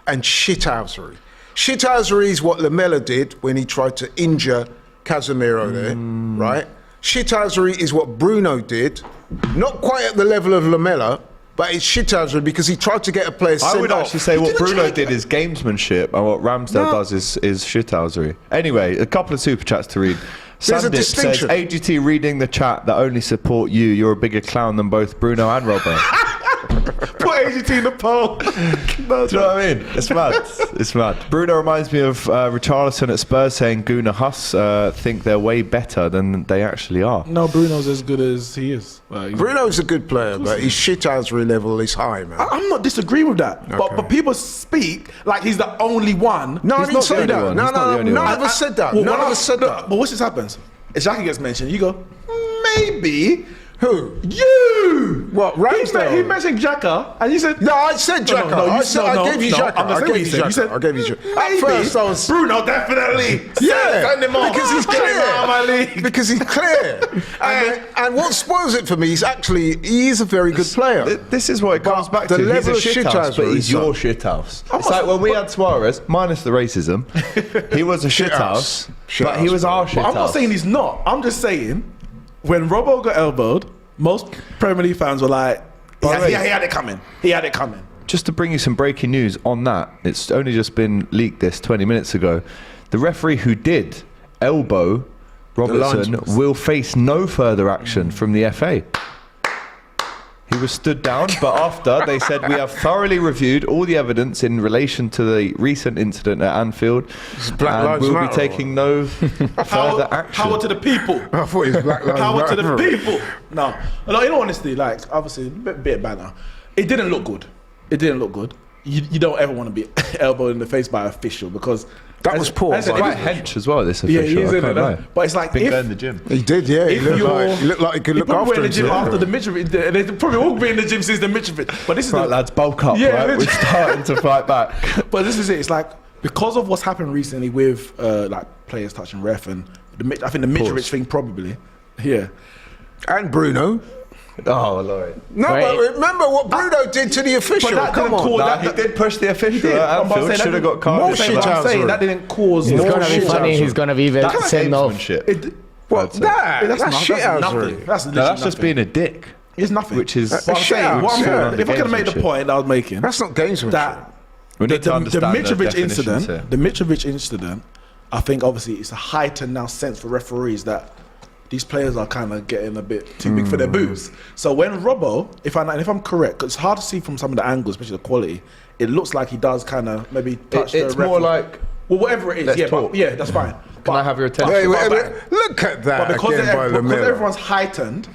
and shithousery. Shithousery is what Lamella did when he tried to injure Casemiro there, right? Shithousery is what Bruno did, not quite at the level of Lamella, but it's shithousery because he tried to get a player sent I would off. actually say what Bruno did is gamesmanship, and what Ramsdale does is shithousery. Anyway, a couple of super chats to read. There's a Sandip says, distinction. AGT reading the chat that only support you. You're a bigger clown than both Bruno and Robbo. Put AGT in the poll. Do you know what I mean? It's mad. It's mad. Bruno reminds me of Richarlison at Spurs saying Gunnar Huss think they're way better than they actually are. No, Bruno's as good as he is. Bruno's a good player, but his shithousery level is high, man. I'm not disagreeing with that, but people speak like he's the only one. No, I He's didn't not say the only that. one. No, He's not the only none one. of us said that. Well, None of us said that. But watch this happens. If Xhaka gets mentioned, you go, maybe. Who? You! What, Ramsdale? He mentioned Xhaka, and you said... No, I said Xhaka. I gave you Xhaka. I'm I gave gave you Xhaka. You said, I gave you Xhaka. At maybe. first, I was... Bruno, definitely. Yeah, Send him off. because he's Get him out of my clear. league. Because he's clear. And what spoils it for me is actually, he is a very good player. This is what it comes But back the to. He's level a of shithouse, but shithousery he's is your some- shithouse. It's like when we had Suarez, minus the racism, he was a shithouse, but he was our shithouse. I'm not saying he's not. I'm just saying, when Robbo got elbowed, most Premier League fans were like, he had it coming. He had it coming. Just to bring you some breaking news on that, it's only just been leaked this 20 minutes ago. The referee who did elbow Robertson linesman. will face no further action from the FA. He was stood down, but after they said we have thoroughly reviewed all the evidence in relation to the recent incident at Anfield, Black and Lives we'll be Matter, taking no further action. Power to the people. I thought he was Black Lives Power to the Matter. people. No, in all honesty, like obviously a bit of banter. It didn't look good. It didn't look good. You don't ever want to be elbowed in the face by an official because That was poor. as I said, Quite if- hench as well, this Yeah, official. he is I in can't it. lie. But it's like Been if going to the gym. He did, yeah. He if looked you're, like he could look probably after went to the gym himself. after the Mitrovic. They probably all be in the gym since the Mitrovic. But this is Right, the, lads, bulk up, Yeah, right? We're literally. starting to fight back. But this is it. It's like because of what's happened recently with like players touching ref and I think the Mitrovic thing probably. Yeah. And Bruno. Oh, Laurie. No, but remember what Bruno did to the official. But that Come didn't on. call- Nah, that- he did push the official did. at I'm about to Anfield. say Should have that- got carded. more shit But I'm out saying of that didn't cause It's More gonna be shit funny. out He's of gonna be even That's sent off. gamesmanship. What? That's shit That's out nothing. That's No, literally that's just nothing. being a dick. It's nothing. Which is But I'm shit saying, out. what I'm Yeah. saying, if I can make the Gamesmanship. point that I was making, That's not gamesmanship. that We need to understand the Mitrovic definitions incident, here. the Mitrovic incident, I think obviously it's a heightened now sense for referees that these players are kind of getting a bit too big for their boots. So when Robbo, if I'm correct, 'cause it's hard to see from some of the angles, especially the quality, it looks like he does kind of maybe touch It's the more referee. like, well, whatever it is, let's yeah, talk. but, yeah, that's fine. can I have your attention? Hey, But- look at that But because, again by because Lamella. everyone's heightened,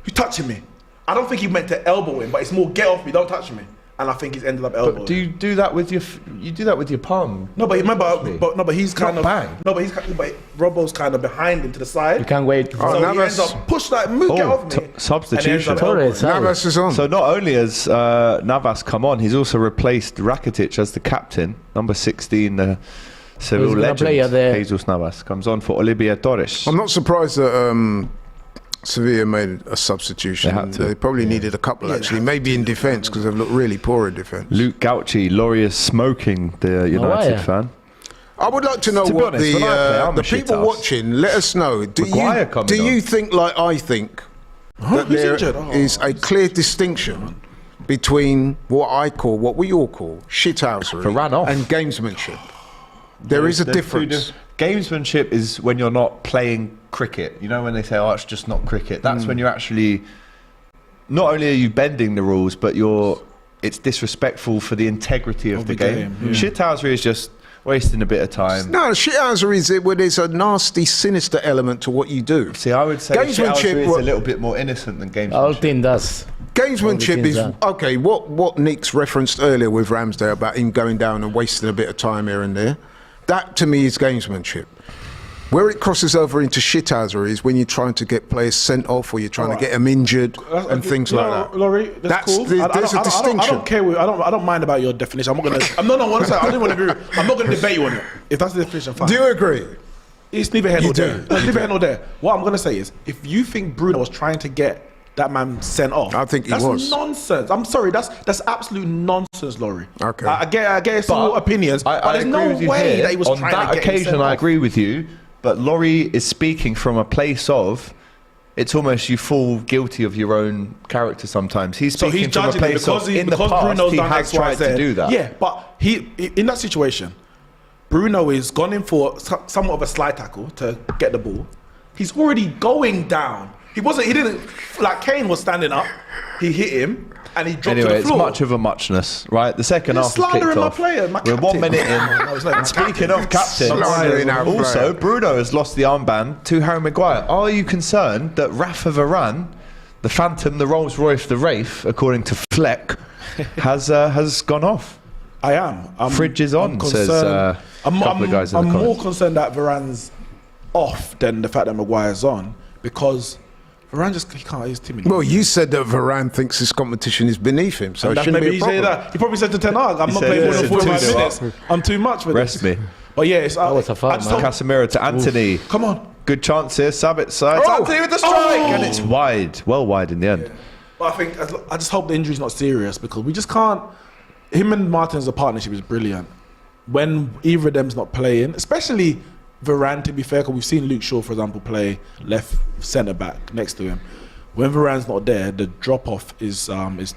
you're touching me. I don't think he meant to elbow him, but it's more get off me, don't touch me. and I think he's ended up elbowing. But do you do that with your? You do that with your palm. No, but remember, but he's kind not of bang. No, but Robbo's kind of behind him to the side. You can't wait. So he ends up push like move, get off me. Substitution. And he ends up elbowing. Navas is on. So not only has Navas come on, he's also replaced Rakitic as the captain, number 16. Sevilla gonna legend play at the- Jesus Navas comes on for Olivier Torres. I'm not surprised that Sevilla made a substitution. They had to. They probably needed a couple, actually. Maybe in defence, because they've looked really poor in defence. Luke Gauci, Laurie is smoking the United yeah. fan. I would like to know To be what honest, when I play, I'm the a shit people house. watching, let us know. Do Maguire coming you on. think, like I think, that Who's there injured? is a clear distinction between what we all call shithousery Varane off. and gamesmanship? There is a There's two difference. Gamesmanship is when you're not playing cricket. You know when they say, "Oh, it's just not cricket." That's when you're actually. Not only are you bending the rules, but it's disrespectful for the integrity of the game. Shithousery is just wasting a bit of time. No, shithousery is where there's a nasty, sinister element to what you do. See, I would say Gamesmanship shithousery is a little bit more innocent than gamesmanship. Our team does. Gamesmanship is that. okay. What Neeks referenced earlier with Ramsdale about him going down and wasting a bit of time here and there, that to me is gamesmanship. Where it crosses over into shithousery is when you're trying to get players sent off or you're trying to get them injured and things like that. Laurie, that's cool. There's a distinction. I don't care. I don't mind about your definition. I'm not gonna. No. One side. I don't want to agree. I'm not gonna debate you on it. If that's the definition, fine. Do you agree? It's neither here nor do. there. It's neither here nor there. What I'm gonna say is, if you think Bruno was trying to get that man sent off, I think he that's was. nonsense. I'm sorry. That's absolute nonsense, Laurie. Okay. I get it's all opinions, but there's agree no with you way here. that he was on trying that to get him occasion. sent I off. agree with you, but Laurie is speaking from a place of. It's almost you fall guilty of your own character sometimes. He's So speaking he's from a judging it place of in the because past Bruno's he done has X, Y, tried Z. to do that. Yeah, but he in that situation, Bruno is gone in for somewhat of a slide tackle to get the ball. He's already going down. He didn't like Kane was standing up. He hit him and he dropped Anyway, to the it's floor. much of a muchness, right? The second You're half is kicked slandering my off. player, my We're 1 captain. minute in. No, it's not my And speaking of captains, Slandering our also player. Bruno has lost the armband to Harry Maguire. Are you concerned that Rafa Varane, the Phantom, the Rolls Royce, the Wraith, according to Fleck, has gone off? I am. Fridge is on, says a couple of guys in the I'm more comments. concerned that Varane's off than the fact that Maguire's on, because Varane he can't. He's too many. Well, you said that Varane thinks this competition is beneath him, so it That's shouldn't maybe be a he say problem. that. He probably said to Ten Hag, "I'm not said, playing more yeah, than 45 2-0 minutes. I'm too much for Rest this." me. But yeah, it's was a foul, I just man. hope- Casemiro to Anthony. Come on. Good chance here. Sabit side. Oh! Anthony with the strike, and it's wide. Well wide in the end. But I think I just hope the injury's not serious, because we just can't. Him and Martin's partnership is brilliant. When either of them's not playing, especially Varane, to be fair, because we've seen Luke Shaw, for example, play left centre back next to him. When Varane's not there, the drop off is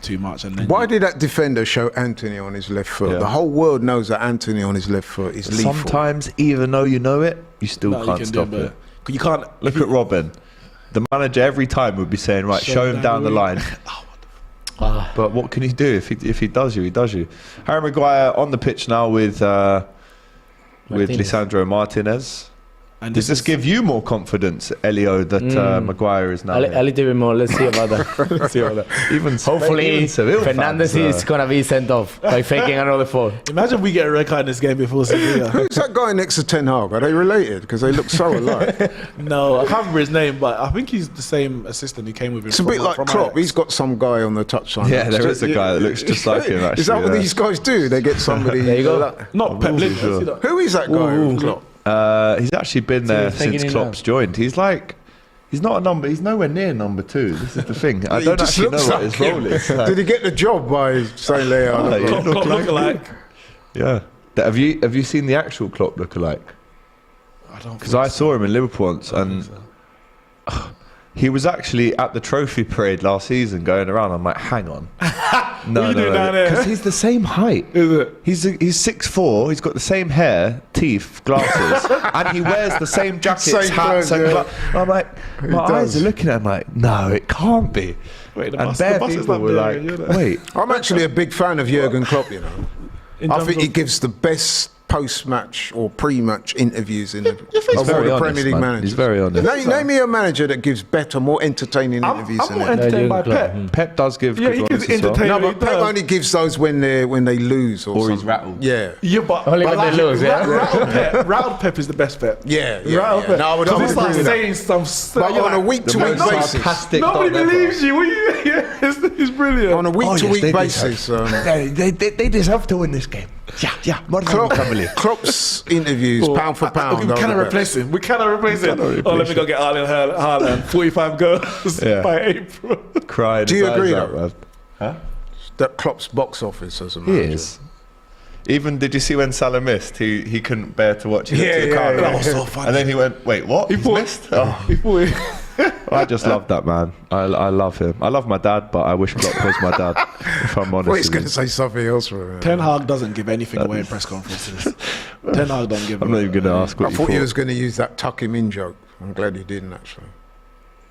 too much. And then Why did that defender show Anthony on his left foot? Yeah. The whole world knows that Anthony on his left foot is lethal. Sometimes, even though you know it, you still No, you can't can stop do it. But you can't. Look at Robin. The manager every time would be saying, right, show him down the line. But what can he do? If he does you, he does you. Harry Maguire on the pitch now with Martinez. Lisandro Martinez. And Does this give you more confidence, Elio, that Maguire is now A here? little bit more. Let's see about that. Let's see about that. Even Hopefully, even Seville Fernandez fans, is gonna be sent off by faking another foul. Imagine we get a red card in this game before Sevilla. Who's that guy next to Ten Hag? Are they related? Because they look so alike. No, I can't remember his name, but I think he's the same assistant who came with him. It's a bit like Klopp. He's got some guy on the touchline. Yeah, there is a guy that looks just like him, actually. Is that what yeah. these guys do? They get somebody. There you go. Not Pep Linders. sure. you know. Who is that guy? with Klopp? He's actually been there he's taking since it Klopp's now. joined. He's not a number. He's nowhere near number 2. This is the thing. I He don't just actually know looks what like his role him. is. Did he get the job by St. Leo? Oh, yeah. Klopp look alike. Yeah. Have you seen the actual Klopp lookalike? I don't. Because I saw him in Liverpool once, and he was actually at the trophy parade last season going around. I'm like, hang on. No, What are you doing down there? Because he's the same height. Is it? He's 6'4", he's got the same hair, teeth, glasses, and he wears the same jackets, Same hats, clothes, and yeah. I'm like, my eyes does. are looking at him like, no, it can't be. Wait, the And bus- bare the bus is people not were there, like, you know. wait. I'm actually a big fan of Jurgen Klopp, you know. In I terms think he of- gives the best post-match or pre-match interviews in the very honest, Premier League man. managers. He's very honest. Name me a manager that gives better, more entertaining interviews I'm than more him. entertained by Jurgen Klopp. Pep. Pep does give Yeah, good he ones gives as well. entertaining. No, but Pep only gives those when they lose or Or he's something. rattled. Yeah. Yeah, but Only when like, they lose, yeah? Rattled Pep is the best Pep. Yeah. Rattled Pep. No, I would Because it's agree like with that. saying some. But you're on a like, week-to-week most basis. sarcastic nobody dog ever. believes you. Yeah, it's brilliant. On a week-to-week they basis. They deserve to win this game. Yeah. Klopp's interviews, pound for pound. We cannot replace him. We cannot replace him. Oh, let me go get Arlen Haaland. 45 goals Yeah. by April. Crying. Do you his eyes agree, out, though? man. That Klopp's box office as a He manager. is. Even did you see when Salah missed? He couldn't bear to watch it. Yeah, to the yeah, camera. yeah. That was so funny. And then he went, "Wait, what? He missed." Oh, Before he- I just love that man. I love him. I love my dad, but I wish Klopp was my dad. If I'm honest. Well, he's with going you. to say something else for him. Ten Hag doesn't give anything away in press conferences. Ten Hag don't give. I'm not even going to ask what I you thought thought. you was going to use that tuck him in joke. I'm glad you didn't actually.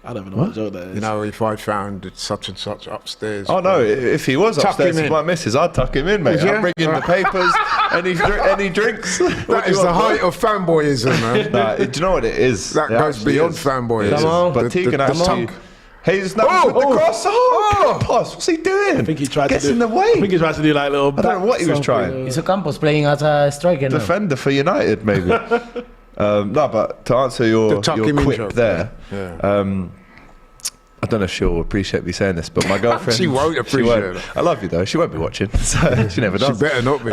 I don't even know what joke that is. You know, if I found such and such upstairs. Oh no! If he was Tuck upstairs him with in. my missus, I'd tuck him in, mate. Would you? I'd bring in the papers, any drinks. That is the height of fanboyism, man. Nah, do you know what it is? That It goes actually beyond is. fanboyism. It is. Come on. But Tegan actually. tuck. He's now with the cross. Oh, pass. What's he doing? I think he tried Gets to do, in the way. I think he tried to do like little. I don't know what he was trying. Iso Campos playing as a striker now. Defender for United, maybe. No, but to answer your The tuck him in quip joke. there, Yeah. I don't know if she'll appreciate me saying this, but my girlfriend. She won't appreciate it. I love you though. She won't be watching, so she never She does. better not be.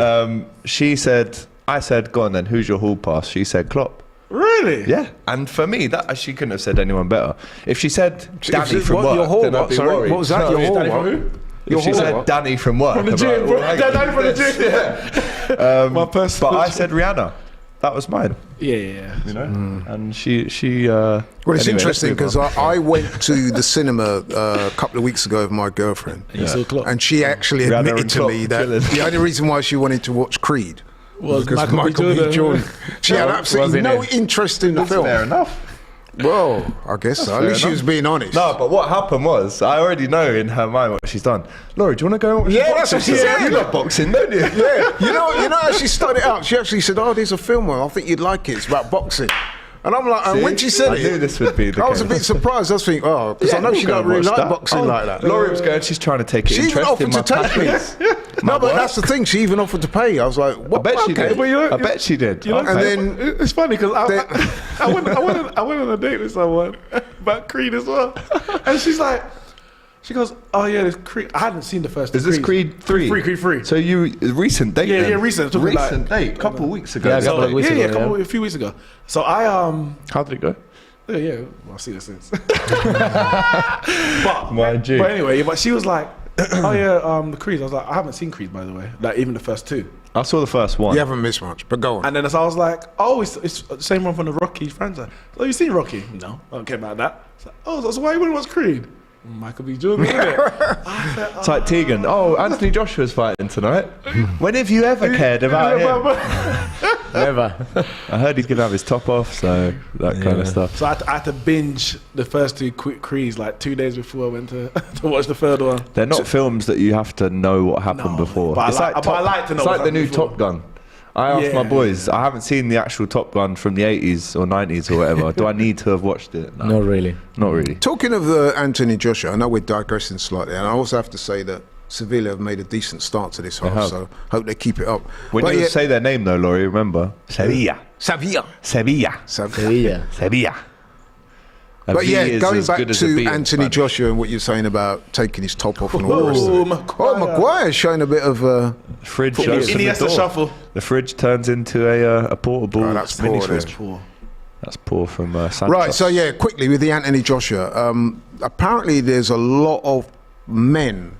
I said, go on then. Who's your hall pass? She said Klopp. Really? Yeah, and for me, that she couldn't have said anyone better. If she said Danny What, from your work, hall then I'd what? be Sorry, worried. what was that? You know Your what I hall mean? what? If Your she hall said what? Danny from work, From the I'd be gym, like, bro. "Oh, hang on, Danny from the this." gym. Yeah. My personal. But I said Rihanna. That was mine. Yeah. You know, and she. Well, it's anyway, interesting let's because move on. I went to the cinema a couple of weeks ago with my girlfriend, You saw Klopp. and she actually Rihanna admitted and to Klopp me that chilling. the only reason why she wanted to watch Creed Was because Michael B. Jordan. She had absolutely no wasn't it? interest in the That's film. fair enough. Well, I guess so. At fair least she enough. was being honest. No, but what happened was, I already know in her mind what she's done. Laurie, do you want to go and watch Yeah, the that's boxing? what she said. You love boxing, don't you? Yeah, you know how she started out? She actually said, "Oh, there's a film on. I think you'd like it. It's about boxing." And I'm like, and when she said I knew it, this would be the I was a case. bit surprised. I was thinking, oh, because I know we'll she go don't and really watch like that. boxing Oh, like that. Laurie was going, she's trying to take She even interest offered in my to take me. passions. No, but that's the thing. She even offered to pay. I was like, I what? bet she Okay. did. But you know- I bet she did. You know, And Okay. then It's funny because They- I went on a date with someone about Creed as well, and she goes, "Oh yeah, there's Creed." I hadn't seen the first. Is this Creed 3? Creed 3. So recent date Yeah, then? yeah, recent. Took me like- Recent date, couple weeks ago. Yeah, So- couple of weeks ago, a few weeks ago. So I How did it go? yeah, well, I've seen it since. but My G. But anyway, but she was like, "Oh yeah, the Creed." I was like, "I haven't seen Creed, by the way. Like even the first two." I saw the first one. you haven't missed much, but go on. And then as I was like, "Oh, it's the same one from the Rocky franchise." "Oh, you seen Rocky?" "No, I don't care about that." It's like, "Oh, so why you wouldn't watch Creed?" "Michael B. Jordan, isn't it?" I said, It's like Tegan. Oh, Anthony Joshua's fighting tonight. When have you ever cared about him? Never. I heard he's going to have his top off, so that kind of stuff. So I had to binge the first two Creeds like 2 days before I went to watch the third one. They're not films that you have to know what happened No, before. but I It's like- but I like to know It's what like the new happened before. Top Gun. I asked my Yeah. boys, I haven't seen the actual Top Gun from the 80s or 90s or whatever. Do I need to have watched it? No, Not really. not really. Talking of Anthony Joshua, I know we're digressing slightly, and I also have to say that Sevilla have made a decent start to this half, have. so hope they keep it up. When But you yeah, say their name though, Laurie, remember? Sevilla. Sevilla. Sevilla. Sevilla. Sevilla. A But V yeah, is going as back good as a to B in Anthony Spanish. Joshua and what you're saying about taking his top off and all the rest of Oh, it. Maguire. Maguire's showing a bit of Fridge Football. opens the Iniesta door. shuffle. The fridge turns into a portable Oh, that's mini poor, fridge. then. That's poor from Santos. Right, so yeah, quickly with the Anthony Joshua. Apparently, there's a lot of men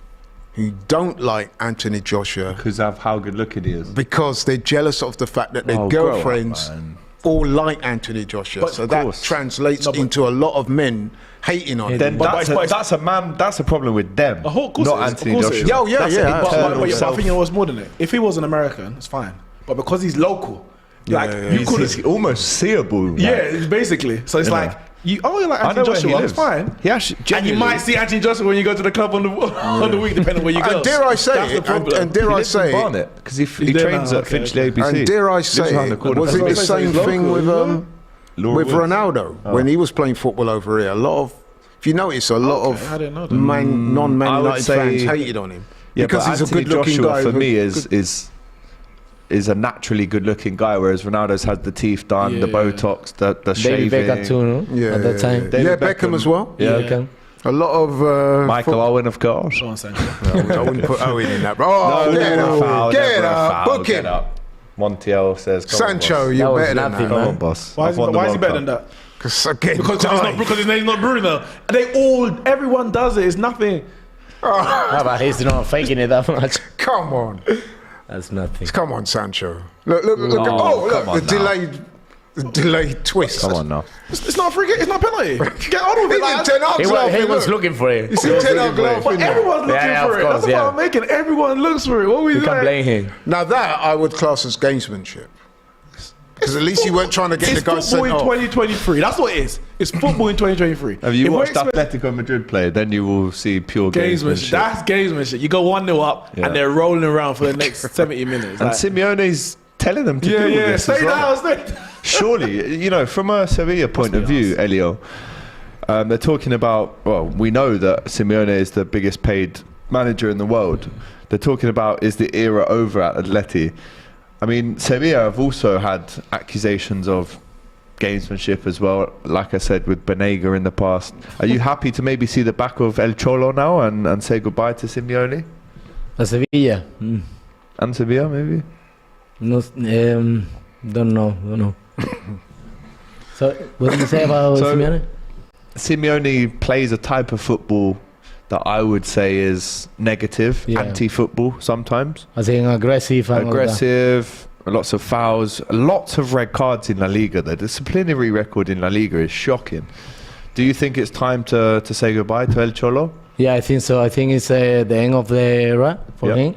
who don't like Anthony Joshua Because of how good looking he is. because they're jealous of the fact that their Oh, grow up, girlfriends man. all like Anthony Joshua. But so of that course. translates into a lot of men hating on him. Then But that's, it's- that's a man. That's a problem with them, Of course not it is. Anthony Of course it Joshua. is. Yeah, That's yeah. an But- internal But I self- think it was more than it. If he was an American, it's fine. But because he's local, like yeah. you He's, could he's almost seeable. yeah, basically. So it's You know. like You're like I Anthony know where he Joshua. It's lives. fine. He actually, And you genuinely- might see Anthony Joshua when you go to the club on the week, depending on where you go. And dare I say That's the it, problem. and dare he I lives in say it, Barnet because he there trains now, at okay, Finchley okay. ABC. and dare I Lives say around the it, corner. was it the That's same local, thing with Laura with Woods. Ronaldo when he was playing football over here? A lot of, if you notice, a lot I didn't know of that. non-Man I would United say- fans hated on him Yeah, because but he's a Anthony good-looking Joshua guy. for with me good- is a naturally good-looking guy, whereas Ronaldo's had the teeth done, the Yeah. Botox, the David shaving. Beckham too, no? Yeah, At that time. David Beckham as well. Yeah. Beckham. A lot of Michael Owen, of course. Go on, Sancho. I wouldn't put Owen in that. Oh, get never a up, foul, get never a up, foul, book get him. up. Montiel says, come Sancho, on, boss. you're was better than nothing, that. Come man. on, boss. Why I've is won the he World better Cup. than that? Because Because his name's not Bruno. Everyone does it. It's nothing. How about he's not faking it that much? Come on, That's nothing. come on, Sancho. Look! Oh, come on The delayed twist. Come on now. It's not a free kick. It's not a penalty. Get on with it. Even Like, Ten Hag's He laughing. was Look. looking for it. You see Ten Hag but laughing now. everyone's looking Yeah, for of it. course, That's the yeah. point I'm making. Everyone looks for it. What are we You doing? can't blame him. Now that I would class as gamesmanship, because at least you weren't trying to get It's the guy football sent in off. 2023. That's what it is. It's football in 2023. Have you If we're watched expect- Atletico Madrid play? Then you will see pure Gamesmanship. gamesmanship. That's gamesmanship. You go 1-0 up Yeah. and they're rolling around for the next 70 minutes. And Like, Simeone's telling them to yeah, do yeah. this as Stay well. down, stay down. Surely, you know, from a Sevilla point of view, Elio, they're talking about, well, we know that Simeone is the biggest paid manager in the world. They're talking about, is the era over at Atleti? I mean, Sevilla have also had accusations of gamesmanship as well, like I said, with Banega in the past. Are you happy to maybe see the back of El Cholo now and say goodbye to Simeone? A Sevilla. And Sevilla, maybe? No, don't know. So, what did you say about So- Simeone? Simeone plays a type of football that I would say is negative, Yeah. anti-football sometimes. I think aggressive and all that. Aggressive, lots of fouls, lots of red cards in La Liga. The disciplinary record in La Liga is shocking. Do you think it's time to say goodbye to El Cholo? Yeah, I think so. I think it's the end of the era for Yep. him.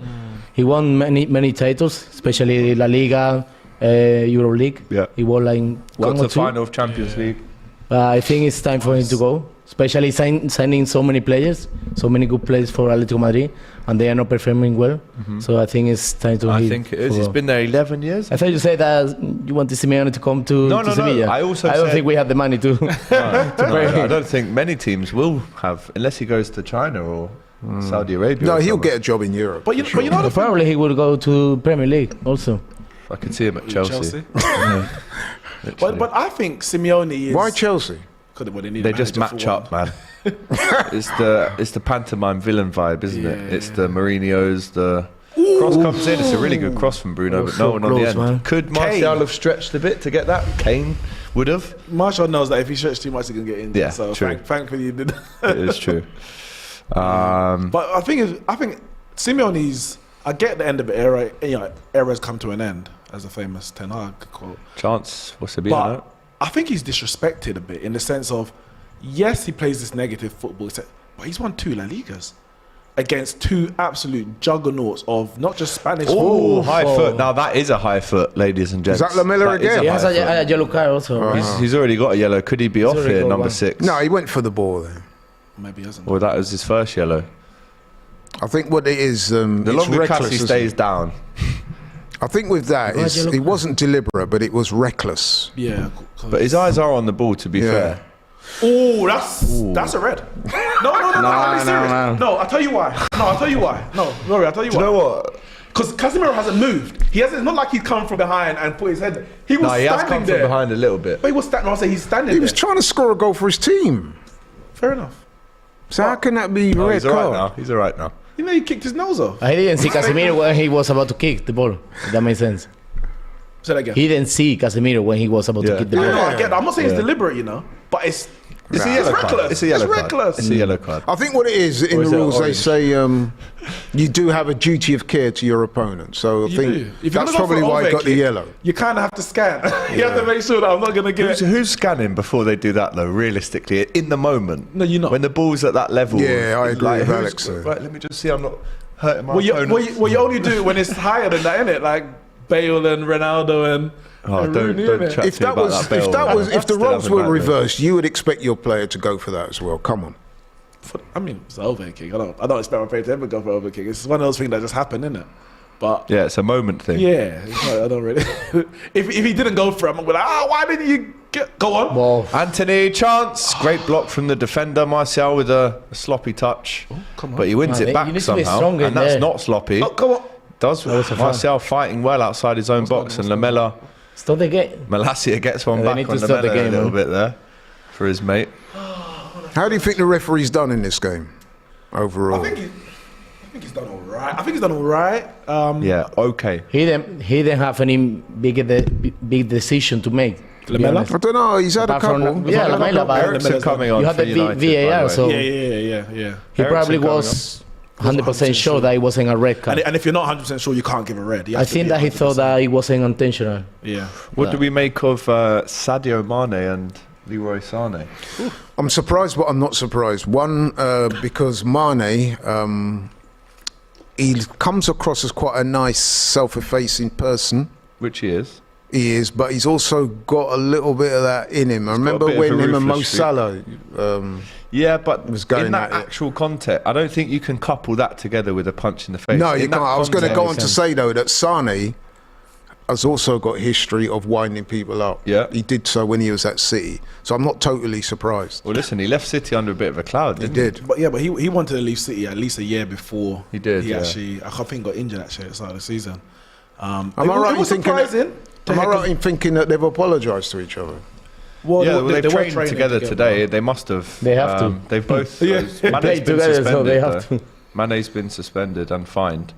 He won many titles, especially La Liga, Euro League. Yeah. He won like Got one to or the two. final of Champions League. I think it's time for him to go, especially signing so many players, so many good players for Atletico Madrid, and they are not performing well. So I think it's time to. I think it is. He's been there 11 years. I thought you said that you wanted Simeone to come to, No, to no, no. Sevilla. I also don't said- think we have the money to. No, I don't think many teams will have, unless he goes to China or Saudi Arabia. No, or he'll somewhere. get a job in Europe. But you for know the Probably he will go to Premier League also. I could see him at Chelsea. But I think Simeone is. Why Chelsea? They just match up, man. It's the pantomime villain vibe, isn't it? Yeah. It's the Mourinho's, the cross comes in. It's a really good cross from Bruno, but so no one on the close, end. man. Could Martial have stretched a bit to get that? Kane would have. Marshall knows that if he stretches too much, he can get injured. Yeah, so true. thankfully he did. It is true. But I think Simeone's. I get the end of the era. You know, eras come to an end, as a famous Ten Hag quote. Chance for Sevilla. But I think he's disrespected a bit in the sense of, yes, he plays this negative football, but he's won 2 La Ligas against 2 absolute juggernauts of not just Spanish Oh, football. high foot. Now that is a high foot, ladies and gents. that Lamella That is again? a He high has foot. a yellow card also. right? He's already got a yellow. Could he be off already here, got number one. 6? No, he went for the ball then. Maybe he hasn't. Or that was his first yellow. I think what it is, The it's longer reckless. Cassie isn't stays it? down. I think with that, Why'd you look it wasn't deliberate, but it was reckless. Yeah. But his eyes are on the ball, to be Yeah. fair. Oh, that's a red. No, I'm serious. No, I'll tell you why. No, Laurie, I'll tell you why. You know what? Because Casemiro hasn't moved. He hasn't. It's not like he's come from behind and put his head. He was No, he has standing come there. from behind a little bit. But he was standing. I'll say he's standing He there. was trying to score a goal for his team. Fair enough. So how can that be Oh, red he's all right card? now. He's all right now. You know, he kicked his nose off. I didn't see Casemiro when he was about to kick the ball. If that makes sense. Say that again. He didn't see Casemiro when he was about to Yeah. kick the No, ball. no, I get that. I'm not saying Yeah. it's deliberate, you know, but it's It's a yellow card. reckless. It's a yellow It's card. reckless. It's a yellow card. I think what it is in Or the is it rules, they orange? say you do have a duty of care to your opponent. So I You think do. If you're that's gonna go probably for an why he got the overkick, yellow. You kind of have to scan. You have to make sure that I'm not gonna get. Who's scanning before they do that, though, realistically? In the moment. No, you're not. When the ball's at that level. Yeah, I agree with who's- Alex there. Right, let me just see I'm not hurting my Well, opponent. you only do it when it's higher than that, innit? Like, Bale and Ronaldo and. Oh, and don't Rooney, don't innit? chat If to me that about was, that Bale if that one. was, if the Still roles haven't were landed. reversed, you would expect your player to go for that as well. Come on. I mean, it's over King. I don't expect my player to ever go for over King. It's one of those things that just happened, isn't it? But Yeah, it's a moment thing. yeah, it's not, I don't really. if he didn't go for it, I'm gonna be like, why didn't you go on? Well, Anthony, chance. Great block from the defender, Martial, with a sloppy touch. come on. But he wins Man, it back you need to be somehow. stronger And that's there. not sloppy. Oh, come on. Does was a foul. Martial fighting well outside his own box, and Lamella, stop the game. Malacia gets one Yeah, they back need on to stop the Lamella a game, little man. bit there for his mate. How do you think the referee's done in this game overall? I think he's done all right. Yeah, okay. He didn't have any big decision to make. to be Lamella? honest. I don't know. He's had a Apart from- couple. yeah, Lamella, but Ericsson coming on you had for the United, VAR, by the way. so Yeah. he Ericsson probably coming was 100% sure that it wasn't a red card. And if you're not 100% sure, you can't give a red. You I have to think be that he 100%. thought that it wasn't intentional. Yeah. What do we make of Sadio Mane and Leroy Sane? I'm surprised, but I'm not surprised. One, because Mane, he comes across as quite a nice, self-effacing person. Which he is. He is, but he's also got a little bit of that in him. I got a remember bit of when a him and Mo ruthless streak. Salah. Yeah, but Was going in that at it. actual context, I don't think you can couple that together with a punch in the face. No, In you that can't. I was going to go on to context- say though that Sane has also got history of winding people up. Yeah. He did so when he was at City, so I'm not totally surprised. Well, listen, he left City under a bit of a cloud, He didn't he? did. But he wanted to leave City at least a year before He did, He yeah. actually, I think, got injured actually at the start of the season. Am I right in thinking? Am I right in thinking that they've apologised to each other? Well, Yeah, well, they've were trained training together today. They must have. They have to. They've both. Yeah. Mane's They played been together, so suspended. they have though. to. Mane's been suspended and fined,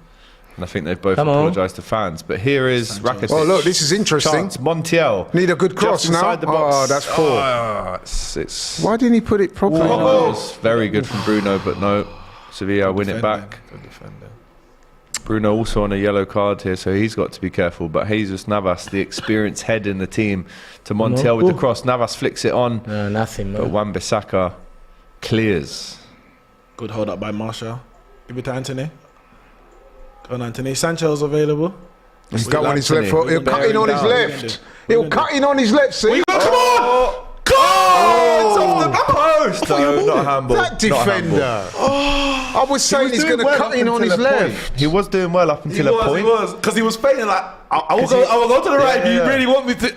and I think they've both Come on. apologised to fans. But here is Rakitic. Oh, look, this is interesting. Chance, Montiel. Need a good cross Just now. inside the box. Oh, that's poor. It's Why didn't he put it properly? Bruno was very good from Bruno, but no. Sevilla win it back. Bruno also on a yellow card here, so he's got to be careful. But Jesus Navas, the experienced head in the team, to Montiel with the cross. Navas flicks it on, No, nothing, but man. Wan-Bissaka clears. Good hold up by Marshall. Give it to Anthony. Go on, Anthony. Sancho's available. He's got on his Anthony. left foot. He'll cut in on his Bearing down. left. He'll cut in on his left. See? Come on! Oh, it's off the post. No, not a handball. That defender. I was saying he's going to cut in on his left. He was doing well up until a point. He was. Because he was feinting like, I will go to the right if you really want me to.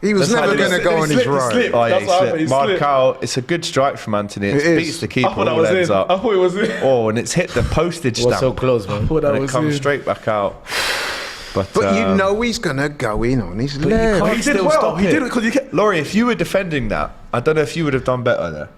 He was That's never how going to he go on his slipped, he right. slipped. Oh, yeah, That's he what happened, slipped. he slipped. Marcao, it's a good strike from Anthony. It It is. beats the keeper I thought that all was ends in. I up. thought it was in. Oh, and it's hit the postage It was so stamp. close, man. Thought that And it was comes in. straight back out. But But you know he's going to go in on his left. But he did still well. stop He it. did it because he kept. Laurie, if you were defending that, I don't know if you would have done better there.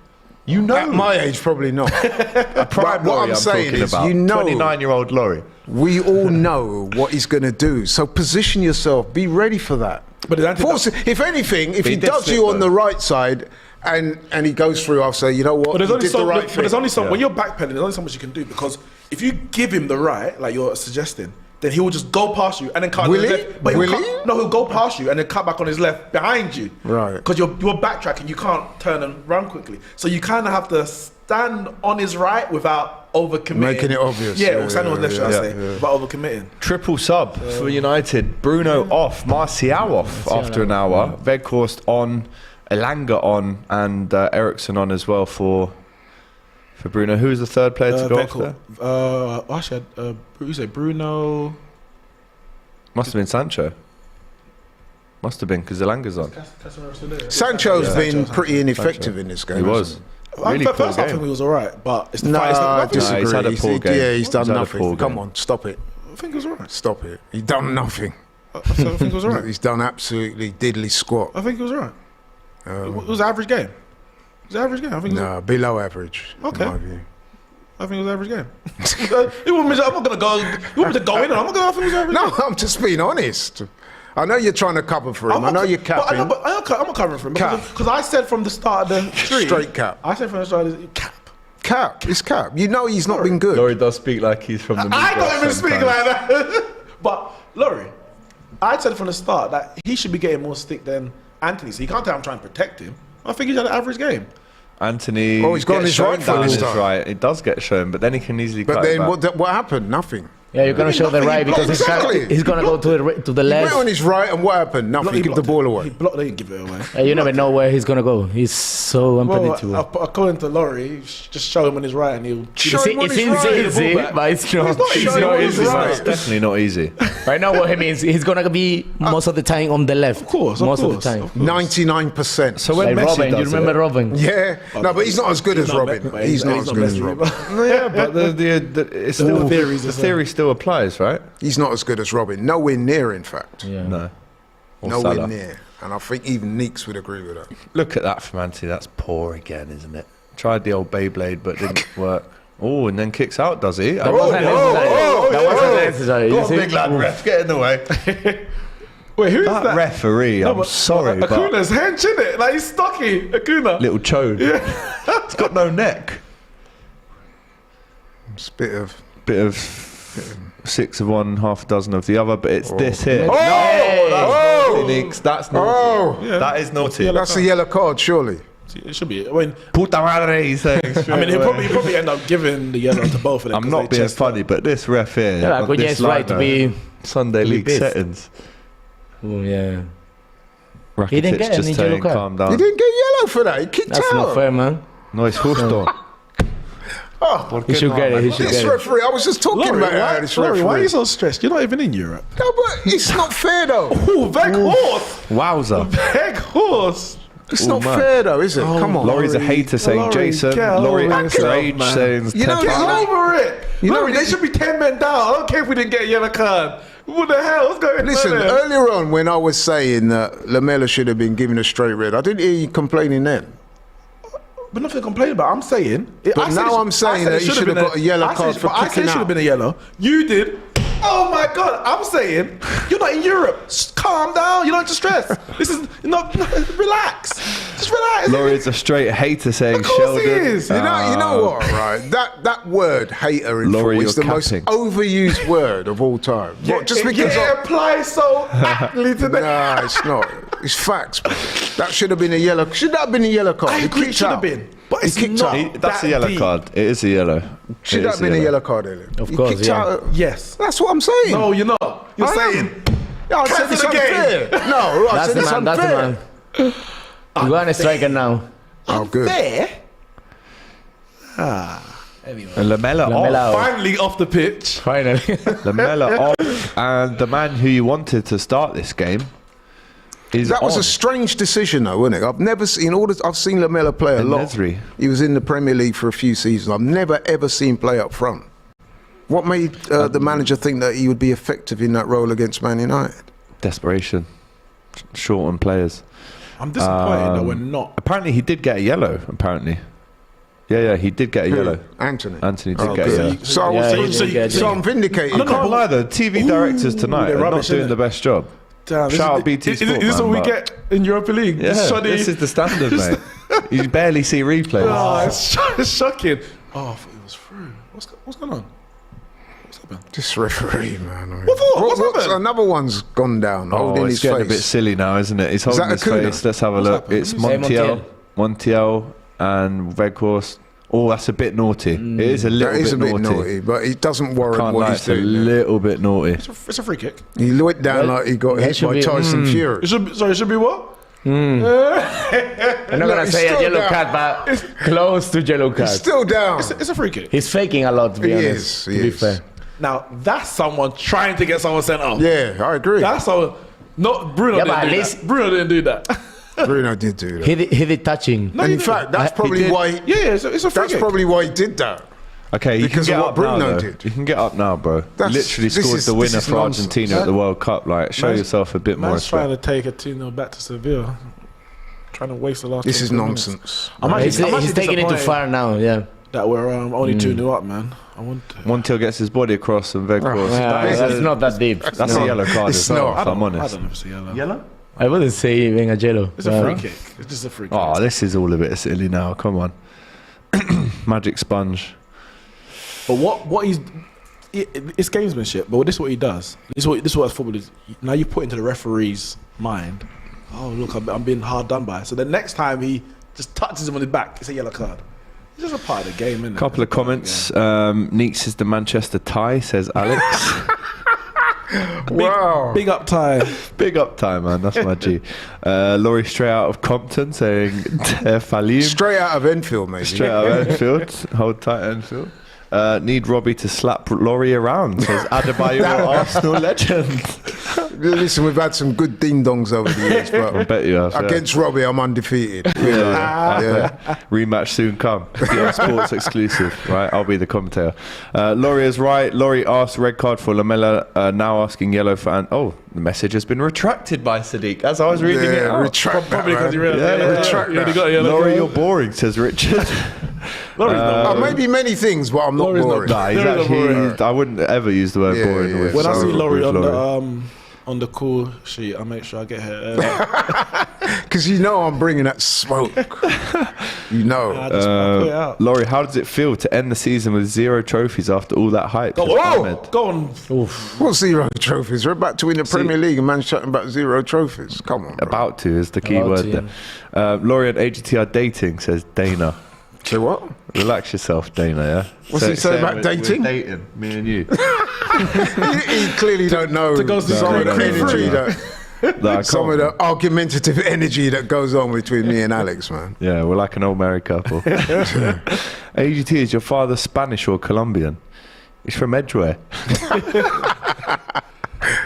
You know, At my age, probably not. prime what Laurie I'm saying talking is, about. you know- 29-year-old Laurie. We all know what he's going to do. So position yourself. Be ready for that. But did Anthony- Force, if anything, if he he did does slip, you on though. the right side and he goes through, I'll say, you know what? But there's He only did the some. right But thing. there's only some. Yeah. When you're backpedaling, there's only so much you can do because if you give him the right, like you're suggesting, then he will just go past you and then cut. Will on his he? left. But Will he'll he? cut, no, he'll go past you and then cut back on his left behind you. Right. Because you're backtracking, you can't turn and run quickly. So you kind of have to stand on his right without overcommitting. Making it obvious. Yeah, Yeah, or stand on his left, should I yeah, say, yeah. without overcommitting. Triple sub for United. Bruno off, Martial off after an hour. Veghorst on, Elanga on, and Ericsson on as well for Bruno. Who was the third player to go off there? Actually, you say Bruno. Must have been Sancho. Must have been because Elanga's on. Sancho's been Sancho. pretty ineffective in this game. He was. hasn't Really poor First, I think game. he was alright, but it's the he? No, fight. I I disagree. he's had a poor game. Yeah, he's done He's had a nothing. poor Come game. on, stop it. think he was alright. Stop it. He's done nothing. I think he was alright. He's done absolutely diddly squat. I think he was alright. It was an average game. It was an average game. I think. It was, No, below average. Okay. In my view. I think it was an average game. You want me to, I'm not gonna go. You want me to go in? I'm not gonna. I think it was an average. No, I'm just being honest. I know you're trying to cover for him. I know you're capping. I'm not covering for him Cap. because I said from the start of the stream. Straight cap. I said from the start of the cap. Cap. It's cap. You know he's not been good. Laurie does speak like he's from the I Midwest don't even speak sometimes. like that. But Laurie, I said from the start that he should be getting more stick than Anthony. So you can't tell I'm trying to protect him. I think he's had an average game. Anthony. Oh, he's got gets his right shown foot down this his time. right. It does get shown, but then he can easily But cut then it back. what happened? Nothing. Yeah, you're gonna show the right because Exactly. he's gonna go to the He went left. on his right, and what happened? Nothing. He gave the ball He away. blocked. They didn't give it away. You never know where he's gonna go. He's so unpredictable. According to Laurie, just show him on his right and he'll. Show him on It's his right. easy, but it's not. Show him on his It's right. definitely not easy. Right now, what he means, he's gonna be most of the time on the left. Of course, most of the time. 99%. So when Like Messi Robin, you does remember it, Robin? Yeah, no, but he's not as good as Robin. But He's not as good as Messi. Robin. yeah, but it's still All theories the as well. theory still applies, right? He's not as good as Robin. Nowhere near, in fact. Yeah. No. Or Nowhere Salah. near. And I think even Neeks would agree with that. Look at that from Anthony. That's poor again, isn't it? Tried the old Beyblade, but didn't work. Oh, and then kicks out, does he? That wasn't necessary. That wasn't necessary. Go You on, see? big lad, ref, get in the way. Wait, who's That that? referee, I'm sorry, but Acuna's hench, isn't it? Like he's stocky. Acuna. little chode. It's got no neck. It's a bit of... Bit of 6 of one, half a dozen of the other, but it's this here. Oh! Neeks, that's naughty. Oh! That is naughty. That's a yellow card, surely. It should be. I mean, Puta madre, he's saying. I mean, he'll probably end up giving the yellow to both of them. I'm not being funny, but this ref here, Yeah, on Cunha this is right to line, be. Sunday to be League pissed. settings. Oh, yeah. Rakitic He didn't get just any yellow saying, card. calm He down. didn't get yellow for that. He kicked That's out. not fair, man. No, it's justo. Oh, He should get it. He should this get it. referee, I was just talking about this referee. why are you so stressed? You're not even in Europe. No, but it's not fair, though. Oh, Veg Horse! Wowza. Veg Horse! It's Oh, not man. fair, though, is it? Come on. Laurie's a hater saying Laurie, Jason. get Laurie over extra yourself, age man. saying You know, Get Teflon. over it! You know, Laurie, they should be 10 men down. I don't care if we didn't get a yellow card. What the hell? What's going Listen, on there? earlier on when I was saying that Lamela should have been given a straight red, I didn't hear you complaining then. But nothing to complain about. I'm saying. But now I'm saying that he should have got a yellow card for I said kicking it should have out. been a yellow. You did. Oh my God! I'm saying you're not in Europe. Calm down. You don't have to stress. This is not. Relax. Just relax. Laurie's a straight hater saying Of course Sheldon. he is. You know what, right? That word hater in Laurie, football is the you're most capping. overused word of all time. What, just because it applies so aptly to that. Nah, it's not. It's facts, bro. That should have been a yellow. Should that have been a yellow card? I He agree. kicked Should have out. been, but He it's kicked not. out. That's that a yellow deep. card. It is a yellow. Should It that is have been a yellow card, Elliot? Of He course, kicked yeah. out. Yes. That's what I'm saying. No, you're not. You're I am. saying. Yeah, I said Cancel it's the game. unfair. No, I That's said the it's man. That's the unfair. man. You got a striker now. Oh, good. There. And Lamela Lamela off. out. Finally off the pitch. Finally. Lamela off. And the man who you wanted to start this game is That was on. a strange decision, though, wasn't it? I've never seen I've seen Lamela play a And lot. Nesri. He was in the Premier League for a few seasons. I've never ever seen play up front. What made the manager think that he would be effective in that role against Man United? Desperation. Short on players. I'm disappointed that we're not. Apparently he did get a yellow, apparently. Yeah, he did get a yellow. Anthony. Anthony did Oh, get a good. yellow. So, Yeah, so, he did get so it. I'm vindicated. I can't lie though, TV directors tonight they're are not rubbish, doing innit? the best job. Damn, Shout out BT is Sport, this man, what we but- get in Europa League? Yeah, Shoddy. this is the standard, mate. You barely see replays. Oh, it's shocking. Oh, I thought it was through. What's going on? What's happened? This referee, man. I mean, What for? What's happened? another one's gone down, Oh, holding it's his getting face. a bit silly now, isn't it? He's holding that his Acuna? face. Let's have a look. happened? It's Let me see. Montiel and Weghorst. Oh, that's a bit naughty. It is a little That is bit a bit naughty. naughty, but it doesn't warrant Can't what lie, he's it's a doing. there. little bit naughty. It's a free kick. He went down Well, like he got that hit should by be- Tyson Fury. It should be what? I'm not Look, gonna he's say a still yellow down. card, but close to yellow card. He's still down. It's a free kick. He's faking a lot, to be He honest. is, To he be is. fair. Now that's someone trying to get someone sent off. Yeah, I agree. That's someone. Not Bruno. Yeah, but didn't at do least- that. Bruno didn't do that. Bruno did do that. He did touching. And in fact, that's probably did. why. Yeah, it's a free That's kick. probably why he did that. Okay, you Because can of get what up now, Bruno though. did. You can get up now, bro. That's- Literally this scored is- the this winner is for nonsense. Argentina at the World Cup. Like, show Man's- yourself a bit more Man's trying respect. to take a 2-0 back to Sevilla. Trying to waste the last. This is 20 minutes. nonsense. I'm He's taking it too far now, yeah. That we're only 2-0 up, man. I want. Montiel gets his body across and Weghorst. Yeah, that's not that deep. That's a yellow card It's as well, not. if I'm I honest. don't know if it's a yellow. I wouldn't say even a yellow. It's a free kick. It's just a free kick. Oh, this is all a bit silly now. Come on. Magic sponge. But what he's it's gamesmanship. But this is what he does. This is what football is. Now you put into the referee's mind. Oh look, I'm being hard done by. So the next time he just touches him on his back, it's a yellow card. It's just a part of the game, isn't it? Couple of comments. Neeks is the Manchester tie, says Alex. Wow. Big up time. Big up time, man. That's my G. Laurie straight out of Compton saying Falim. Straight out of Enfield, maybe. Straight out of Enfield. Hold tight, Enfield. Need Robbie to slap Laurie around, says Adebayo, Arsenal legend. Listen, we've had some good ding-dongs over the years, but I bet you have. against Robbie, I'm undefeated. Yeah. Rematch soon come. PR Sports exclusive, right? I'll be the commentator. Laurie is right. Laurie asked red card for Lamela, now asking yellow for... Oh, the message has been retracted by Sadiq as I was reading it out. Retract Probably because you that, man. Retract you already that. got a yellow Laurie, card. you're boring, says Richard. Laurie's not Maybe many things, but I'm not Laurie's not boring. Nah, he's Laurie not actually, boring. I wouldn't ever use the word Yeah, boring. yeah. With, When I see with Laurie on the call sheet, I make sure I get her. Because you know I'm bringing that smoke. You know. I just put it out. Laurie, how does it feel to end the season with 0 trophies after all that hype? Go says on. Ahmed. Go on. What 0 trophies? We're about to win the Premier League and man's chatting about 0 trophies. Come on, bro. About to is the key About word to, there. Laurie and AGT are dating, says Dana. Say what? Relax yourself, Dana, yeah? What's he saying about dating? We're dating, me and you. He clearly don't know to go see some of the Creed energy three. that... Some of the argumentative energy that goes on between me and Alex, man. Yeah, we're like an old married couple. AGT, is your father Spanish or Colombian? He's from Edgware.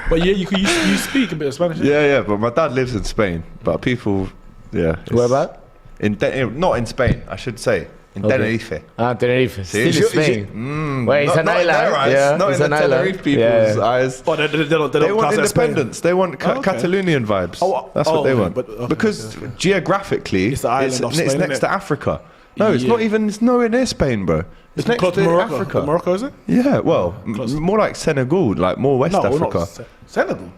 But yeah, you speak a bit of Spanish. Yeah, but my dad lives in Spain. But people, yeah. Where about? Not in Spain, I should say. In Okay. Tenerife. Tenerife. See, Still is it- Spain. Wait, it's an not in their island. eyes, Yeah, not it's in the an island. Tenerife people's eyes. But they don't They want class it as Spain. independence. They want Oh, okay. Catalonian vibes. Oh, That's what they okay, want. but- okay, because okay. geographically, It's the island of Spain, it's isn't next it? to Africa. No, it's Yeah. not even. It's nowhere near Spain, bro. It's next close to to Morocco. Africa. Morocco, is it? Yeah, well, Close. more like Senegal, like more West No, Africa. not Senegal.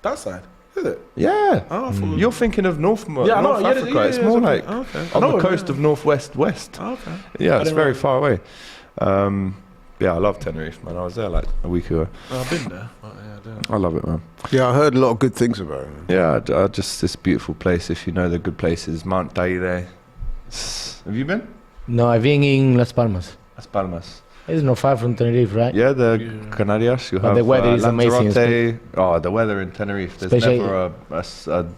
That side, is it? Yeah, Oh, I thought- you're thinking of North Yeah, I know, yeah, Africa. yeah, it's yeah, more it's like okay. Okay. I on know the it, coast yeah. of Northwest West. Oh, okay. Yeah, I it's didn't very know. far away. Yeah, I love Tenerife, man. I was there like a week ago. I've been there. But yeah, I didn't. I love it, man. Yeah, I heard a lot of good things about it. Man. Yeah, just this beautiful place. If you know the good places, Mount Taire. Have you been? No, I've been in Las Palmas. Las Palmas. It's not far from Tenerife, right? Yeah, the Canarias. You But have the weather is amazing, Lanzarote. Oh, the weather in Tenerife. There's Especially- never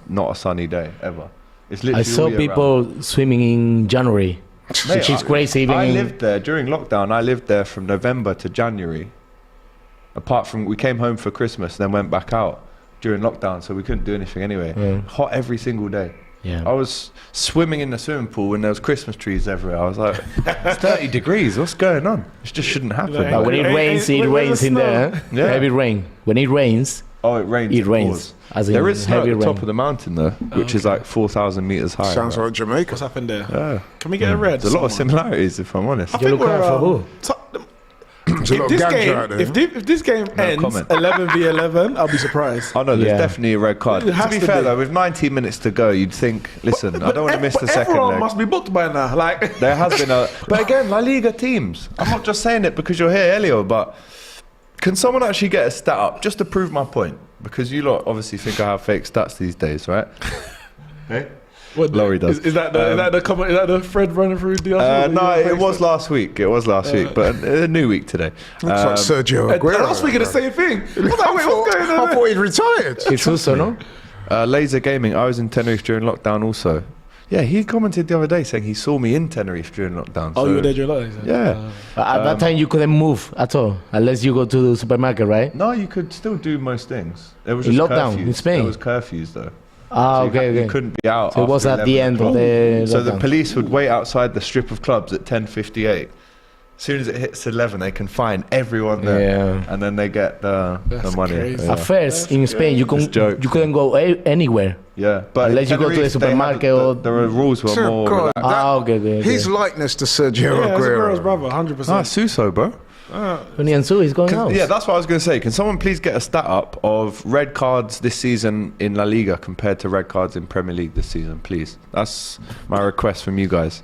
not a sunny day ever. It's literally I saw all year people round. swimming in January, Mate, which is crazy. Even I in- lived there during lockdown. I lived there from November to January. Apart from we came home for Christmas, then went back out during lockdown, so we couldn't do anything anyway. Yeah. Hot every single day. Yeah. I was swimming in the swimming pool and there was Christmas trees everywhere. I was like, it's 30 degrees. What's going on? It just shouldn't happen. Like- But when it rains, it When rains the in there. Yeah. Heavy rain. When it rains, Oh, it rains. it of rains. course. As in There is snow at heavy the rain. top of the mountain though, which is like 4,000 meters high. Sounds like Jamaica. What's happened there? Yeah. Can we get a red? There's a lot of someone? similarities, if I'm honest. I You think look out we're, for who? There's a lot of If this, ganja game, out there. if this game ends comment. 11 v 11, I'll be surprised. I know there's Yeah. definitely a red card. It To has be to fair be. though, with 19 minutes to go, you'd think, listen, I don't want to miss the second Everyone leg. must be booked by now. Like, There has been a... But again, La Liga teams. I'm not just saying it because you're here, Elio, but can someone actually get a stat up just to prove my point? Because you lot obviously think I have fake stats these days, right? Hey? what, Laurie does. Is that the comment? Is that the thread running through the No, it was last week. It was last week, but a new week today. Looks like Sergio Aguero. I was thinking the same thing. I was like, wait, what's going on? I there? thought he'd retired. It's also, no? Laser Gaming, I was in Tenerife during lockdown also. Yeah, he commented the other day saying he saw me in Tenerife during lockdown. Oh, so- you were there during lockdown? Yeah. But at that time, you couldn't move at all, unless you go to the supermarket, right? No, you could still do most things. There was In just lockdown, curfews. in Spain? There was curfews though. Ah, So okay, you okay. couldn't be out. So it was after at the 11 end of o'clock. the So the lockdown. police would wait outside the strip of clubs at 10:58. As soon as it hits 11, they can find everyone there, Yeah. and then they get the That's money. crazy. Yeah. At first, in Spain, you It's a joke. couldn't go anywhere. Yeah, but Unless in you go to the Tenerife, they had supermarket or- the rules were Sir, more. God, relaxed. Ah, okay, okay. His likeness to Sergio Yeah, it's Aguero's Aguero. brother, Ah, 100%. Suso, bro. Niansu is going out. Yeah, that's what I was going to say. Can someone please get a stat up of red cards this season in La Liga compared to red cards in Premier League this season, please? That's my request from you guys.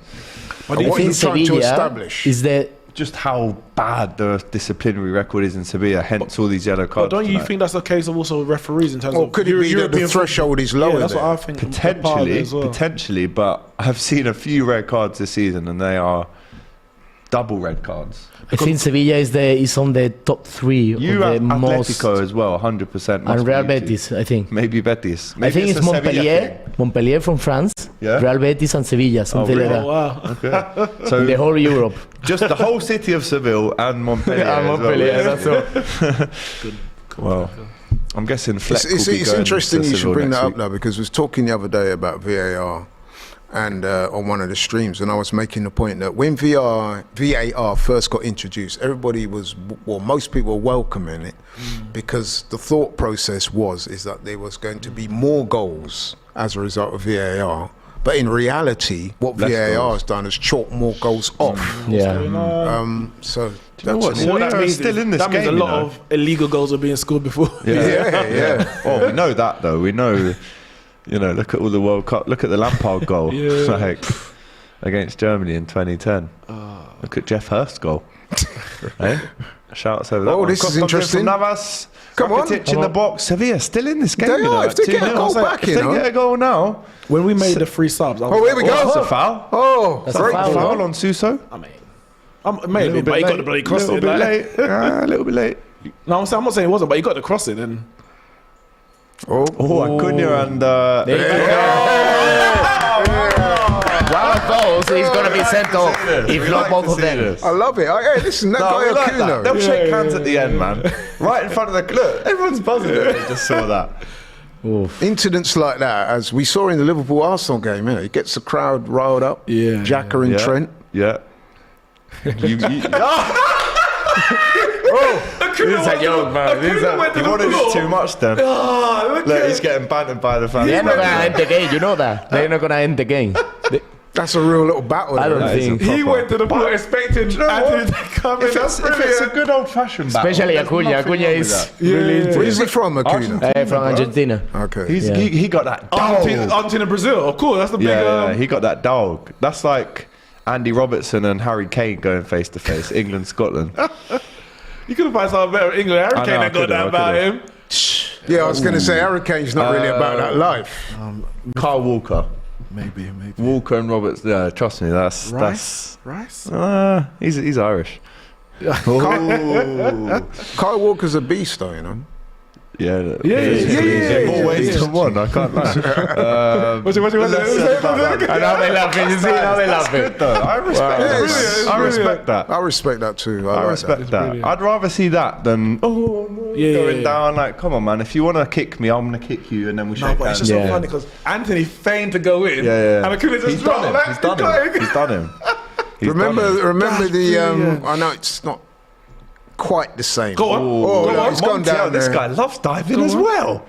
And what are you trying to establish? Is that Just how bad the disciplinary record is in Sevilla, hence all these yellow But cards. don't you tonight. think that's a case of also referees in terms Or of could it be that the European threshold is football? lower Yeah, that's there? what I think. part of it Potentially, as well. potentially, but I've seen a few red cards this season and they are double red cards. I think Sevilla is on the top 3 You of have the most. Atletico as well, 100%. And Real Betis, I think. Maybe Betis. I Maybe think it's a Sevilla Montpellier, thing. Montpellier from France, Yeah? Real Betis and Sevilla, something really? like Oh, that. wow. Okay. So The whole Europe. just the whole city of Seville and Montpellier. And as Montpellier, well. that's all. Well, I'm guessing Fleck It's will be going interesting to you should Seville bring next that week. up now, because I was talking the other day about VAR and on one of the streams, and I was making the point that when VAR first got introduced, everybody was, well, most people were welcoming it because the thought process is that there was going to be more goals as a result of VAR. But in reality, what Less VAR goals. has done is chalk more goals off. Yeah. So you know what? that's What that that means still in this that means game, a you lot know? of illegal goals are being scored before. yeah. Oh, we know that though. We know. You know, look at all the World Cup. Look at the Lampard goal, Yeah. like against Germany in 2010. Look at Jeff Hurst's goal. Hey, shouts over that. Oh, one. this is Costa interesting. from Navas. Come on. Rakitic in the box. Sevilla still in this game. They you know, are. If they at get a 2-0. goal back, if you they know. get a goal now. When we made the 3 subs, I was Oh, here we like, go. That's a foul. Oh, That's a great foul, Foul no? on Suso. I mean, maybe, but he got the bloody cross A in. little bit Like, late. A little bit late. no, I'm not saying it wasn't, but he got the cross in. And Oh, Acuna and. One of those is going to be sent off, if We not like both to of see them. this. I love it. Hey, listen, that No, guy we like that. Acuna. They'll shake hands at the end, man. Right in front of the look. Everyone's buzzing. They just saw that. Incidents like that, as we saw in the Liverpool Arsenal game, you know, it gets the crowd riled up. Yeah, Xhaka and Yeah. Trent. Yeah. you, This is a joke, man. This is a- you wanted it too much then. Look, he's getting bantered by the fans. They're not going to end the game, you know that. They're not going to end the game. That's a real little battle. I there. don't That is a think. proper- he went to the pool expecting you know Anthony what? to come in. If it's a good old fashioned battle, Especially there's Acuna. nothing Acuna wrong with is that. really into Where's it. he from, Acuna? From Argentina. Okay. He got that dog. Argentina, Brazil, of course. That's the big. Yeah, he got that dog. That's like Andy Robertson and Harry Kane going face to face. England, Scotland. You could have found something better in England. Harry I Kane know, ain't got I that about could've. him. Yeah, I was going to say Hurricane's not really about that life. Kyle Walker. Maybe. Walker and Roberts. Yeah, trust me, that's Rice? he's Irish. Oh. Kyle Walker's a beast, though, you know. Yeah, yeah. More ways than one. I can't lie. What's it? Let's say about that. And now they're laughing. You see, now they're That's laughing. good though. I respect Yeah, that. it's I respect that. I respect that too. I like respect that. brilliant. I'd rather see that than Yeah. going down. Like, come on, man. If you want to kick me, I'm gonna kick you, and then we No, shake but it's hands. just so Yeah. funny because Anthony feigned to go in. Yeah. And I could have just He's done him. dropped He's that. done him. He's done him. He's Remember done him. the brilliant. I know it's not quite the same. Go on. Oh, Go no, on. it's gone Montiel, down this there. guy loves diving as well.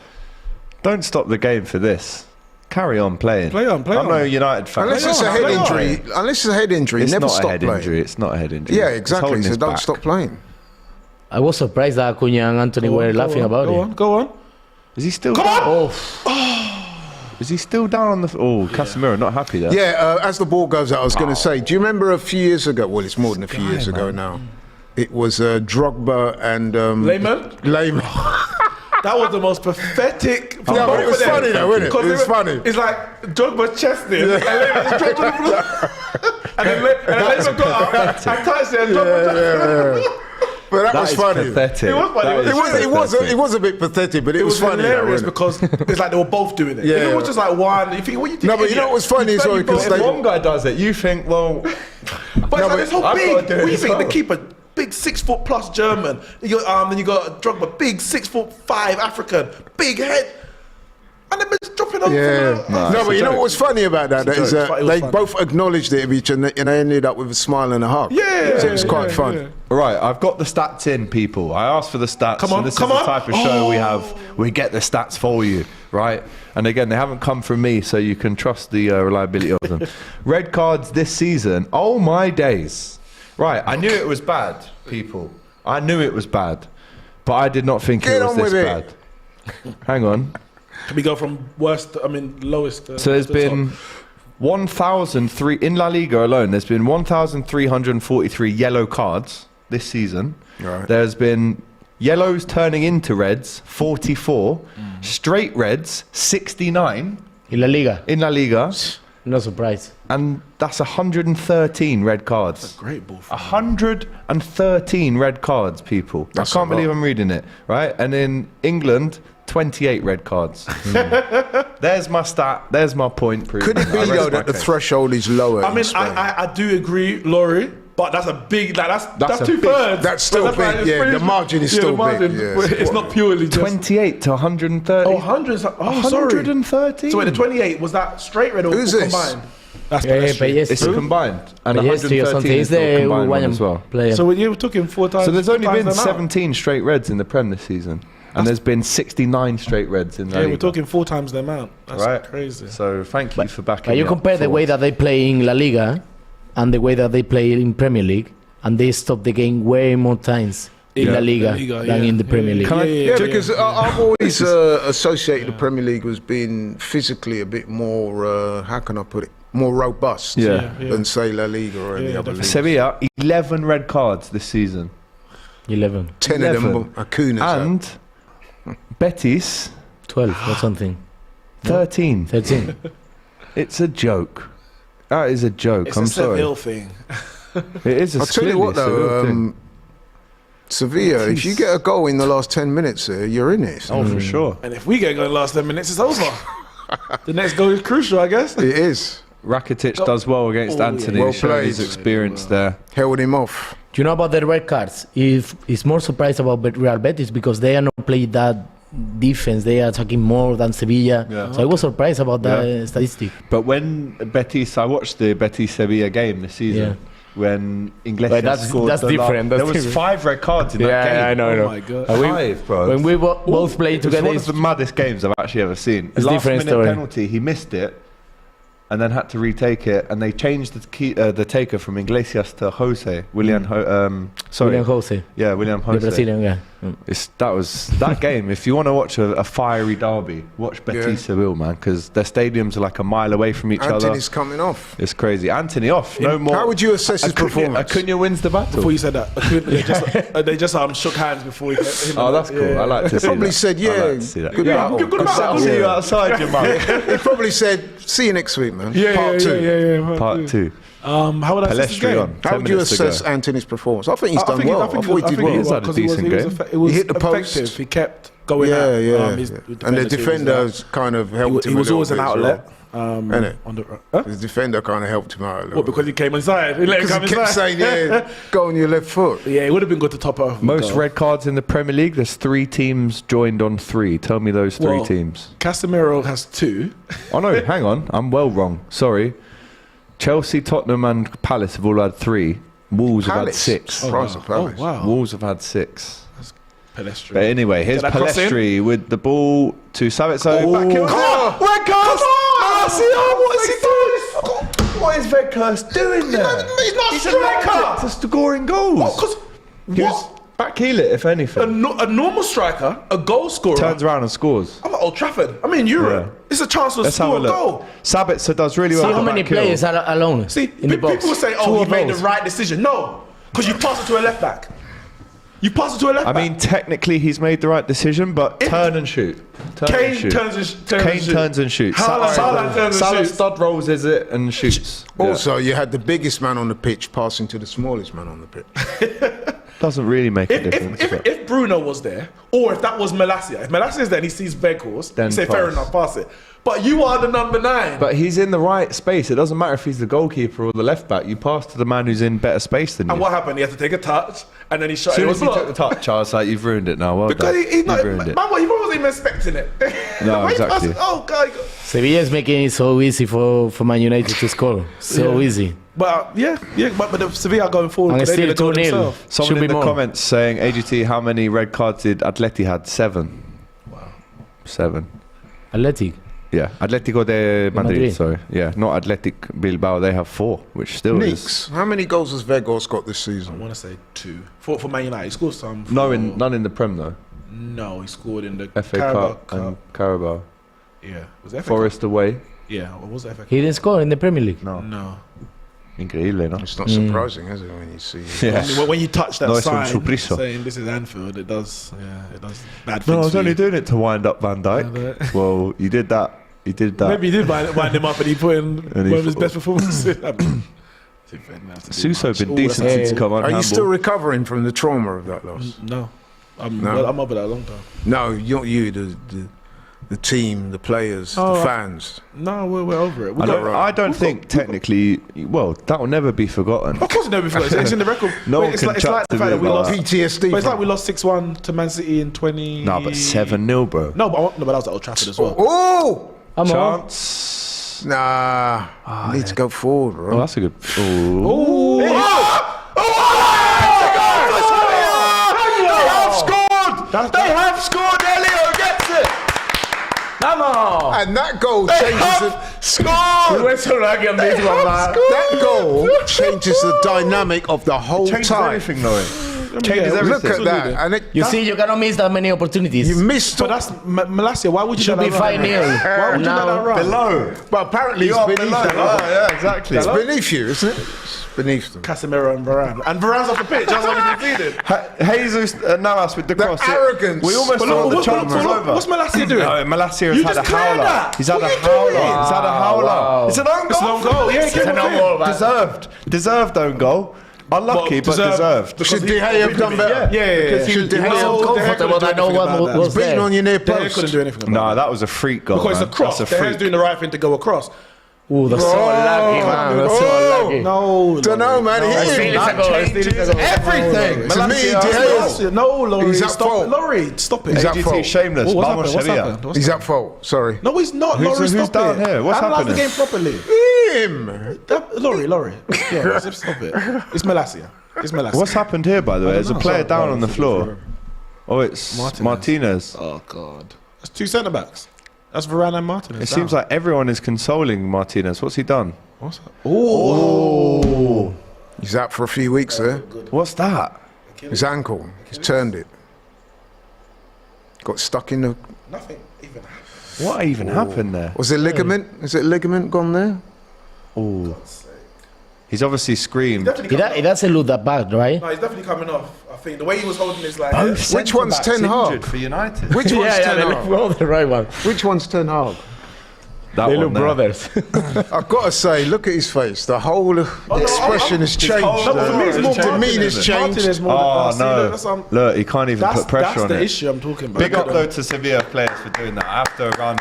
Don't stop the game for this. Carry on playing. Play on. I'm no United fan. Unless it's a head injury. Unless it's a head injury, It's never not a stop head playing. injury. It's not a head injury. Yeah, He's exactly. holding So his don't back. stop playing. I was surprised that Acuna and Anthony were laughing about it. Go on. Is he still Come down? on. Is he still down on the? Casemiro not happy there. Yeah, as the ball goes out, I was going to say, do you remember a few years ago? Well, it's more than a few years ago now. It was Drogba and Lehman? That was the most pathetic. Yeah, but it was funny though, wasn't it? Because It was funny. It's like Drogba chested, and Lehman and then Lehman got up and touched it, and Drogba. But that was is funny. pathetic. It was funny. That is It was a bit pathetic, but it, It was was funny. though, hilarious wasn't it? because it's like they were both doing it. Yeah. If it was just like one, you think, what you think? No, but you know what was funny as well, because If they- one guy does it, you think, well, But it's but like this whole I've big. gotta do it What do you as think? The well. keeper, big 6'+ German. You got then you got Drogba, big 6'5" African, big head, and they're just dropping over. Yeah. Nah, No, it's but a you know joke. what was funny about that It's a is joke. that It was they funny. both acknowledged it of each other and they ended up with a smile and a hug. Yeah, So it was quite yeah, fun. yeah. right, I've got the stats in, people. I asked for the stats. Come on, and this come is on. the type of show we have. We get the stats for you, right? And again, they haven't come from me, so you can trust the reliability of them. Red cards this season. Oh my days! Right, I knew it was bad, people. I knew it was bad, but I did not think Get it was on this with it. bad. Hang on. Can we go from lowest? So there's to top? been 1,003 in La Liga alone. There's been 1,343 yellow cards this season. Right. There's been yellows turning into reds, 44. Straight reds, 69 In La Liga. in La Liga. No surprise. And that's 113 red cards. Great ball. 113 red cards, people. That's I can't a lot. believe I'm reading it, right? And in England, 28 red cards. There's my stat. There's my point. Could it be I rest though my that the case. threshold is lower? I in mean, Spain? I do agree, Laurie, but that's a big, that's a 2/3. That's still But big, it's yeah, pretty- the margin is yeah, still the margin, big, yeah. It's not purely just 28 to 130. Oh, hundreds. Oh, sorry. 113. So wait, the 28 was that straight red or Who's this? combined? That's Yeah, pedestrian. but yes, It's combined. And but yes, to your 113 something. is He's the the combined one Uruguayan as well. player. So you were talking 4 times. So there's only 4 been times the amount. 17 straight reds in the Prem this season. And there's been 69 straight reds in the Yeah, we're talking 4 times the amount. That's right? crazy. So thank you for backing But you me up compare the for way once. that they play in La Liga and the way that they play in Premier League, and they stop the game way more times in Yeah. La Liga, La Liga, than yeah. in the Premier League. Can I- Yeah, because I've always associated the Premier League as being physically a bit more, how can I put it, more robust Yeah. than, say, La Liga or any Yeah, other league. Sevilla, 11 red cards this season. 11, 10 of 11. them are Acunas. And Betis, 12 or something. 13. 13. It's a joke. That is a joke. It's I'm a sorry. Seville thing. It is a I'll tell you what, though, Sevilla, if you get a goal in the last 10 minutes there, you're in it. oh, for sure. And if we get going last 10 minutes, it's over. The next goal is crucial, I guess. It is. Rakitic does well against Oh, Anthony, yeah. Well showing his played. experience there. Held him off. Do you know about the red cards? If it's more surprised about Real Betis because they are not playing that defense, they are attacking more than Sevilla. Yeah. So I was surprised about that statistic. But when Betis, I watched the Betis-Sevilla game this season. When Iglesias But that's- scored that's the different, that's there was different. 5 red cards in that game. I know. Oh my God. Five, bro. When we both played It was together, one of the maddest games I've actually ever seen. It's Last different minute story. penalty, he missed it, and then had to retake it, and they changed the taker from Iglesias to Jose William. William Jose, Yeah, William the Jose. Brazilian guy. That was that game. If you want to watch a fiery derby, watch Betis Yeah. Seville, man, because their stadiums are like a mile away from each Anthony's other. coming off. It's crazy. Anthony off, no more. How would you assess his performance? Acuna wins the battle. Before you said that, they just shook hands before he hit Oh, that's cool. I like to see Probably that. said, I yeah, like to see that. good battle. good Good battle. I'll see you outside, your mum. He probably said, see you next week, man. Part two. Yeah. Part 2. How would I assess this Palestri game? on. How 10 would you minutes to go. assess Anthony's performance? I think he's done well. I thought he did well. He's had a because he was- decent he was game. It was He hit the post. effective. He kept going Yeah, at yeah. his And the defender, so he was defenders kind of there. helped him. He was a always an little bit as outlet. well. Innit? On the, The defender kind of helped him out a little. What, because he came inside? He let him Because come he kept inside. saying, yeah, go on your left foot. Yeah, it would have been good to top off. Most red cards in the Premier League. There's 3 teams joined on 3. Tell me those 3 Well, teams. Casemiro has 2. Oh no, hang on. I'm well wrong. Sorry. Chelsea, Tottenham, and Palace have all had 3. Wolves have had Palace. 6. Price of Palace. Oh, wow. Wolves have had 6. Pedestrian. But anyway, here's Get that cross in. Palestri with the ball to Savitzer. Oh. Back heel. Come on! Red card! What is he doing? What is Veghurst doing there? He's not a He's striker. to scoring goals. Because He was back heel it, if anything. a normal striker, a goal scorer. Turns around and scores. I'm at Old Trafford. I'm in Europe. Yeah. It's a chance to Let's have score a a look. goal. Sabitzer does really well. See at how the many back heel. players are alone See, in the box. people will say, Two "Oh, he of made the those. right decision." No, because you pass it to a left back. You pass it to a left I back. mean, technically he's made the right decision, but turn and shoot. Turn and Kane shoot. turns and shoots. Salah Salah turns and Salah shoots. stud rolls is it and shoots. Also, you had the biggest man on the pitch passing to the smallest man on the pitch. Doesn't really make a difference. but- If Bruno was there, or if that was Malacia, if Malacia is there and he sees Veghurst, Then you say, fair pass. enough, pass it. But you are the number 9. But he's in the right space. It doesn't matter if he's the goalkeeper or the left back. You pass to the man who's in better space than you. and what happened? He had to take a touch, and then he shot As soon it. as he took the touch, I was like, you've ruined it now. Well Because done. he's not, You've ruined it. man, he probably wasn't even expecting it. No, Why he exactly. passed it? Oh, God. Sevilla is making it so easy for Man United to score. So Yeah. easy. But but the Sevilla going forward, And because it's they did still a goal 2-0. themselves. Someone Should in be the more. comments saying, AGT, how many red cards did Atleti had? 7. Wow. 7. Athletic. Yeah, Atletico de Madrid, Madrid. sorry. Yeah, not Athletic Bilbao. They have 4, which still is... Neeks, how many goals has Veghurst got this I season? want to say 2 for Man United. He scored some. None in the Prem, though. No, he scored in the FA Carabao Cup and Carabao. Yeah, was it FA Forest away. Cup? Yeah, what was it FA Cup? He didn't score in the Premier League. No. Increíble, ¿no? It's not surprising, is it, when you see... Yeah. When you touch that No, es un sign sorpreso. saying this is Anfield, it does bad things. No, I was for only you. doing it to wind up Van Dijk. Yeah, Well, you did that He did that. Maybe he did wind him up and he put in one of his best performances. Suso been decent since he come on. Are you handball. still recovering from the trauma of that loss? No. No. Well, I'm over that a long time. No, not you. The team, the players, the fans. No, we're over it. I don't think technically. Well, that will never be forgotten. Of course, never before. It's in the record. No one it's can like chat the to fact me that we about lost that. PTSD. But it's like from we lost 6-1 to Man City in 20. No, but 7-0, bro. No, but that was at Old Trafford as well. Oh! I'm on. Chance. Nah. Need to go forward, bro. Oh, that's a good. Oh. They have scored. Elio gets it. Come on. And that goal changes the We're so lucky on this one, man. that goal changes the dynamic of the whole Changes time. everything, Laurie. Changes everything. Look at that. And You see, you cannot miss that many opportunities. you missed. But that's Malasia. Why would you should let be that run? 5-0. Why would you let that run? Below. But apparently You it's are beneath below. them. Oh, yeah, exactly. It's beneath you, isn't it? It's beneath them. Casemiro and Varane. And Varane's off the pitch. That's what we conceded. Jesus Navas with the cross. arrogance. We almost But thought the look, chance was over. what's Malasia doing? No, Malasia has You had a just cleared howler. that. He's had What a are you howler. doing? He's had a howler. Wow. It's an own goal. It's an own goal. Yeah, It's an own goal, man. Deserved own goal. Unlucky, but deserved. Should De Gea have done better? Yeah. Should De Gea was have so comfortable. I know what was beaten there. on your near They post? couldn't do anything about No, that. that was a freak goal. Because it's a man. cross. That's a The Gea's freak. doing the right thing to go across. Ooh, that's so lucky, man. That's so lucky. No. Don't know, man. I He think it's a goal. I think it's a goal. Everything. To me, De Gea No, Laurie. He's at Stop fault. it. Laurie, stop it. He's at AGT fault. shameless. What's Vamos happened? What's Sevilla. happened? What's He's at fault. Sorry. No, he's not. Who's- Laurie, who's stop down it. here? What's Analyse the happening? game properly. Him. Laurie. Yeah, stop it. It's Malasia. What's happened here, by the way? There's a know. player Sorry, down on the floor. Oh, it's Martinez. Oh, God. That's two centre-backs. That's Varane and Martinez. It seems like everyone is consoling Martinez. What's he done? What's that? Oh. He's out for a few weeks there. What's that? His ankle. He's turned it. Got stuck in the. Nothing even. What even happened there? Was it ligament? Is it ligament gone there? Oh, he's obviously screamed. It doesn't look that bad, right? No, he's definitely coming off. I think the way he was holding his like. Which one's Ten Hag? Injured for United. Which one's Ten they Hag? look the right one. Which one's Ten Hag? That They one look there. brothers. I've got to say, look at his face. The whole expression has changed. whole- No, for me, it's more Demeanor's Martinez changed. more than Oh see, no! that's, Look, he can't even put pressure that's on the it. issue I'm talking about. Big up though to Sevilla players for doing that. After a run.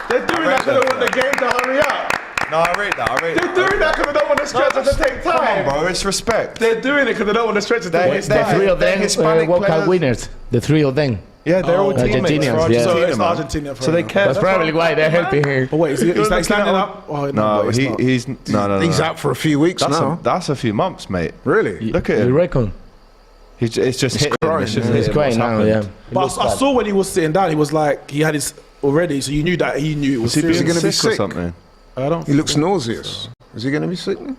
They're doing that because they want the game to hurry up. No, I rate that. They're doing that because they don't want the stretcher to take Come on, time. bro. It's respect. They're doing it because they don't want the stretcher to They- waste they- The time. three of they're them Hispanic World Cup players. winners. The three of them. Yeah, they're all teammates Argentinians, for yeah. Argentina, So it's man. Argentina for So they him. care. That's probably why they're helping here. But wait, is he You're like looking standing at- up? Oh, No, it's not. he's no. He's out for a few weeks now. That's a few months, mate. Really? Look at You him. reckon? It's just hitting. crying, It's just yeah. hitting. He's crying What's now, happened? yeah. It But looks I bad. saw when he was sitting down, he was like, he had his already, so you knew that he knew it was Was he serious. being gonna be sick or sick? something? I don't He looks nauseous. Is he going to be sick now?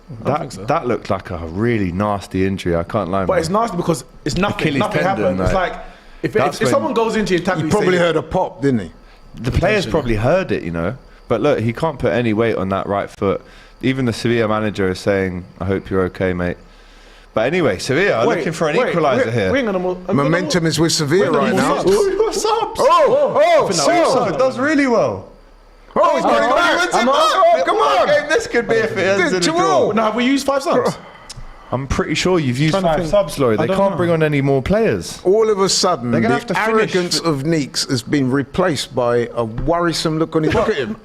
That looked like a really nasty injury. I can't lie. But man. it's nasty because it's nothing. Achilles Nothing tendon, happened. It's like- like if That's when- someone goes into your tackle, He probably heard a pop, didn't he? The players probably heard it, you know. But look, he can't put any weight on that right foot. Even the Sevilla manager is saying, "I hope you're okay, mate." But anyway, Sevilla are looking for an equaliser here. Momentum is with Sevilla right now. What's up? Oh, Suso does really well. Oh, he's got it back. Come on. This could be if it ends in a 2-2. draw. Now have we used 5 subs? I'm pretty sure you've used Trying to 5 think. subs, Laurie. They I don't can't know. bring on any more players. All of a sudden, They're gonna the have to finish arrogance of Neeks has been replaced by a worrisome look on his. Look at him.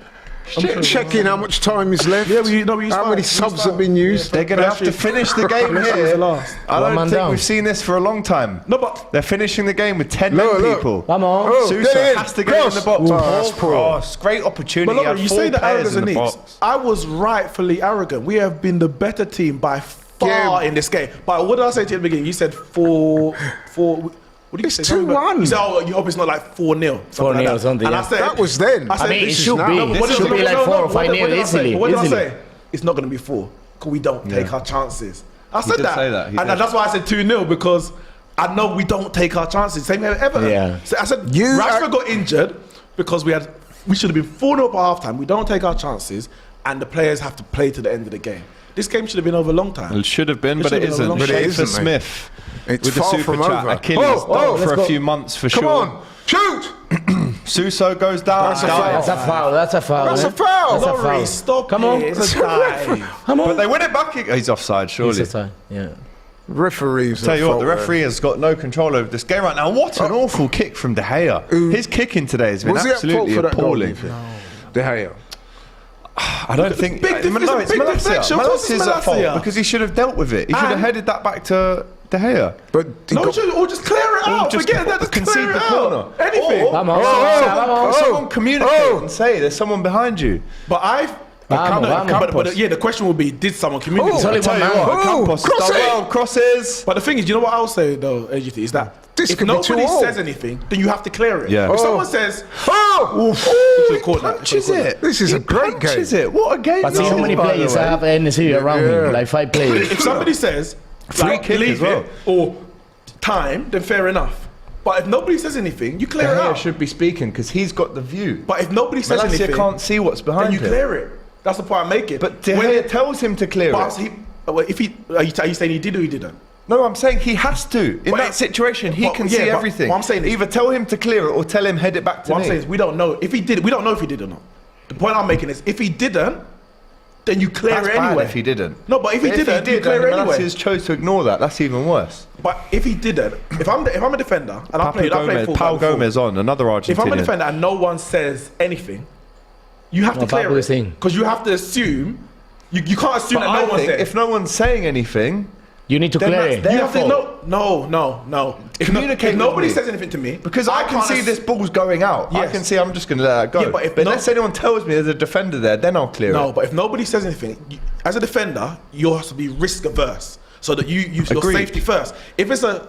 Checking how much time is left. Yeah, we used how many five. subs have been used. They're going to have to finish the game Messi was the here. last. I One don't man think down. we've seen this for a long time. No, but They're finishing the game with 10 Look, young look. people. Come on. Oh, Suso get in. has to get in the box. Cross. Oh, that's poor. Cross. Great opportunity. But He look, had you 4 say the players arrogance in of the Neeks. box. I was rightfully arrogant. We have been the better team by far Yeah. in this game. But what did I say to you at the beginning? You said 4. What did you It's say? Something about- 2-1. You said, oh, you hope it's not like 4-0. 4-0 or something, And yeah. I said, That was then. I said, I mean, it this is should now. be. No, but what It did- should be no, like no, 4 or no, 5-0 what did I say? easily, What did I easily. say? It's not going to be 4 because we don't take our chances. I said did that. say that. He And did. that's why I said 2-0 because I know we don't take our chances. Same here, Everton. Yeah. So I said You Rashford are- got injured because we should have been 4-0 by half time. We don't take our chances and the players have to play to the end of the game. This game should have been over a long time. It should have been, It but should it have been isn't. a long But it Schaefer isn't, mate. Smith It's with the far super from chat. over. Achilles Oh, for let's a go. few months for Come sure. on. Shoot. Suso goes down. That's a foul. That's a foul. That's a foul. That's eh? a foul. That's a Laurie, foul. stop Come it. on. It's a dive. Come on. But they win it back. He's offside, surely. It's a tie. Yeah. Referees. Tell you what, the fault referee has got no control over this game right now. What an awful kick from De Gea. His kicking today has there. been Was he at fault absolutely for that goal? appalling. De Gea. I don't think. Big def- no, it's it's a big deflection. Of course it's Malassia's at fault Malassia. because he should have dealt with it. He should have headed that back to De Gea. But he No, got- or just clear it out. just Forget that. Just concede clear the it corner. out. Anything. Vamos, Someone communicate and say there's someone behind you. But yeah, the question will be, did someone communicate? It's only Tell one you man. what, Campos has cross done it. well. Crosses. But the thing is, you know what I'll say though, AGT, is that This if could be nobody 2-0. says anything, then you have to clear it. Yeah. If someone says, Oh! you caught that. Punches it. This is He a great punches game. it. What a game! But see this how is, many by the players I way. have NC around Yeah. me, like 5 players. if somebody says, Free kick leave as well. it, or time, then fair enough. But if nobody says anything, you clear De it Gea out. should be speaking because he's got the view. But if nobody says Malacia anything, can't see what's then behind you him. clear it. That's the point I'm making. But De When- Gea tells him to clear but it. if he, are you saying he did or he didn't? No, I'm saying he has to. In But that situation, he but- can yeah, see but everything. what I'm saying is- Either tell him to clear it or tell him head it back to What me. I'm saying is we don't know if he did. We don't know if he did or not. The point I'm making is if he didn't, then you clear That's it bad anyway. if he didn't. No, but if he didn't, you clear it and anyway. Malacia's chose to ignore that. That's even worse. But if he didn't, if I'm a defender and I played fullback Pau before, Gomez on, another Argentinian. if I'm a defender and no one says anything, you have to No, clear Pablo it is saying. because you have to assume. You can't assume But that I no one's think there. if no one's saying anything, You need to Then clear that's it. their You have to fault. no. Communicate If nobody with me. says anything to me, because I can see this ball's going out. I Yes. can see I'm just going to let that go. Yeah, but if unless anyone tells me there's a defender there, then I'll clear No, it. but if nobody says anything, as a defender, you have to be risk averse so that you use your Agreed. safety first. If it's a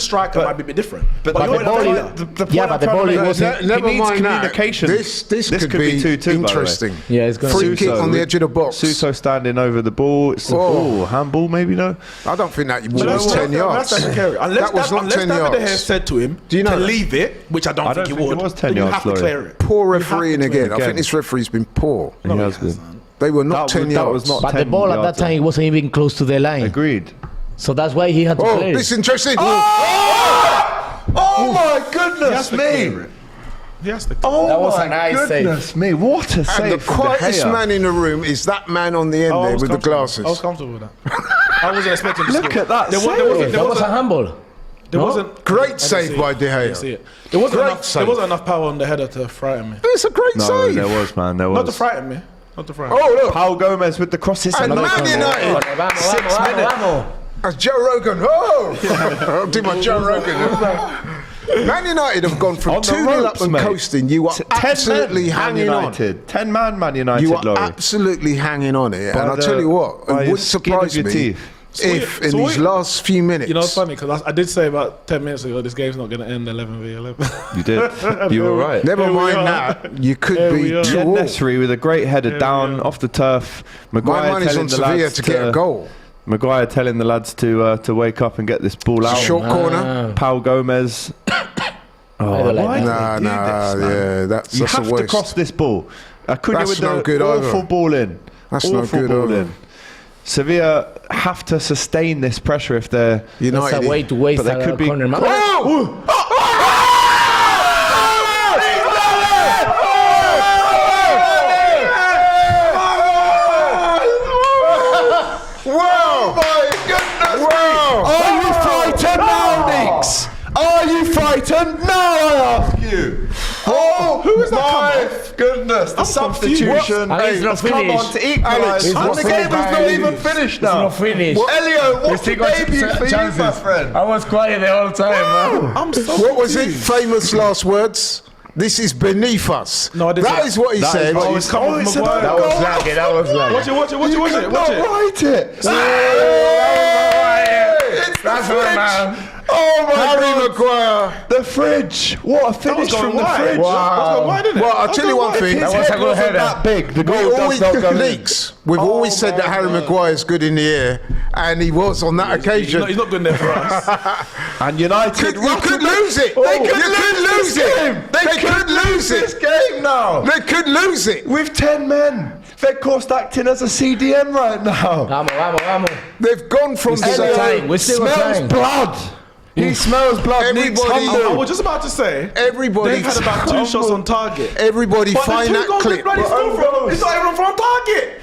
striker, it might be a bit different. But you're the a ball, defender. the point Yeah, I'm but the trying to ball make was- is Ne- he never needs mind that. communication. This could be 2-2, by the way. interesting. Yeah, it's going to Free be. kick on the edge of the box. Suso standing over the ball. It's handball, maybe no. I don't think that But was 10 yards. Unless That was not 10 David De Gea yards. said to him Do you know to that? leave it, which I don't I think don't he think would, it was 10 then you yards, have to Laurie. clear it. Poor You have to refereeing clear again. it. I think this referee's been poor. He has been. They were not That 10 was- yards. that was not But the 10 ball at that yards. time, it wasn't even close to the line. Agreed. So that's why he had to Oh, clear this is it. interesting. Oh my goodness me! He has to. Oh That was my a nice save. goodness me! What a And the save from De quietest Gea. man in the room is that man on the end I there was with the comfortable. glasses. I was comfortable with that. I wasn't expecting to Look score. at that There save. That was a handball. There wasn't Great I didn't save see by it. De Gea. I didn't see it. There wasn't Great enough. save. There wasn't enough power on the header to frighten me. It's a great No, save. there was, man. There was. Not to frighten me. Not to frighten me. Oh, look. Pau Gomez with the crosses. And another Man corner. United. Vamos, 6 minutes. vamos. As Joe Rogan. Oh! I'll do my Joe Rogan. Man United have gone from On the 2-0 up ropes, and mate. coasting. You are 10 absolutely Man hanging on. United. 10-man Man United, You are Laurie. absolutely hanging on it. By And I'll the- tell you what, by it your wouldn't skin of surprise your me teeth. if in So these what- last few minutes. You know, it's funny because I did say about 10 minutes ago this game's not going to end 11v11. You did. You were right. Never Here we mind are. that. You could Here be we are. 2-all. Necessary with a great header down off the turf. My Maguire money's telling on the Sevilla lads to get a goal. Maguire telling the lads to wake up and get this ball out. Short corner. Pau Gomez. I Oh, don't like why that. did they do this, man? Yeah, that's You a have to waste. cross this ball. Acuna That's with the no good awful either. ball in. That's no awful good ball either. in. Sevilla have to sustain this pressure if they're. That's United. a way to waste But they a could be- corner. Man. Oh! Wow! My goodness Wow! Are you frightened now, Neeks? Are you frightened now, I ask you? Oh, who is that my goodness, the substitution What? Alex, it's not has come on finished. to equalise. Alex, And it's the not game is not finished. even finished It's now. not finished. Elio, We what's still the got debut for you, chances. my friend? I was quiet the whole time, man. I'm so What was it? confused. Famous last words? This is beneath us. No, I didn't That say- is what he That is said. what it's come off it's Maguire. another That was goal. lucky. That was lucky. Watch it, watch it, watch it, You watch could it, watch not it. write it. It's the That's fridge. right, man. Oh my Harry God. Maguire. The fridge. What a finish going from the wide. fridge. Wow. Why didn't it? Well, I'll tell you one thing. His That was head a good wasn't header. that big. The We goal always does not go in. leaks. We've always said that Harry Maguire's good in the air, and he was on that occasion. He's not good there for us. And United You could lose it. They could You lose this game. They could lose this it. game now. They could lose it. With 10 men. They're course acting as a CDM right now. Vamos, vamos, vamos. They've gone from still got saying, time. We still got smells time. blood. He smells blood. Neeks Everybody- humble. I was just about to say, Everybody, they've had about 2 shots on target. everybody But find the 2 that goals clip. they bloody scored from, it's not even from target.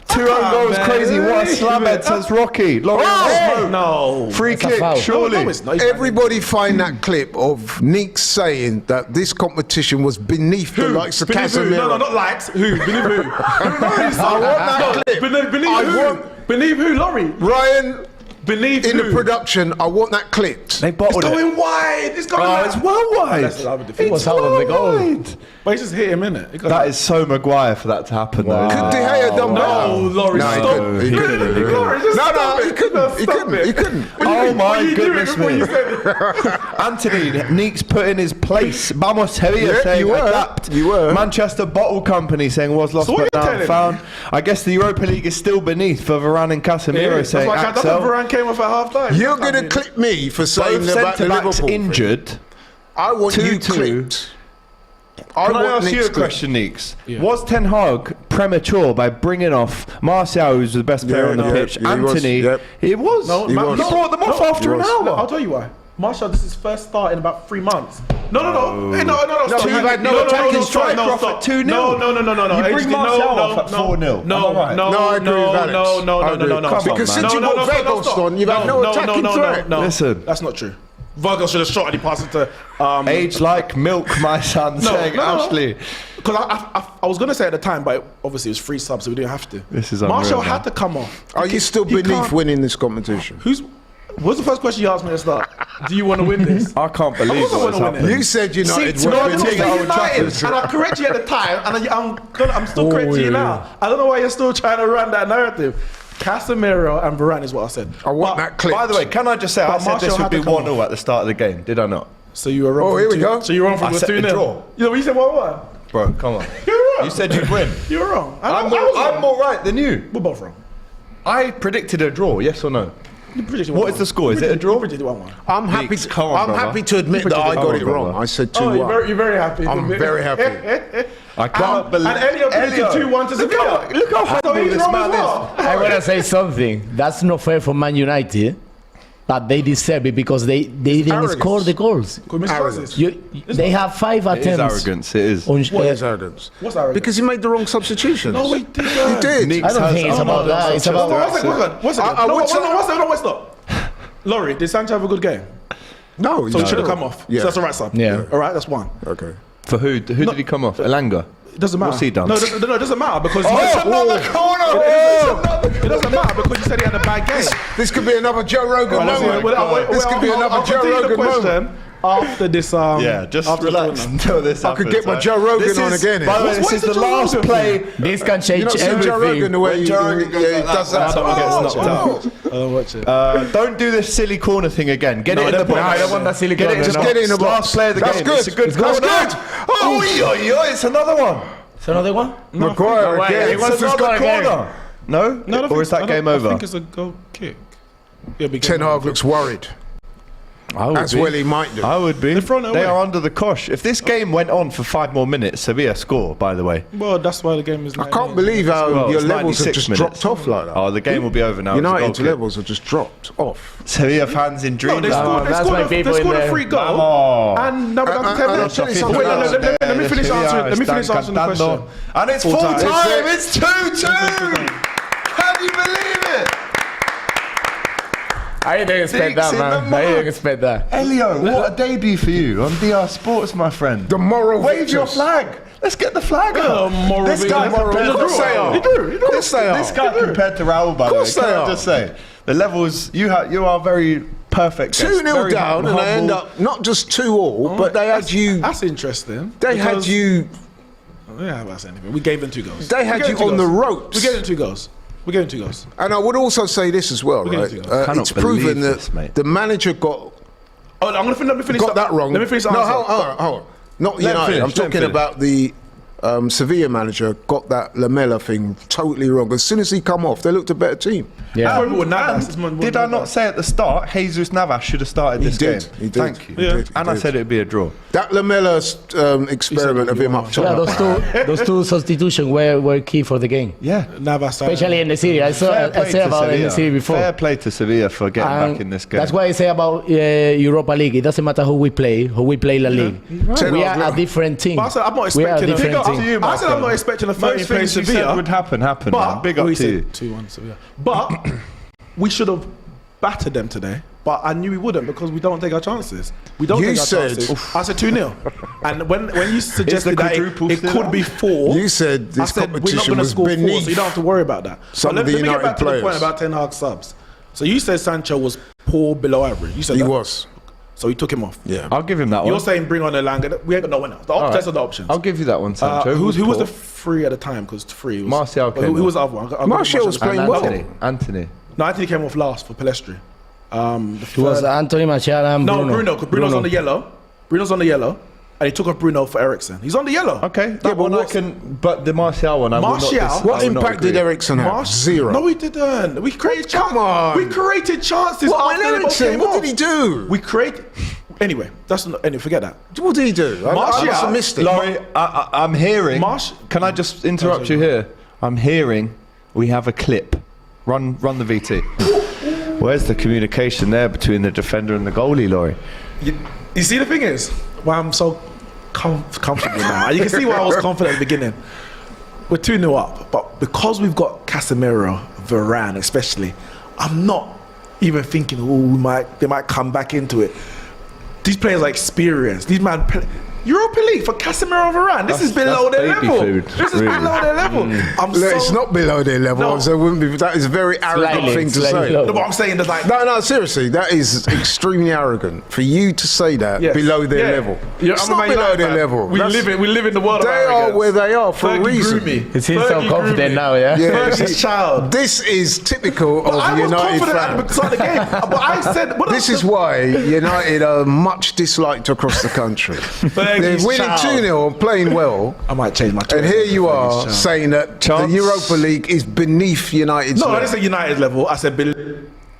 2 own goals, crazy. What a slabhead, says Rocky. Laurie Elio. No. Free That's a kick, foul. surely. No, it's not. Everybody find that clip of Neeks saying that this competition was beneath the likes of Beneath who? Casemiro. No, not likes. Who? Beneath who? I want that clip. Beneath I who? want- Beneath who, Laurie? Ryan, Beneath in who? the production, I want that clipped. They It's bottled it. going wide. It's going Oh, wide. it's well wide. That's a It was out of the goal. But he just hit him, innit? That is so Maguire for that to happen, though. Could De Gea done No, better? Laurie, No, he stop. couldn't. He couldn't. Laurie, just No, stop no, it. he couldn't. No, He stop couldn't. it. He couldn't. Oh my What you doing goodness before me. you said it? Anthony, Neeks put in his place. Vamos Sevilla Yeah, saying you were. adapt. You were. Manchester Bottle Company saying was lost So what but are you now telling found. I guess the Europa League is still beneath for Varane and Casemiro That's saying why that's Axel. why Varane came off at half time. You're going to clip me for saying Both about the centre-backs Liverpool thing. injured. I want you 2-2. clipped. Can I want ask you Neeks a clipped. question, Neeks? Was Ten Hag premature by bringing off Martial, who's the best player Yeah, on the yeah, pitch? yeah, he was, Anthony, yep. he was. No, he was. brought them off after an hour. I'll tell you why. Marshall, this is first start in about 3 months. No. Stop. you've had no attacking striker off at 2-0. No. You bring AGT, Martial off at no, 4-0. No, Am I right? No, I agree with Alex. I agree. No. Come on, Because man. since you brought Vegas on, you've had no attacking threat. No, Listen. that's not true. Vargas should have shot and he passed it to Age like milk, my son, saying Ashley. Because I was going to say at the time, but obviously it was free subs, so we didn't have to. This is unreal, Marshall man. had to come off. Are you still You beneath can't- winning this competition? What's the first question you asked me at the start? Do you want to win this? I can't believe also what's wanna win it. happened. You said United See, were no, I beneath. didn't say United, and I corrected you at the time, and I'm still correcting you now. I don't know why you're still trying to run that narrative. Casemiro and Varane is what I said. I want that clip. By the way, can I just say, I But said Martial this would had be to come 1-0 at the start of the game, did I not? So you were wrong. Oh, from here we two- go. So you were wrong from I the said 2-0. the draw. You know, you said 1-1. Bro, come on. You were wrong. You said you'd win. You were wrong. I'm wrong. more right than you. We're both wrong. I predicted a draw, yes or no? You predicted What 1-1. is the score? Is it a draw? You predicted 1-1. I'm happy. Neeks, come on, I'm brother. happy to admit that I got it wrong. I said 2-1. Oh, you're very happy. I'm very happy. I can't believe And Elio predicted 2-1 to Sevilla. Look how humble he's this wrong man as well. I want to say something. That's not fair for Man United, but they deserve it because they didn't arrogance. score the goals. Could miss Arrogance. chances. They have 5 It is attempts. arrogance, it is. On, What is arrogance? What's arrogance? Because he made the wrong substitutions. No, he didn't. He did. Neeks I don't has think it's about that. It's Manchester about- accent. What's it? I would say- What's it? Laurie, did Sancho have a good game? No, So he should have come off. Yeah. So that's the right sub. Yeah. All right, that's one. Okay. For who? Who did he come off? Elanga? It doesn't matter. What's he done? No, it doesn't matter because It's another corner! it doesn't matter because you said he had a bad game. This could be another Joe Rogan moment. This could be another Joe Rogan moment. After this, Yeah, just after relax until this I could happens, get my right? Joe Rogan This on is- again By the way, here. this What is is the the Joe last Rogan play. This can You change not seen Joe Rogan everything. the way When he Joe Rogan goes like does that, that? someone gets knocked out. I don't watch it. Don't do this silly corner thing again. Get it in the don't- box. no, I don't want that silly Get corner, it, just no. get it in the box. Last play of the That's game. good. It's a good That's corner. good. Oh, it's another one. It's another one? Maguire No, again. he It's wants to another score again. corner. No? Or is that game over? I think it's a goal kick. Yeah, big Ten game. Hag looks worried. As well he might do. I would be. They're throwing it They away. are under the cosh. If this game went on for 5 more minutes, Sevilla score, by the way. Well, that's why the game is. I can't believe how Well, your it's levels have 96 just minutes. dropped off like that. Oh, the game will be over now. It's a goal United's kick. levels have just dropped off. Sevilla fans in No, dreamland. they scored. They that's scored my a- they people in scored a there. free goal. Vamos. And now we're down to 10 minutes. I'll tell you Wait, something no, else. let me finish answering. Let me finish answering the question. And it's Full full time. time. It's 2-2. Can you believe it? I didn't expect Neeks that, in the man. I mark. didn't expect that. Elio, what a debut for you on DR Sports, my friend. The moral Wave your victors. flag. Let's get the flag up. moral This guy victors. compared Of course to they are. He drew. Of course they are. This guy compared to Raul, by the way. course they Can I are. just say the levels you are very perfect. 2-0 very down and they end humble. up not just 2-all, but they had you. That's interesting. They had because- you. Yeah, that's anything. We gave them 2 goals. They We had gave you them 2 on the goals. ropes. We gave them 2 goals. We gave them 2 goals. And I would also say this as well, We're right? getting to go. Cannot It's proven believe that this, mate. the manager got Oh, let me finish. that wrong. Let me finish. the No, answer. hold on. Not Let him United. finish, I'm let him talking finish. about the Sevilla manager got that Lamela thing totally wrong. As soon as he come off, they looked a better team. Yeah. Did I not say at the start, Jesus Navas should have started this game? He did. Thank you. He did. And I said it'd be a draw. That Lamela experiment of him up top. Yeah, those two substitutions were key for the game. Yeah. Navas, Especially in the city. I said about it in the city before. Fair play to Sevilla for getting back in this game. That's why I say about Europa League. It doesn't matter who we play La League. We are a different team. But I said I'm not We are a expecting. different Up to team. you, I said I'm not expecting a 30 Most play things you Sevilla. said would happen. But Man. Big up we to you. said 2-1 Sevilla. But we should have battered them today. But I knew we wouldn't because we don't take our chances. We don't You take our said- chances. I said 2-0. And when you suggested that quadruple it still could out? be 4, You said I this said we're not competition going to was score 4, so beneath you don't have to worry about that. some But of the let me get United back to the point players. about Ten Hag subs. So you said Sancho was poor, below average. You said He that. was. So he took him off. Yeah. I'll give him that You're one. saying bring on Elanga. We ain't got no one else. That's are the options. I'll give you that one, Sancho. Who was poor. the free at the time? Because 3 was Martial Who came was the off. other one? I'll give Martial was Martial. playing well. Anthony. No, Anthony came off last for Palestri. The It was third- Anthony Martial and no, Bruno. Bruno. Because Bruno's on the yellow. Bruno's on the yellow, and he took off Bruno for Ericsson. He's on the yellow. Okay, that one I can. But the Martial one, I will not Martial? dis- What I will not impact did agree. Ericsson have? Zero. No, we didn't. We created chances. Come on. We created chances. What, after when they both Ericsson, came what off. did he do? We created. Anyway, that's not. Anyway, forget that. What did he do? I must Martial- have missed it. Laurie, I'm hearing. Can I just interrupt you here? I'm hearing we have a clip. Run the VT. Where's the communication there between the defender and the goalie, Laurie? You see, the thing is, why I'm so comfortable now. You can see why I was confident at the beginning. We're 2-0 up, but because we've got Casemiro, Varane especially, I'm not even thinking, they might come back into it. These players are experienced. These man Europa League for Casemiro and Varane. This is below their baby level. food, This is really. below their level. Look, it's not below their level. No. So it wouldn't be, that is a very arrogant Slightly, thing to slightly say. low. No, but I'm saying that like No, seriously, that is extremely arrogant for you to say that Yes. below their Yeah. level. Yeah, It's I'm a not Man below United their fan. level. We live in the world They of are arrogance. where they are for a Fergie reason. grew me. He seems so Fergie grew confident me. now, yeah? Fergie's child. This is typical But of I was United confident at the fans. start of the game. But I said, This is why United are much disliked across the country. They're winning 2-0 and playing well, I might change my tune. and here you are Fergie's child. saying that Chance. the Europa League is beneath United's No, I level. didn't say United level. I said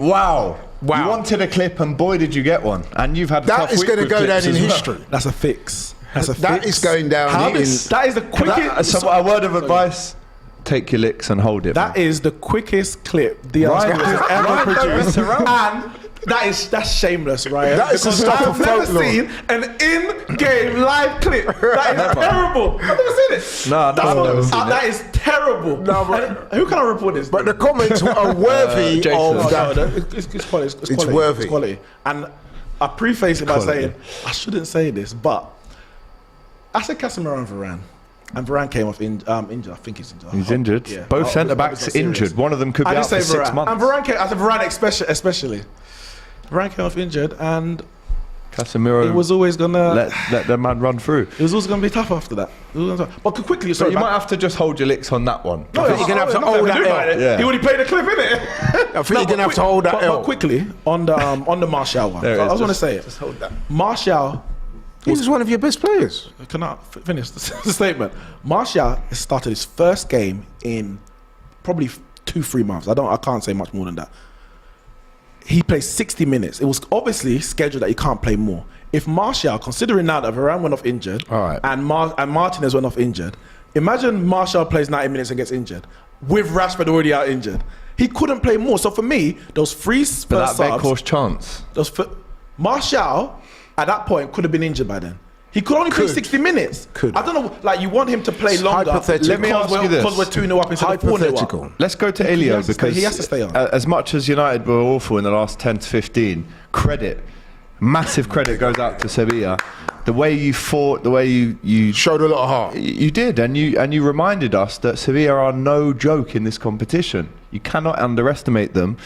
Wow. Wow. You wanted a clip, and boy, did you get one. And you've had a That tough is week going to with go down clips in as well. history. that's a fix. That's a That fix. is going down How in... is- that is the quickest. So a word of advice: take your licks and hold it. That is the quickest clip Dion Right. Sports has ever Right, don't produced, mess around. and that's shameless, right? That is the because stuff I've of never folklore. seen an in-game live clip. That is Never. terrible. I've never seen it. No, That's I've what- never seen that is terrible. No, but- And who can I report this? But the comments are worthy Jason. of No, that. it's quality. It's quality. worthy. It's quality. And I preface it by Quality. saying I shouldn't say this, but I said Casemiro and Varane. And Varane came off injured. I think he's injured. He's injured. Yeah. Both Oh, centre it's not backs serious. injured. One of them could be I out didn't for say 6 Varane. months. And Varane came. I said Varane especially. Varane came off injured, and Casemiro. it was always gonna. let the man run through. It was always gonna be tough after that. It was gonna be tough. But quickly, So sorry. you might have to just hold your licks on that one. No, you're gonna have to hold that L. Yeah. He already played the clip, innit? I think you're going to have to hold that but L. quickly on the Martial one. There it I is, was going to just- say it. Just hold that. Martial. He was one of your best players. Can I finish the statement? Martial has started his first game in probably 2-3 months. I can't say much more than that. He played 60 minutes. It was obviously scheduled that he can't play more. If Martial, considering now that Varane went off injured, All right. and Martinez went off injured, imagine Martial plays 90 minutes and gets injured with Rashford already out injured. He couldn't play more. So for me, those three first But that subs, Weghorst chance. Martial at that point could have been injured by then. He could only play Could. 60 minutes. Could. I don't know. Like you want him to play longer. hypothetical. Let me ask you this. Because we're 2-0 up instead of 4-0 Hypothetical. up. Let's go to Elio has to stay- because he has to stay on. As much as United were awful in the last 10 to 15, massive credit goes out to Sevilla. The way you fought, the way you Showed a lot of heart. You did, and you reminded us that Sevilla are no joke in this competition. You cannot underestimate them.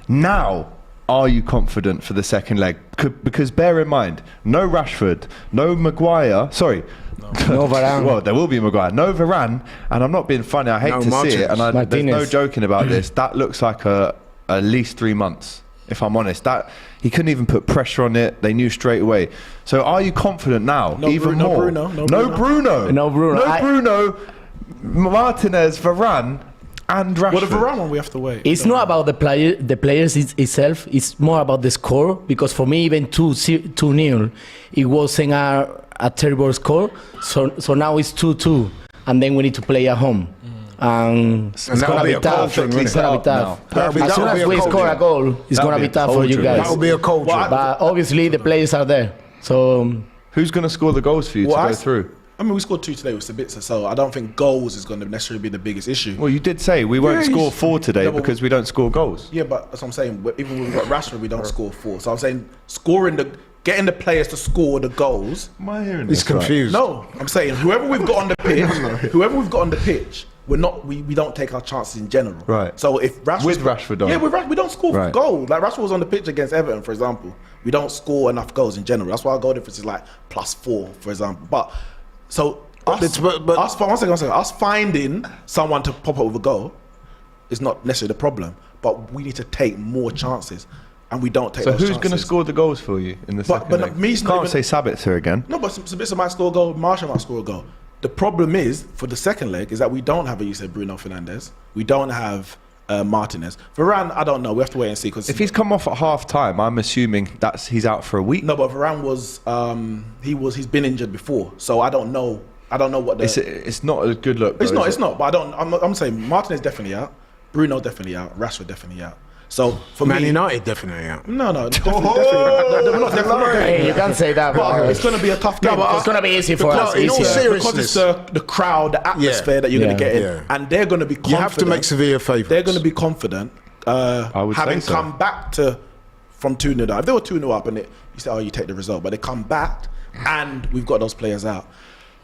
Now, are you confident for the second leg? Because bear in mind, no Rashford, no Maguire. Sorry. No Varane. Well, there will be Maguire. No Varane, and I'm not being funny. I hate No to see Martins. it, and there's no Martinez. joking about this. That looks like at least 3 months if I'm honest. That he couldn't even put pressure on it. They knew straight away. So are you confident now? No even Bruno, more? Bruno, No Bruno. No Bruno. Bruno. Martinez, Varane, and Rashford. Well, the Varane one we have to wait. It's not about the players itself. It's more about the score, because for me, even 2-0, it wasn't a terrible score. So now it's 2-2, and then we need to play at home. It's gonna be tough. It's gonna be tough. As soon as we score a goal, it's gonna be tough for you guys. That will be a cold drink. But obviously, the players are there. So who's going to score the goals for you to go through? I mean, we scored 2 today with Sabitzer, so I don't think goals is going to necessarily be the biggest issue. Well, you did say we won't score 4 today because we don't score goals. Yeah, but that's what I'm saying. Even when we've got Rashford, we don't score 4. So I'm saying getting the players to score the goals. Am I hearing He's this right? confused. No, I'm saying whoever we've got on the pitch, we don't take our chances in general. Right. So if Rashford With Rashford on. yeah, with Rashford, we don't score Right. goals. Like Rashford was on the pitch against Everton, for example. We don't score enough goals in general. That's why our goal difference is like +4, for example. But so us finding someone to pop up with a goal is not necessarily the problem. But we need to take more chances, and we don't take. So those who's chances. going to score the goals for you in the second but leg? me's not Can't say Sabitzer again. No, but Sabitzer might score a goal. Marshall might score a goal. The problem is for the second leg is that we don't have, you said, Bruno Fernandes. We don't have Martinez. Varane, I don't know. We have to wait and see. Because If he's come off at half time, I'm assuming he's out for a week. no, but Varane he's been injured before, so I don't know. I don't know what the. It's not a good look. It's though, not. is It's not. But I'm saying Martinez definitely out. Bruno definitely out. Rashford definitely out. So for Man me, United definitely out. no, definitely. We're not definitely. hey, you can't say that. But it's going to be a tough game. It's gonna be easy for us. in all easier. seriousness- Because it's the crowd, the atmosphere that you're going to get in, Yeah. and they're going to be confident. You have to make Sevilla favourites. They're going to be confident, would having say so. come back from 2-0 down. If they were 2-0 up and you say, oh, you take the result, but they come back and we've got those players out.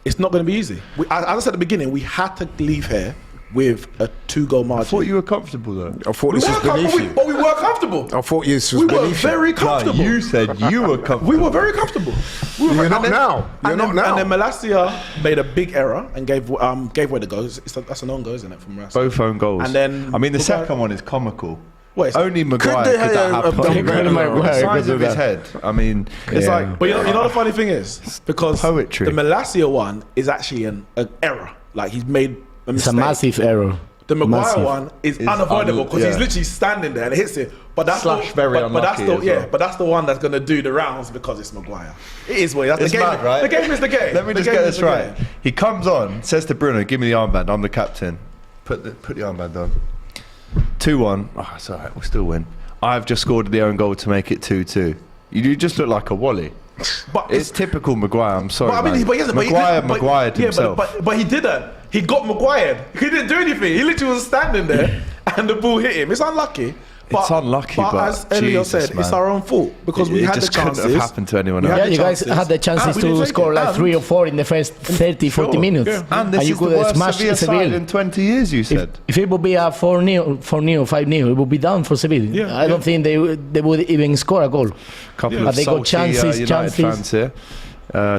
It's not going to be easy. As I said at the beginning, we had to leave here with a 2-goal I margin. thought you were comfortable though. I thought we this were was beneath comfortable, you. but we were comfortable. I thought this was We were beneath you. very comfortable. You said you were comfortable. We were very comfortable. We were You're very- not and then- now. You're and not then, now. And then Malacia made a big error and gave away the goal. That's an own goal, isn't it, from Malacia? Both own goals. And then I mean, the Maguire- second one is comical. What is- Only Maguire they could that have happen. done better? Maguire The size could of do his that. head. I mean, it's Yeah. like. But you know the funny thing is, because Poetry. the Malacia one is actually an error. Like he's made a It's a mistake. massive error. The Maguire Massive. one is unavoidable because he's yeah. literally standing there and it hits it. But that's Slash very but that's unlucky as well. but that's the one that's gonna do the rounds because it's Maguire. It is what that's It's the game. mad, right? The game is the game. Let me The just game get is this the right. game. He comes on, says to Bruno, "Give me the armband. I'm the captain." Put the armband on. 2-1. Oh, it's all right. We'll still win. I've just scored the own goal to make it 2-2. You just look like a Wally. But It's typical Maguire. I'm sorry, But I mean, man. but he hasn't. Maguire to himself. But he didn't. He got Maguire. He didn't do anything. He literally was standing there, and the ball hit him. It's unlucky. It's unlucky, but as Elio Jesus, said, it's man. our own fault because we It had the just couldn't chances. have happened to anyone We else. had Yeah, the you guys chances. had the chances And we didn't to take score it. like And- 3 or 4 in the first 30, 40 Sure. minutes. Yeah. And this you is the could have worst smashed Sevilla side Sevilla. in 20 years, you said. If it would be a 4-0, 5-0, it would be down for Sevilla. Yeah, I don't think they would even score a goal. Couple But of they got salty chances, United chances. fans here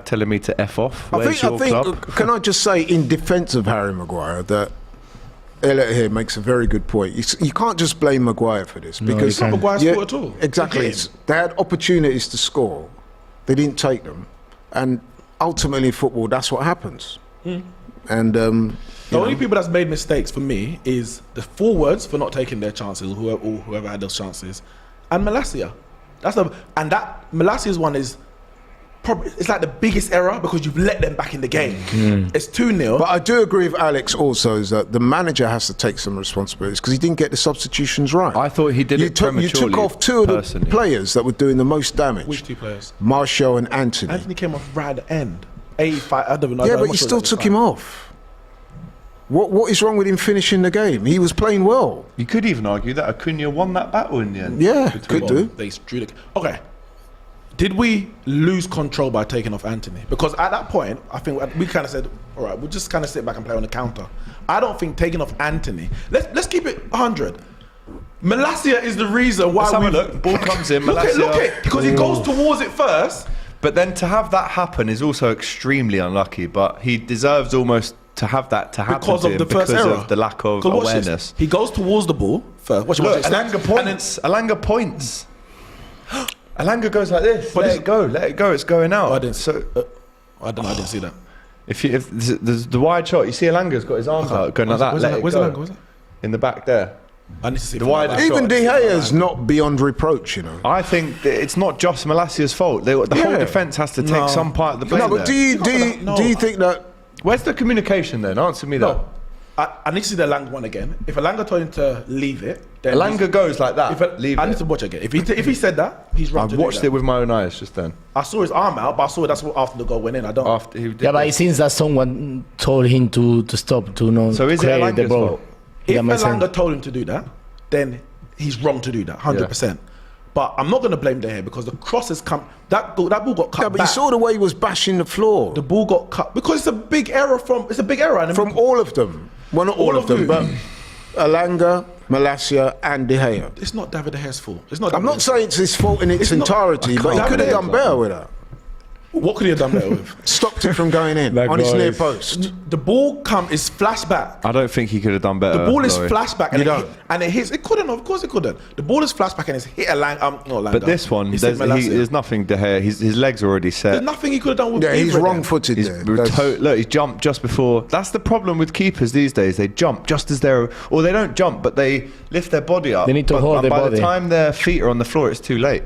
telling me to F off. I Where's think, your club? can I just say, in defence of Harry Maguire, that Elliot here makes a very good point. You can't just blame Maguire for this because It's not Maguire's fault at all. Exactly. It's the game. They had opportunities to score, they didn't take them, and ultimately, in football, that's what happens. And The only people that's made mistakes for me is the forwards for not taking their chances, or whoever had those chances, and Malacia. And that Malacia's one is probably it's like the biggest error because you've let them back in the game. It's 2-0. But I do agree with Alex also is that the manager has to take some responsibilities because he didn't get the substitutions right. I thought he did it you prematurely. took off 2 of the personally. players that were doing the most damage. Which 2 players? Martial and Anthony. Anthony came off right at the end. 85. I don't even know. Yeah, I'm but not you sure still that's took fine. him off. What is wrong with him finishing the game? He was playing well. You could even argue that Acuna won that battle in the end. Yeah, Between- could do. They drew the. Okay. Did we lose control by taking off Anthony? Because at that point, I think we kind of said, all right, we'll just kind of sit back and play on the counter. I don't think taking off Anthony. Let's keep it 100. Malacia is the reason why Let's have we a look. Ball comes in. Look Malacia. it, because he goes towards it first. But then to have that happen is also extremely unlucky. But he deserves almost to have that to happen Because to of him the first because error. of the lack of 'Cause watch this. awareness. He goes towards the ball first. Watch Look, it. Alanga points. Alanga points. Alanga goes like this. But Let it go. It's going out. Oh, I didn't. So I don't know. I didn't see that. if there's the wide shot, you see Alanga's got his arms out going like that. Where's let it Alanga? go. Where's that? In the back there. I need to see The from wider that. shot. Even De Gea's not beyond reproach, you know. I think that it's not just Malacia's fault. The whole Yeah. defence has to take some part of the blame. No, but there. do you think that? Where's the communication then? Answer me that. No, I need to see the Alanga one again. If Alanga told him to leave it, then Alanga goes like that. Leave I it. need to watch it again. If he said that, he's wrong. I've watched it with my own eyes just then. I saw his arm out, but I saw that's what after the goal went in. I don't. After he did Yeah, but that. it seems that someone told him to stop, to not So is it clear the Alanga's ball. fault? If That makes sense. Alanga told him to do that, then he's wrong to do that, 100%. But I'm not going to blame De Gea because the cross has come. That ball got cut Yeah, but you back. saw the way he was bashing the floor The ball got cut because it's a big error It's a big error. And from all of them. Well, not all All of of them, who? but Alanga, Malacia, and De Gea. it's not David De Gea's fault. It's not. I'm David not De Gea. saying it's his fault in its It's not- entirety, but he David could have De done Gea. better with that. What could he have done better with? Stopped it from going in on his near post. The ball is flashback. I don't think he could have done better. The ball is Laurie. flashback and You it, don't? and it hits. It couldn't. Of course, it couldn't. The ball is flashback and it's hit not Alanga. But this one, It's hit Malacia. there's nothing De Gea. His legs are already set. There's nothing he could have done with Yeah, he's either of them. wrong-footed He's there. That's- look, he's jumped just before. That's the problem with keepers these days. They jump just as they're, or they don't jump, but they lift their body up. They need to But hold their by body. the time their feet are on the floor, it's too late.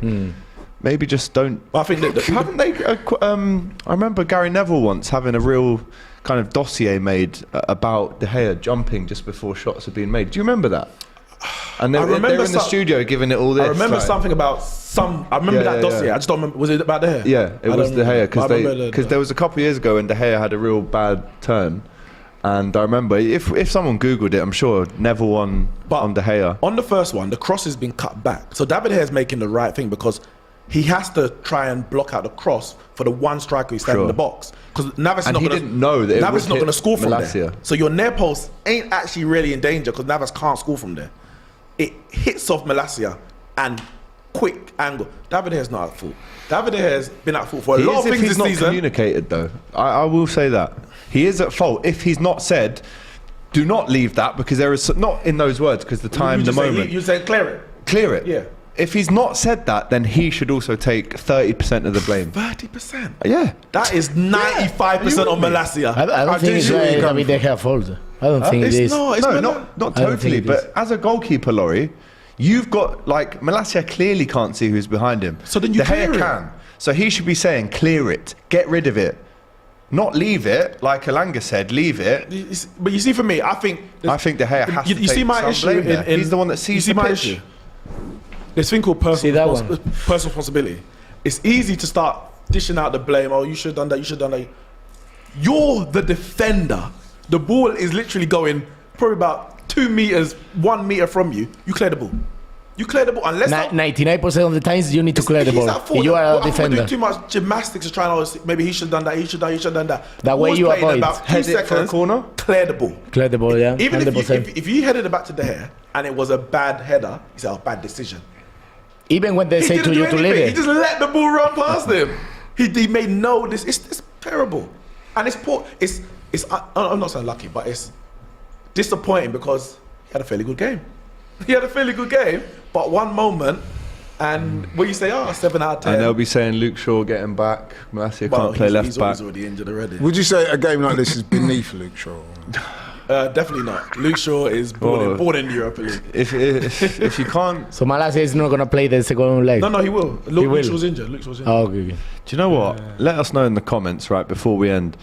Maybe just don't. But I think that Haven't they? I remember Gary Neville once having a real kind of dossier made about De Gea jumping just before shots had been made. Do you remember that? And they I were remember in the studio giving it all this. I remember like- something about some. I remember Yeah, that yeah, dossier. yeah. I just don't remember. Was it about De Gea? Yeah, it I was don't De Gea remember. I remember because there was a couple of years ago when De Gea had a real bad turn, and I remember if someone googled it, I'm sure Neville on De Gea. On the first one, the cross has been cut back. So David Gea is making the right thing because he has to try and block out the cross for the one striker who's standing in the box. Because Navas is And not he going didn't know that it Navas would is not hit going to score from Malacia. there. So your near post ain't actually really in danger because Navas can't score from there. It hits off Malacia and quick angle. David Gea's not at fault. David Gea has been at fault for a He lot is of if things he's this not season. communicated though. I will say that he is at fault if he's not said. Do not leave that because there is not in those words because the time, the moment. You say clear it. Clear it. Yeah. If he's not said that, then he should also take 30% of the blame. 30%. Yeah. That is 95% on Malacia. I don't think it's see where you're David De Gea fault. I don't think it is. No, it's No, Mala- not I don't totally. think it is. But as a goalkeeper, Laurie, you've got like Malacia clearly can't see who's behind him. So then you De Gea clear it. can. So he should be saying, clear it, get rid of it, not leave it. Like Alanga said, leave it. But you see, for me, I think De Gea has you to see take my some issue blame there. in He's the one that sees you see the my pitch. issue. There's a thing called See that personal responsibility. It's easy to start dishing out the blame. Oh, you should have done that. You should have done that. You're the defender. The ball is literally going probably about 2 meters, 1 meter from you. You clear the ball. You clear the ball unless 99% of the times you need to clear the he's ball. at fault. If you are Well, a I think we're defender. doing too much gymnastics to try and maybe he should have done that. He should have done that. That way Ball's you played in avoid. about 2 Head it for a seconds. corner. Clear the ball. Clear the ball, yeah. Even 100%. if you headed it back to De Gea and it was a bad header, you say, oh, bad decision. Even when they He say didn't to do you to leave anything. He it. just let the ball run past him. He made no. It's terrible, and it's poor. I'm not saying lucky, but it's disappointing because he had a fairly good game. He had a fairly good game, but one moment, and what you say, 7 out of 10. And they'll be saying Luke Shaw getting back. Malacia can't play left he's back. already injured already. Would you say a game like this is beneath Luke Shaw? Definitely not. Luke Shaw is born in the Europa League. If you can't, So Malacia is not going to play the second leg. No, he will. Luke will. Shaw's injured. Luke Shaw's injured. Oh, okay. do you know what? Let us know in the comments right before we end.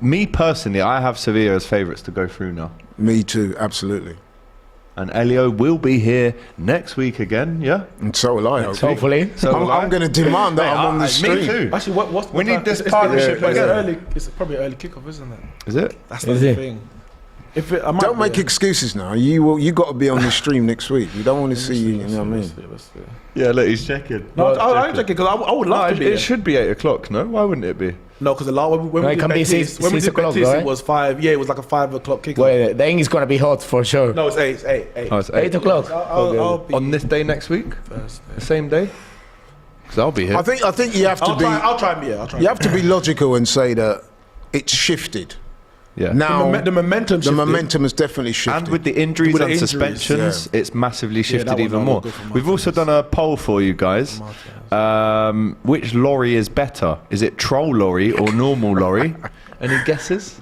Me personally, I have Sevilla as favourites to go through now. Me too, absolutely. And Elio will be here next week again, yeah? And so will I. hope. Hopefully. So will I. I'm going to demand that I'm on the stream. Me too. Actually, what's We need time? this partnership it's again. early. It's probably an early kickoff, isn't it? Is it? That's Is the it? thing. I might Don't be make there. excuses now. You got to be on the stream next week. We don't want to see you. You know what I mean? Yeah, look, he's checking. No, I'm checking because I would love to be. It should be 8 o'clock, no? Why wouldn't it be? No, because when No, we it did can be Betis, six- when we 6 did o'clock, Betis, right? it was 5. Yeah, it was like a 5 o'clock kickoff. Well, the end is going to be hot for sure. No, it's 8. It's 8. Oh, it's 8 o'clock. I'll be On this day next week? The same day? Because I'll be here. I think you have to I'll be. try and be here. I'll try. You have to be logical and say that it's shifted. Yeah. Now The momentum the shifted. momentum has definitely shifted. And with the injuries With the and injuries, suspensions, it's massively shifted that even one more. looked good for We've also done a poll for you guys. Which Laurie is better? Is it Troll Laurie or Normal Laurie? Any guesses?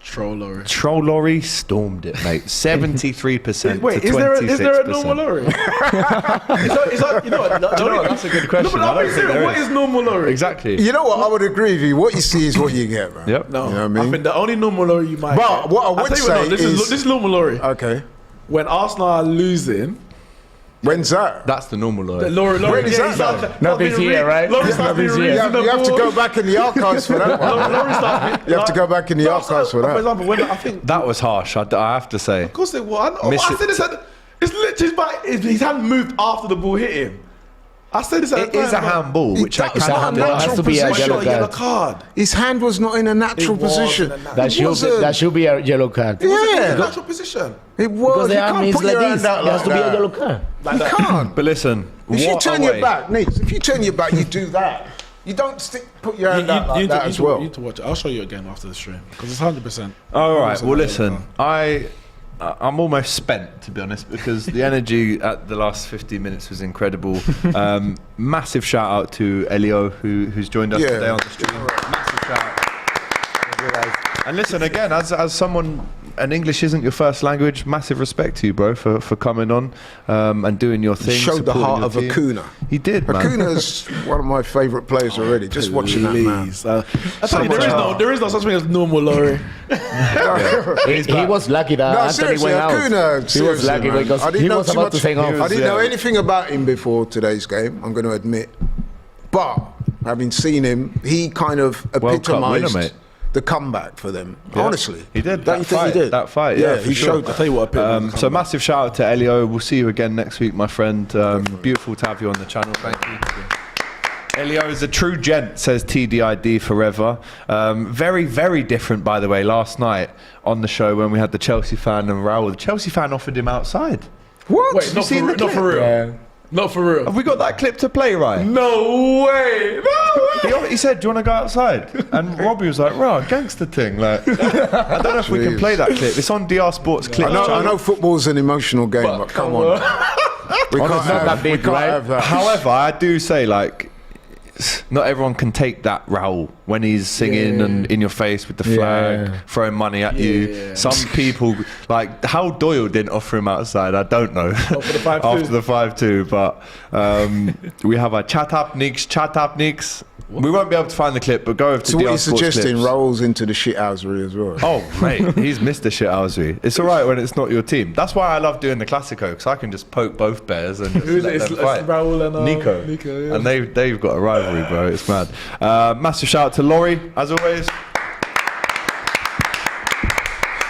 Troll Laurie. Troll Laurie stormed it, mate. 73% Wait, to 26%. is there a normal Laurie? is that, you know what? That's a good question. No, I but don't I'm think serious. there What is. is normal Laurie? Exactly. You know what? I would agree with you. What you see is what you get, man. Yep. No, You know what I mean? think the only normal Laurie you might. But get- what I I'll would tell you what, no, say is- this is normal Laurie. Okay. When Arsenal are losing, When's that? That's the normal Laurie. Laurie. When is that, starts- though? starts Not this being year, right? Laurie starts Not being this year. reading You the have to ball. go back in the archives for that one. Laurie starts. You have to go back in the archives for that. For example, when I think That was harsh, I have to say. Of course it was. I Miss said it. it's literally his hand moved after the ball hit him. I said this at It the time. is a handball, which I That was can't. not a There has natural to be a position. yellow Yellow card. card. His hand was not in a natural It was position. in a natural- That should be a yellow card. It was in Yeah. a natural position. It was. Because the You arm can't is put like your this. hand There out has like to be a that. yellow card. You can't. But listen, If you what turn a your way. back, Neeks, if you turn your back, you do that. You don't put your hand out like that as well. You need to watch it. I'll show you again after the stream because it's 100%. All right. Well, listen, I'm almost spent, to be honest, because the energy at the last 15 minutes was incredible. Massive shout out to Elio, who's joined us Yeah. today on the stream. Massive shout out. And listen, again, as someone, and English isn't your first language, massive respect to you, bro, for coming on and doing your thing. Showed the supporting heart your of team. Acuna. He did, man. Acuna's one of my favourite players already. Just watching that man. Please. I tell you, there is no such thing as normal Laurie. He was lucky that No, Anthony seriously, went out. Acuna. He was seriously, lucky man. because I didn't he know was too about much- to take off. I didn't know Yeah. anything about him before today's game. I'm going to admit, but having seen him, he kind of World Cup winner, epitomised mate. the comeback for them. Yeah. Honestly, He did. Don't you think he did? That fight, yeah, for he sure. showed I'll that. tell you what. So massive shout out to Elio. We'll see you again next week, my friend. Beautiful to have you on the channel. Thank you. Elio is a true gent, says TDID forever. Very, very different, by the way, last night on the show when we had the Chelsea fan and Raul. The Chelsea fan offered him outside. What? Wait, not seen for, the not for real. Yeah. Not for real. Have we got that clip to play, right? No way. No way. He said, "Do you want to go outside?" And Robbie was like, "Right, gangster thing." Like, I don't know if we can Jeez. play that clip. It's on DR Sports clip. I know football's an emotional game, but come on. We can't It's not that have, big, we can't right? have that. However, I do say, like, not everyone can take that, Raul, when he's singing and in your face with the flag, Yeah. throwing money at you. Yeah. Some people, like, how Doyle didn't offer him outside, I don't know. for the 5-2. After the 5-2, but we have a chat up Neeks. We won't be able to find the clip, but go over to So DR what you're Sports suggesting, clips. rolls into the shithousery as well. Oh, mate, he's Mr. Shithousery. It's all right when it's not your team. That's why I love doing the Classico, because I can just poke both bears and just Who's let it? them It's fight. Raul and Nico. yeah. And they've got a rivalry, bro. It's mad. Massive shout out to Laurie, as always.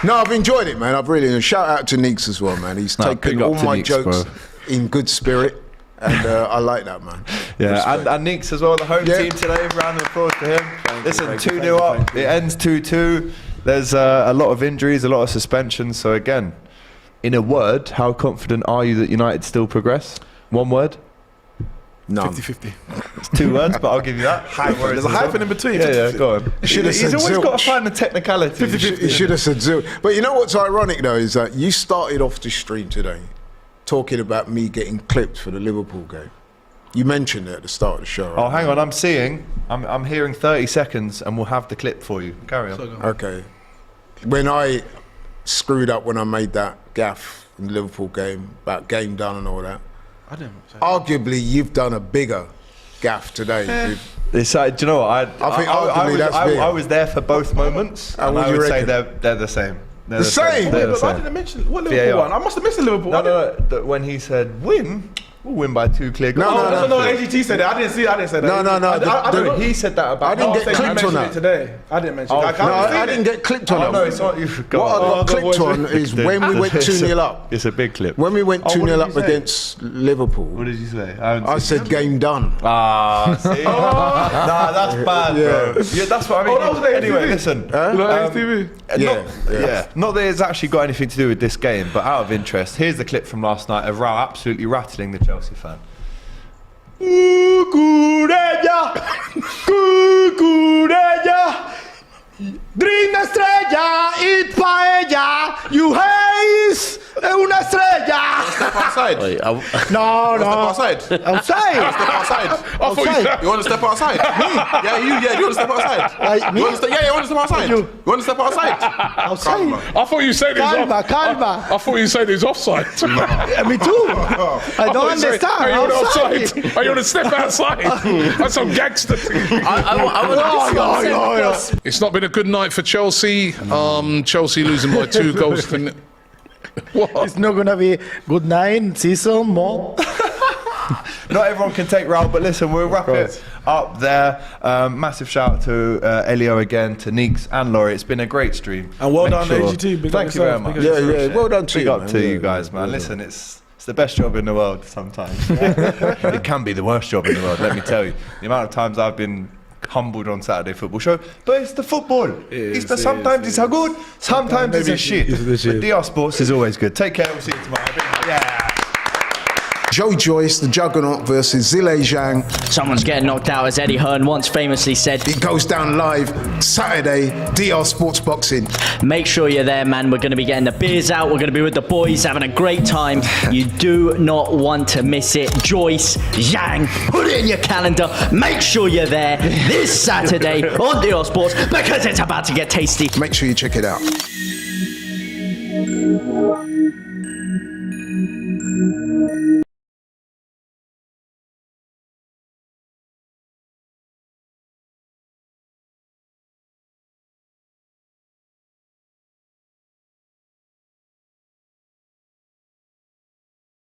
No, I've enjoyed it, man. I've really shout out to Neeks as well, man. He's No, taken big up all to my Neeks, jokes bro. in good spirit, and I like that, man. Yeah, Respect. and Neeks as well, the home Yeah. team today. Round of applause to him. Listen, thank you, 2-0 thank up. It ends 2-2. There's a lot of injuries, a lot of suspensions. So again, in a word, how confident are you that United still progress? One word? None. 50-50. It's 2 words, but I'll give you that. There's a hyphen in between. Yeah, go on. Should have He's said always got zilch. to find the technicality. He should have said zero. But you know what's ironic though is that you started off the stream today talking about me getting clipped for the Liverpool game. You mentioned it at the start of the show. Oh, Right? hang on. I'm hearing 30 seconds, and we'll have the clip for you. Carry on. Okay. When I screwed up when I made that gaff in the Liverpool game about game done and all that, I didn't. arguably you've done a bigger gaff today. It's, do you know what? I think arguably that's bigger. I was there for both moments, and what I do you would say reckon? they're the same. They're The same? They're Wait, the but I same. didn't mention what Liverpool VAR. won. I must have missed the Liverpool. No, when he said win, we'll win by 2 clear goals. No, AGT said it. I didn't say that. No. I don't know. He said that about. I didn't Oh, get so you clipped on mentioned that. it today. I didn't mention it. Oh, No, I didn't get clipped on Oh it. no, it's not you. Go What on. I got clipped on is when we went 2-0 up. It's a big clip. When we went Oh, what 2-0 did up you say? against Liverpool, What did you say? I said game done. Ah, see? Nah, that's bad, bro. Yeah, that's what I mean. Oh, that was the Anyway, ATV. listen. TV. Not that it's actually got anything to do with this game, but out of interest, here's the clip from last night of Raul absolutely rattling the Chelsea fan. Dream estrella eat paella, you haze una estrella. Step outside. Wait, No, Step no. outside. Step Outside. outside. Outside. You want to step outside? Yeah, you. Yeah, you want to step outside? Like me? You want to you want to step outside? You. You want to step outside? Outside. I thought you said Calma, calma. I thought you said he's offside. Me too. I don't understand. Are you Outside. outside? Are you want to step outside? That's some gangster thing. It's not been a good night for Chelsea. Chelsea losing by 2 goals to. What? It's not gonna be good night season more. Not everyone can take Raul, but listen, we'll wrap it up there. Massive shout out to Elio again, to Neeks and Laurie. It's been a great stream. And well Make done, sure- AGT. Big up Thank you very yourself, much. big up yourself. Yeah, well done to Big you. up man. to Yeah, you guys, yeah, man. well Listen, it's the best job in the world sometimes. It can be the worst job in the world, let me tell you. The amount of times I've been humbled on Saturday Football Show, but it's the football. Sometimes it's a good, sometimes it's a shit. But DR Sports is always good. Take care, we'll see you tomorrow. Yeah. Joey Joyce, the Juggernaut versus Zile Zhang. someone's getting knocked out, as Eddie Hearn once famously said. It goes down live Saturday, DR Sports Boxing. Make sure you're there, man. We're going to be getting the beers out. We're going to be with the boys, having a great time. You do not want to miss it. Joyce, Zhang, put it in your calendar. Make sure you're there this Saturday on DR Sports, because it's about to get tasty. Make sure you check it out.